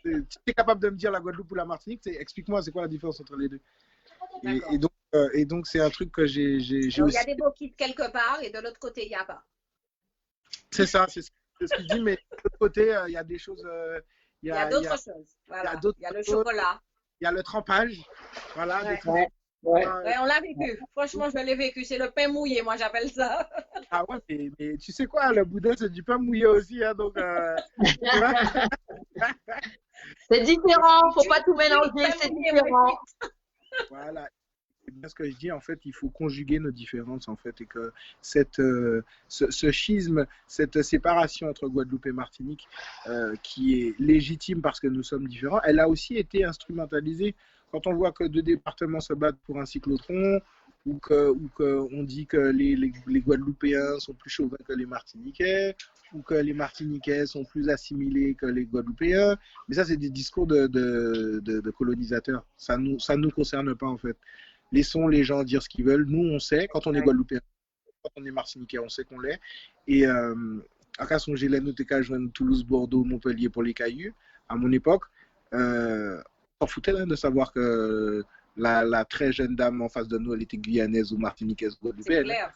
Tu es capable de me dire la Guadeloupe ou la Martinique? Explique-moi, c'est quoi la différence entre les deux? Et donc, c'est un truc que j'ai aussi... Il y a des mots qui quelque part et de l'autre côté, il n'y a pas. C'est ça, c'est ce que je dis, mais de l'autre côté, il y a des choses... Il y a d'autres choses. Voilà. Il y a le chocolat. Il y a le trempage. Voilà, Ouais, on l'a vécu. Franchement, je l'ai vécu. C'est le pain mouillé, moi, j'appelle ça. Ah ouais, mais tu sais quoi, le boudin, c'est du pain mouillé aussi. Hein, donc, c'est différent. Faut pas tout mélanger. C'est différent. Voilà. C'est bien ce que je dis. En fait, il faut conjuguer nos différences, en fait, et que ce schisme, cette séparation entre Guadeloupe et Martinique, qui est légitime parce que nous sommes différents, elle a aussi été instrumentalisée. Quand on voit que deux départements se battent pour un cyclotron, ou que on dit que les Guadeloupéens sont plus chauvins que les Martiniquais, ou que les Martiniquais sont plus assimilés que les Guadeloupéens. Mais ça, c'est des discours de colonisateurs. Ça nous concerne pas, en fait. Laissons les gens dire ce qu'ils veulent. Nous, on sait, quand on est Guadeloupéen, quand on est Martiniquais, on sait qu'on l'est. Et à cas son Gélène, Toulouse, Bordeaux, Montpellier pour les cailloux, à mon époque, on s'en foutait de savoir que la très jeune dame en face de nous, elle était guyanaise ou martiniquaise ou guadeloupéenne. Ça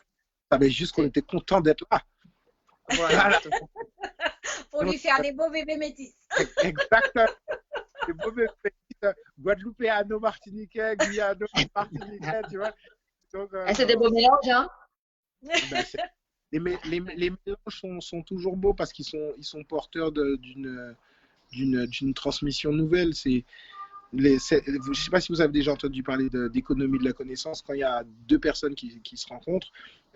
savait juste qu'on était content d'être là. Voilà. Pour lui faire des beaux bébés métis. Exactement. Des beaux bébés métis, guadeloupéano, martiniquais, guyano, martiniquais, tu vois. Donc, c'est des beaux mélanges, hein. Ben, les mélanges sont toujours beaux parce qu'ils sont porteurs d'une transmission nouvelle. Je ne sais pas si vous avez déjà entendu parler d'économie de la connaissance. Quand il y a deux personnes qui se rencontrent,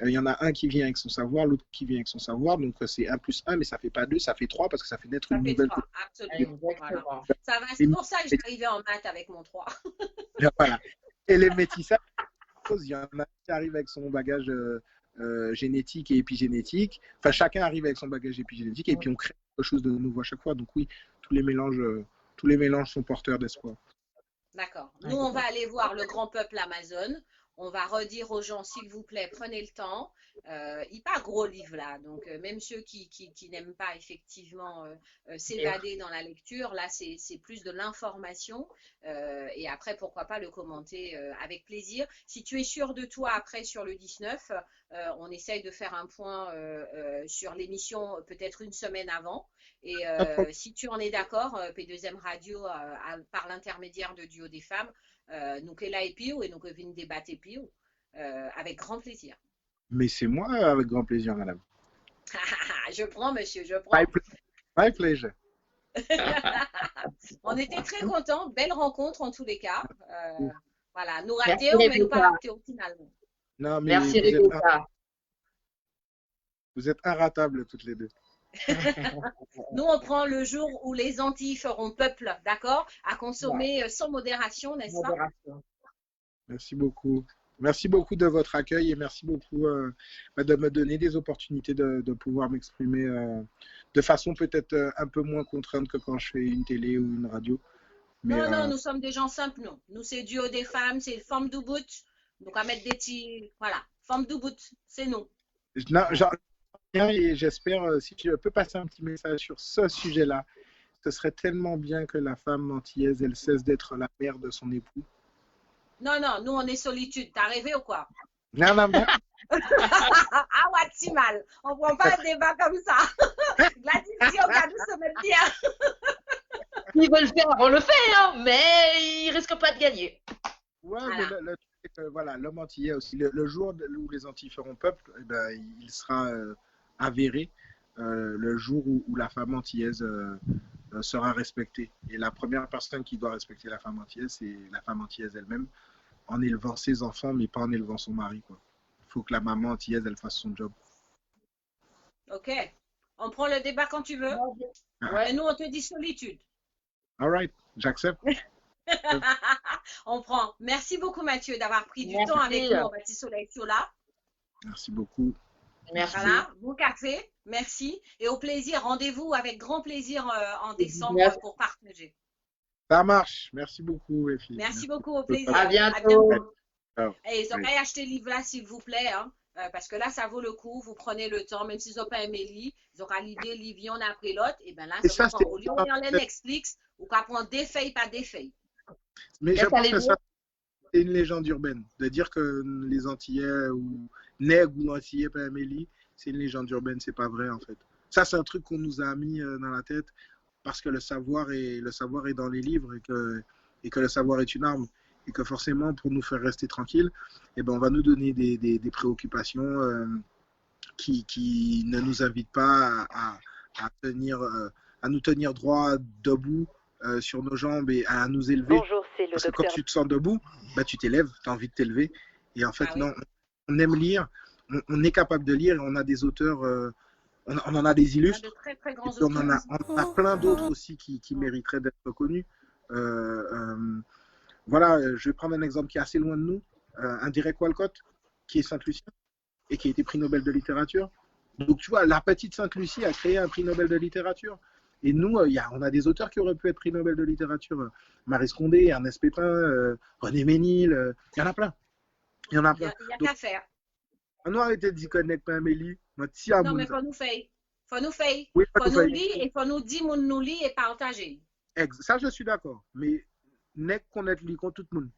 il y en a un qui vient avec son savoir, l'autre qui vient avec son savoir. Donc c'est 1 + 1, mais ça ne fait pas 2, ça fait 3 parce que ça fait naître une nouvelle. Absolument. Voilà. C'est pour ça que j'arrivais en maths avec mon 3. Voilà. Et les métissages, il y en a qui arrivent avec son bagage génétique et épigénétique. Enfin, chacun arrive avec son bagage épigénétique et puis on crée quelque chose de nouveau à chaque fois. Donc oui, tous les mélanges sont porteurs d'espoir. D'accord. Nous, on va aller voir le grand peuple Amazon. On va redire aux gens, s'il vous plaît, prenez le temps. Il pas gros livre là, donc même ceux qui n'aiment pas effectivement s'évader dans la lecture, là c'est plus de l'information et après pourquoi pas le commenter avec plaisir. Si tu es sûr de toi après sur le 19, on essaye de faire un point sur l'émission peut-être une semaine avant et si tu en es d'accord, P2M Radio par l'intermédiaire de Duo des femmes, nous que là et Pio et nous que venons débattre et Pio avec grand plaisir. Mais c'est moi avec grand plaisir, madame. Je prends, monsieur, je prends. My pleasure. On était très contents, belle rencontre en tous les cas. Voilà, nous ratés, mais nous pas ratés finalement. Non, mais merci Rebecca. Vous êtes inratables toutes les deux. Nous, on prend le jour où les Antilles feront peuple, d'accord? À consommer sans modération, n'est-ce pas? Merci beaucoup. Merci beaucoup de votre accueil et merci beaucoup de me donner des opportunités de pouvoir m'exprimer de façon peut-être un peu moins contrainte que quand je fais une télé ou une radio. Mais, non, nous sommes des gens simples, non. Nous, c'est Duo des femmes, c'est Femme du bout. Donc, à mettre des petits... Voilà, Femme du bout, c'est nous. Non, et j'espère, si tu peux passer un petit message sur ce sujet-là, ce serait tellement bien que la femme antillaise, elle cesse d'être la mère de son époux. Non, nous, on est solitude. T'as rêvé ou quoi? Non. Ah ouais, si mal. On prend pas un débat comme ça. Gladys, si on garde se mettre bien. Ils veulent le faire, on le fait, hein, mais ils risquent pas de gagner. Ouais, voilà. Mais voilà, l'homme antillais aussi. Le jour où les Antilles feront peuple, eh ben, il sera avéré le jour où la femme antillaise sera respectée. Et la première personne qui doit respecter la femme antillaise, c'est la femme antillaise elle-même, en élevant ses enfants, mais pas en élevant son mari, quoi. Il faut que la maman antillaise, elle fasse son job. Ok. On prend le débat quand tu veux. Ouais. Et nous, on te dit solitude. All right, j'accepte. On prend. Merci beaucoup, Mathieu, d'avoir pris du temps avec nous au Bâti Soleil là. Merci beaucoup. Merci. Voilà, bon café. Merci. Et au plaisir, rendez-vous avec grand plaisir en décembre pour partager. Ça marche. Merci beaucoup, les filles. Merci beaucoup, au plaisir. À bientôt. Et ils ont pas acheté le livre là, s'il vous plaît, hein, parce que là, ça vaut le coup. Vous prenez le temps, même s'ils n'ont pas aimé lire, ils auront l'idée, livre, on a pris l'autre. Et bien là, au lieu de lire Netflix, ou qu'à prendre des feuilles, pas des feuilles. Mais je pense que ça, c'est une légende urbaine. De dire que les Antillais ou Nègres ou Antillais pas aimé lire, c'est une légende urbaine, c'est pas vrai en fait. Ça, c'est un truc qu'on nous a mis dans la tête parce que le savoir est dans les livres et que le savoir est une arme. Et que forcément, pour nous faire rester tranquilles, eh ben, on va nous donner des préoccupations qui ne nous invitent pas à nous tenir droit, debout, sur nos jambes et à nous élever. Bonjour, c'est le Parce docteur. que quand tu te sens debout, bah, tu t'élèves, tu as envie de t'élever. Et en fait, non, on aime lire, on est capable de lire et on a des auteurs, on en a des illustres. On a de très, très grands on en a plein d'autres aussi qui mériteraient d'être connus. Voilà, je vais prendre un exemple qui est assez loin de nous. un Derek Walcott, qui est Sainte-Lucie, et qui a été prix Nobel de littérature. Donc, tu vois, la petite Sainte-Lucie a créé un prix Nobel de littérature. Et nous, on a des auteurs qui auraient pu être prix Nobel de littérature. Maryse Condé, Ernest Pépin, René Ménil, il y en a plein. Il y en a plein. Il y a qu'à faire. On a arrêté d'y connaître, pas Amélie. Non, mais faut nous faire. Faut nous faire. Oui, faut nous lire et faut nous dire, nous lire et partager. Ça, je suis d'accord. Mais n'est qu'on est li contre tout le monde.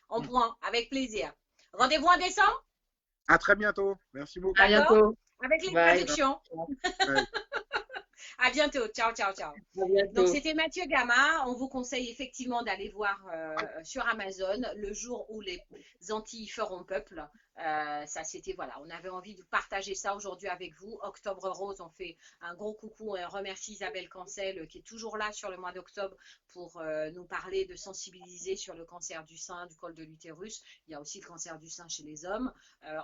On prend, avec plaisir. Rendez-vous en décembre? À très bientôt. Merci beaucoup. À bientôt. Avec les Bye. traductions. Bye. À bientôt. Ciao, ciao, ciao. À bientôt. Donc, c'était Mathieu Gama. On vous conseille effectivement d'aller voir sur Amazon le jour où les Antilles feront peuple. Ça, c'était, voilà, on avait envie de partager ça aujourd'hui avec vous. Octobre Rose, on fait un gros coucou et on remercie Isabelle Cancel qui est toujours là sur le mois d'octobre pour nous parler de sensibiliser sur le cancer du sein, du col de l'utérus. Il y a aussi le cancer du sein chez les hommes.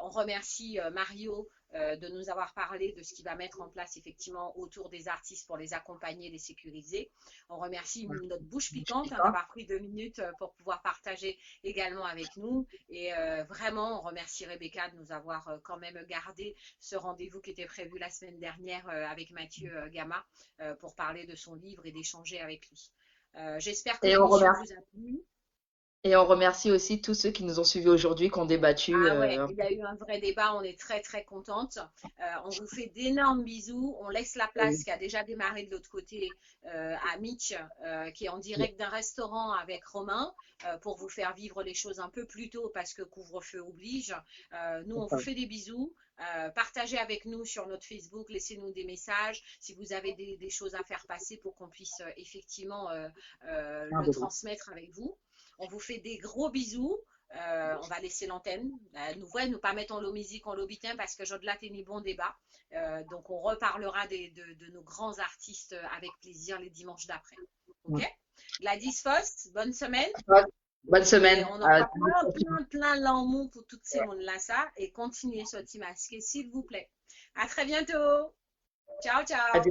On remercie Mario de nous avoir parlé de ce qu'il va mettre en place effectivement autour des artistes pour les accompagner, les sécuriser. On remercie notre bouche piquante d'avoir pris 2 minutes pour pouvoir partager également avec nous. Et vraiment, on remercie Rebecca de nous avoir quand même gardé ce rendez-vous qui était prévu la semaine dernière avec Mathieu Gama pour parler de son livre et d'échanger avec lui. J'espère que l'émission vous a plu. Et on remercie aussi tous ceux qui nous ont suivis aujourd'hui, qui ont débattu. Ah ouais, il y a eu un vrai débat, on est très très contente. On vous fait d'énormes bisous. On laisse la place qui a déjà démarré de l'autre côté à Mitch, qui est en direct d'un restaurant avec Romain, pour vous faire vivre les choses un peu plus tôt parce que couvre-feu oblige. Nous, on vous fait des bisous. Partagez avec nous sur notre Facebook, laissez-nous des messages si vous avez des choses à faire passer pour qu'on puisse effectivement le transmettre avec vous. On vous fait des gros bisous. On va laisser l'antenne. Nous pas mettre en musique en lobitin parce que j'ai de là ni bon débat. Donc on reparlera de nos grands artistes avec plaisir les dimanches d'après. Ok. Gladys Foss, bonne semaine. Bonne semaine. Et on aura plein l'amour pour toutes ces mondes-là, ça. Et continuez sur masqué, s'il vous plaît. À très bientôt. Ciao, ciao.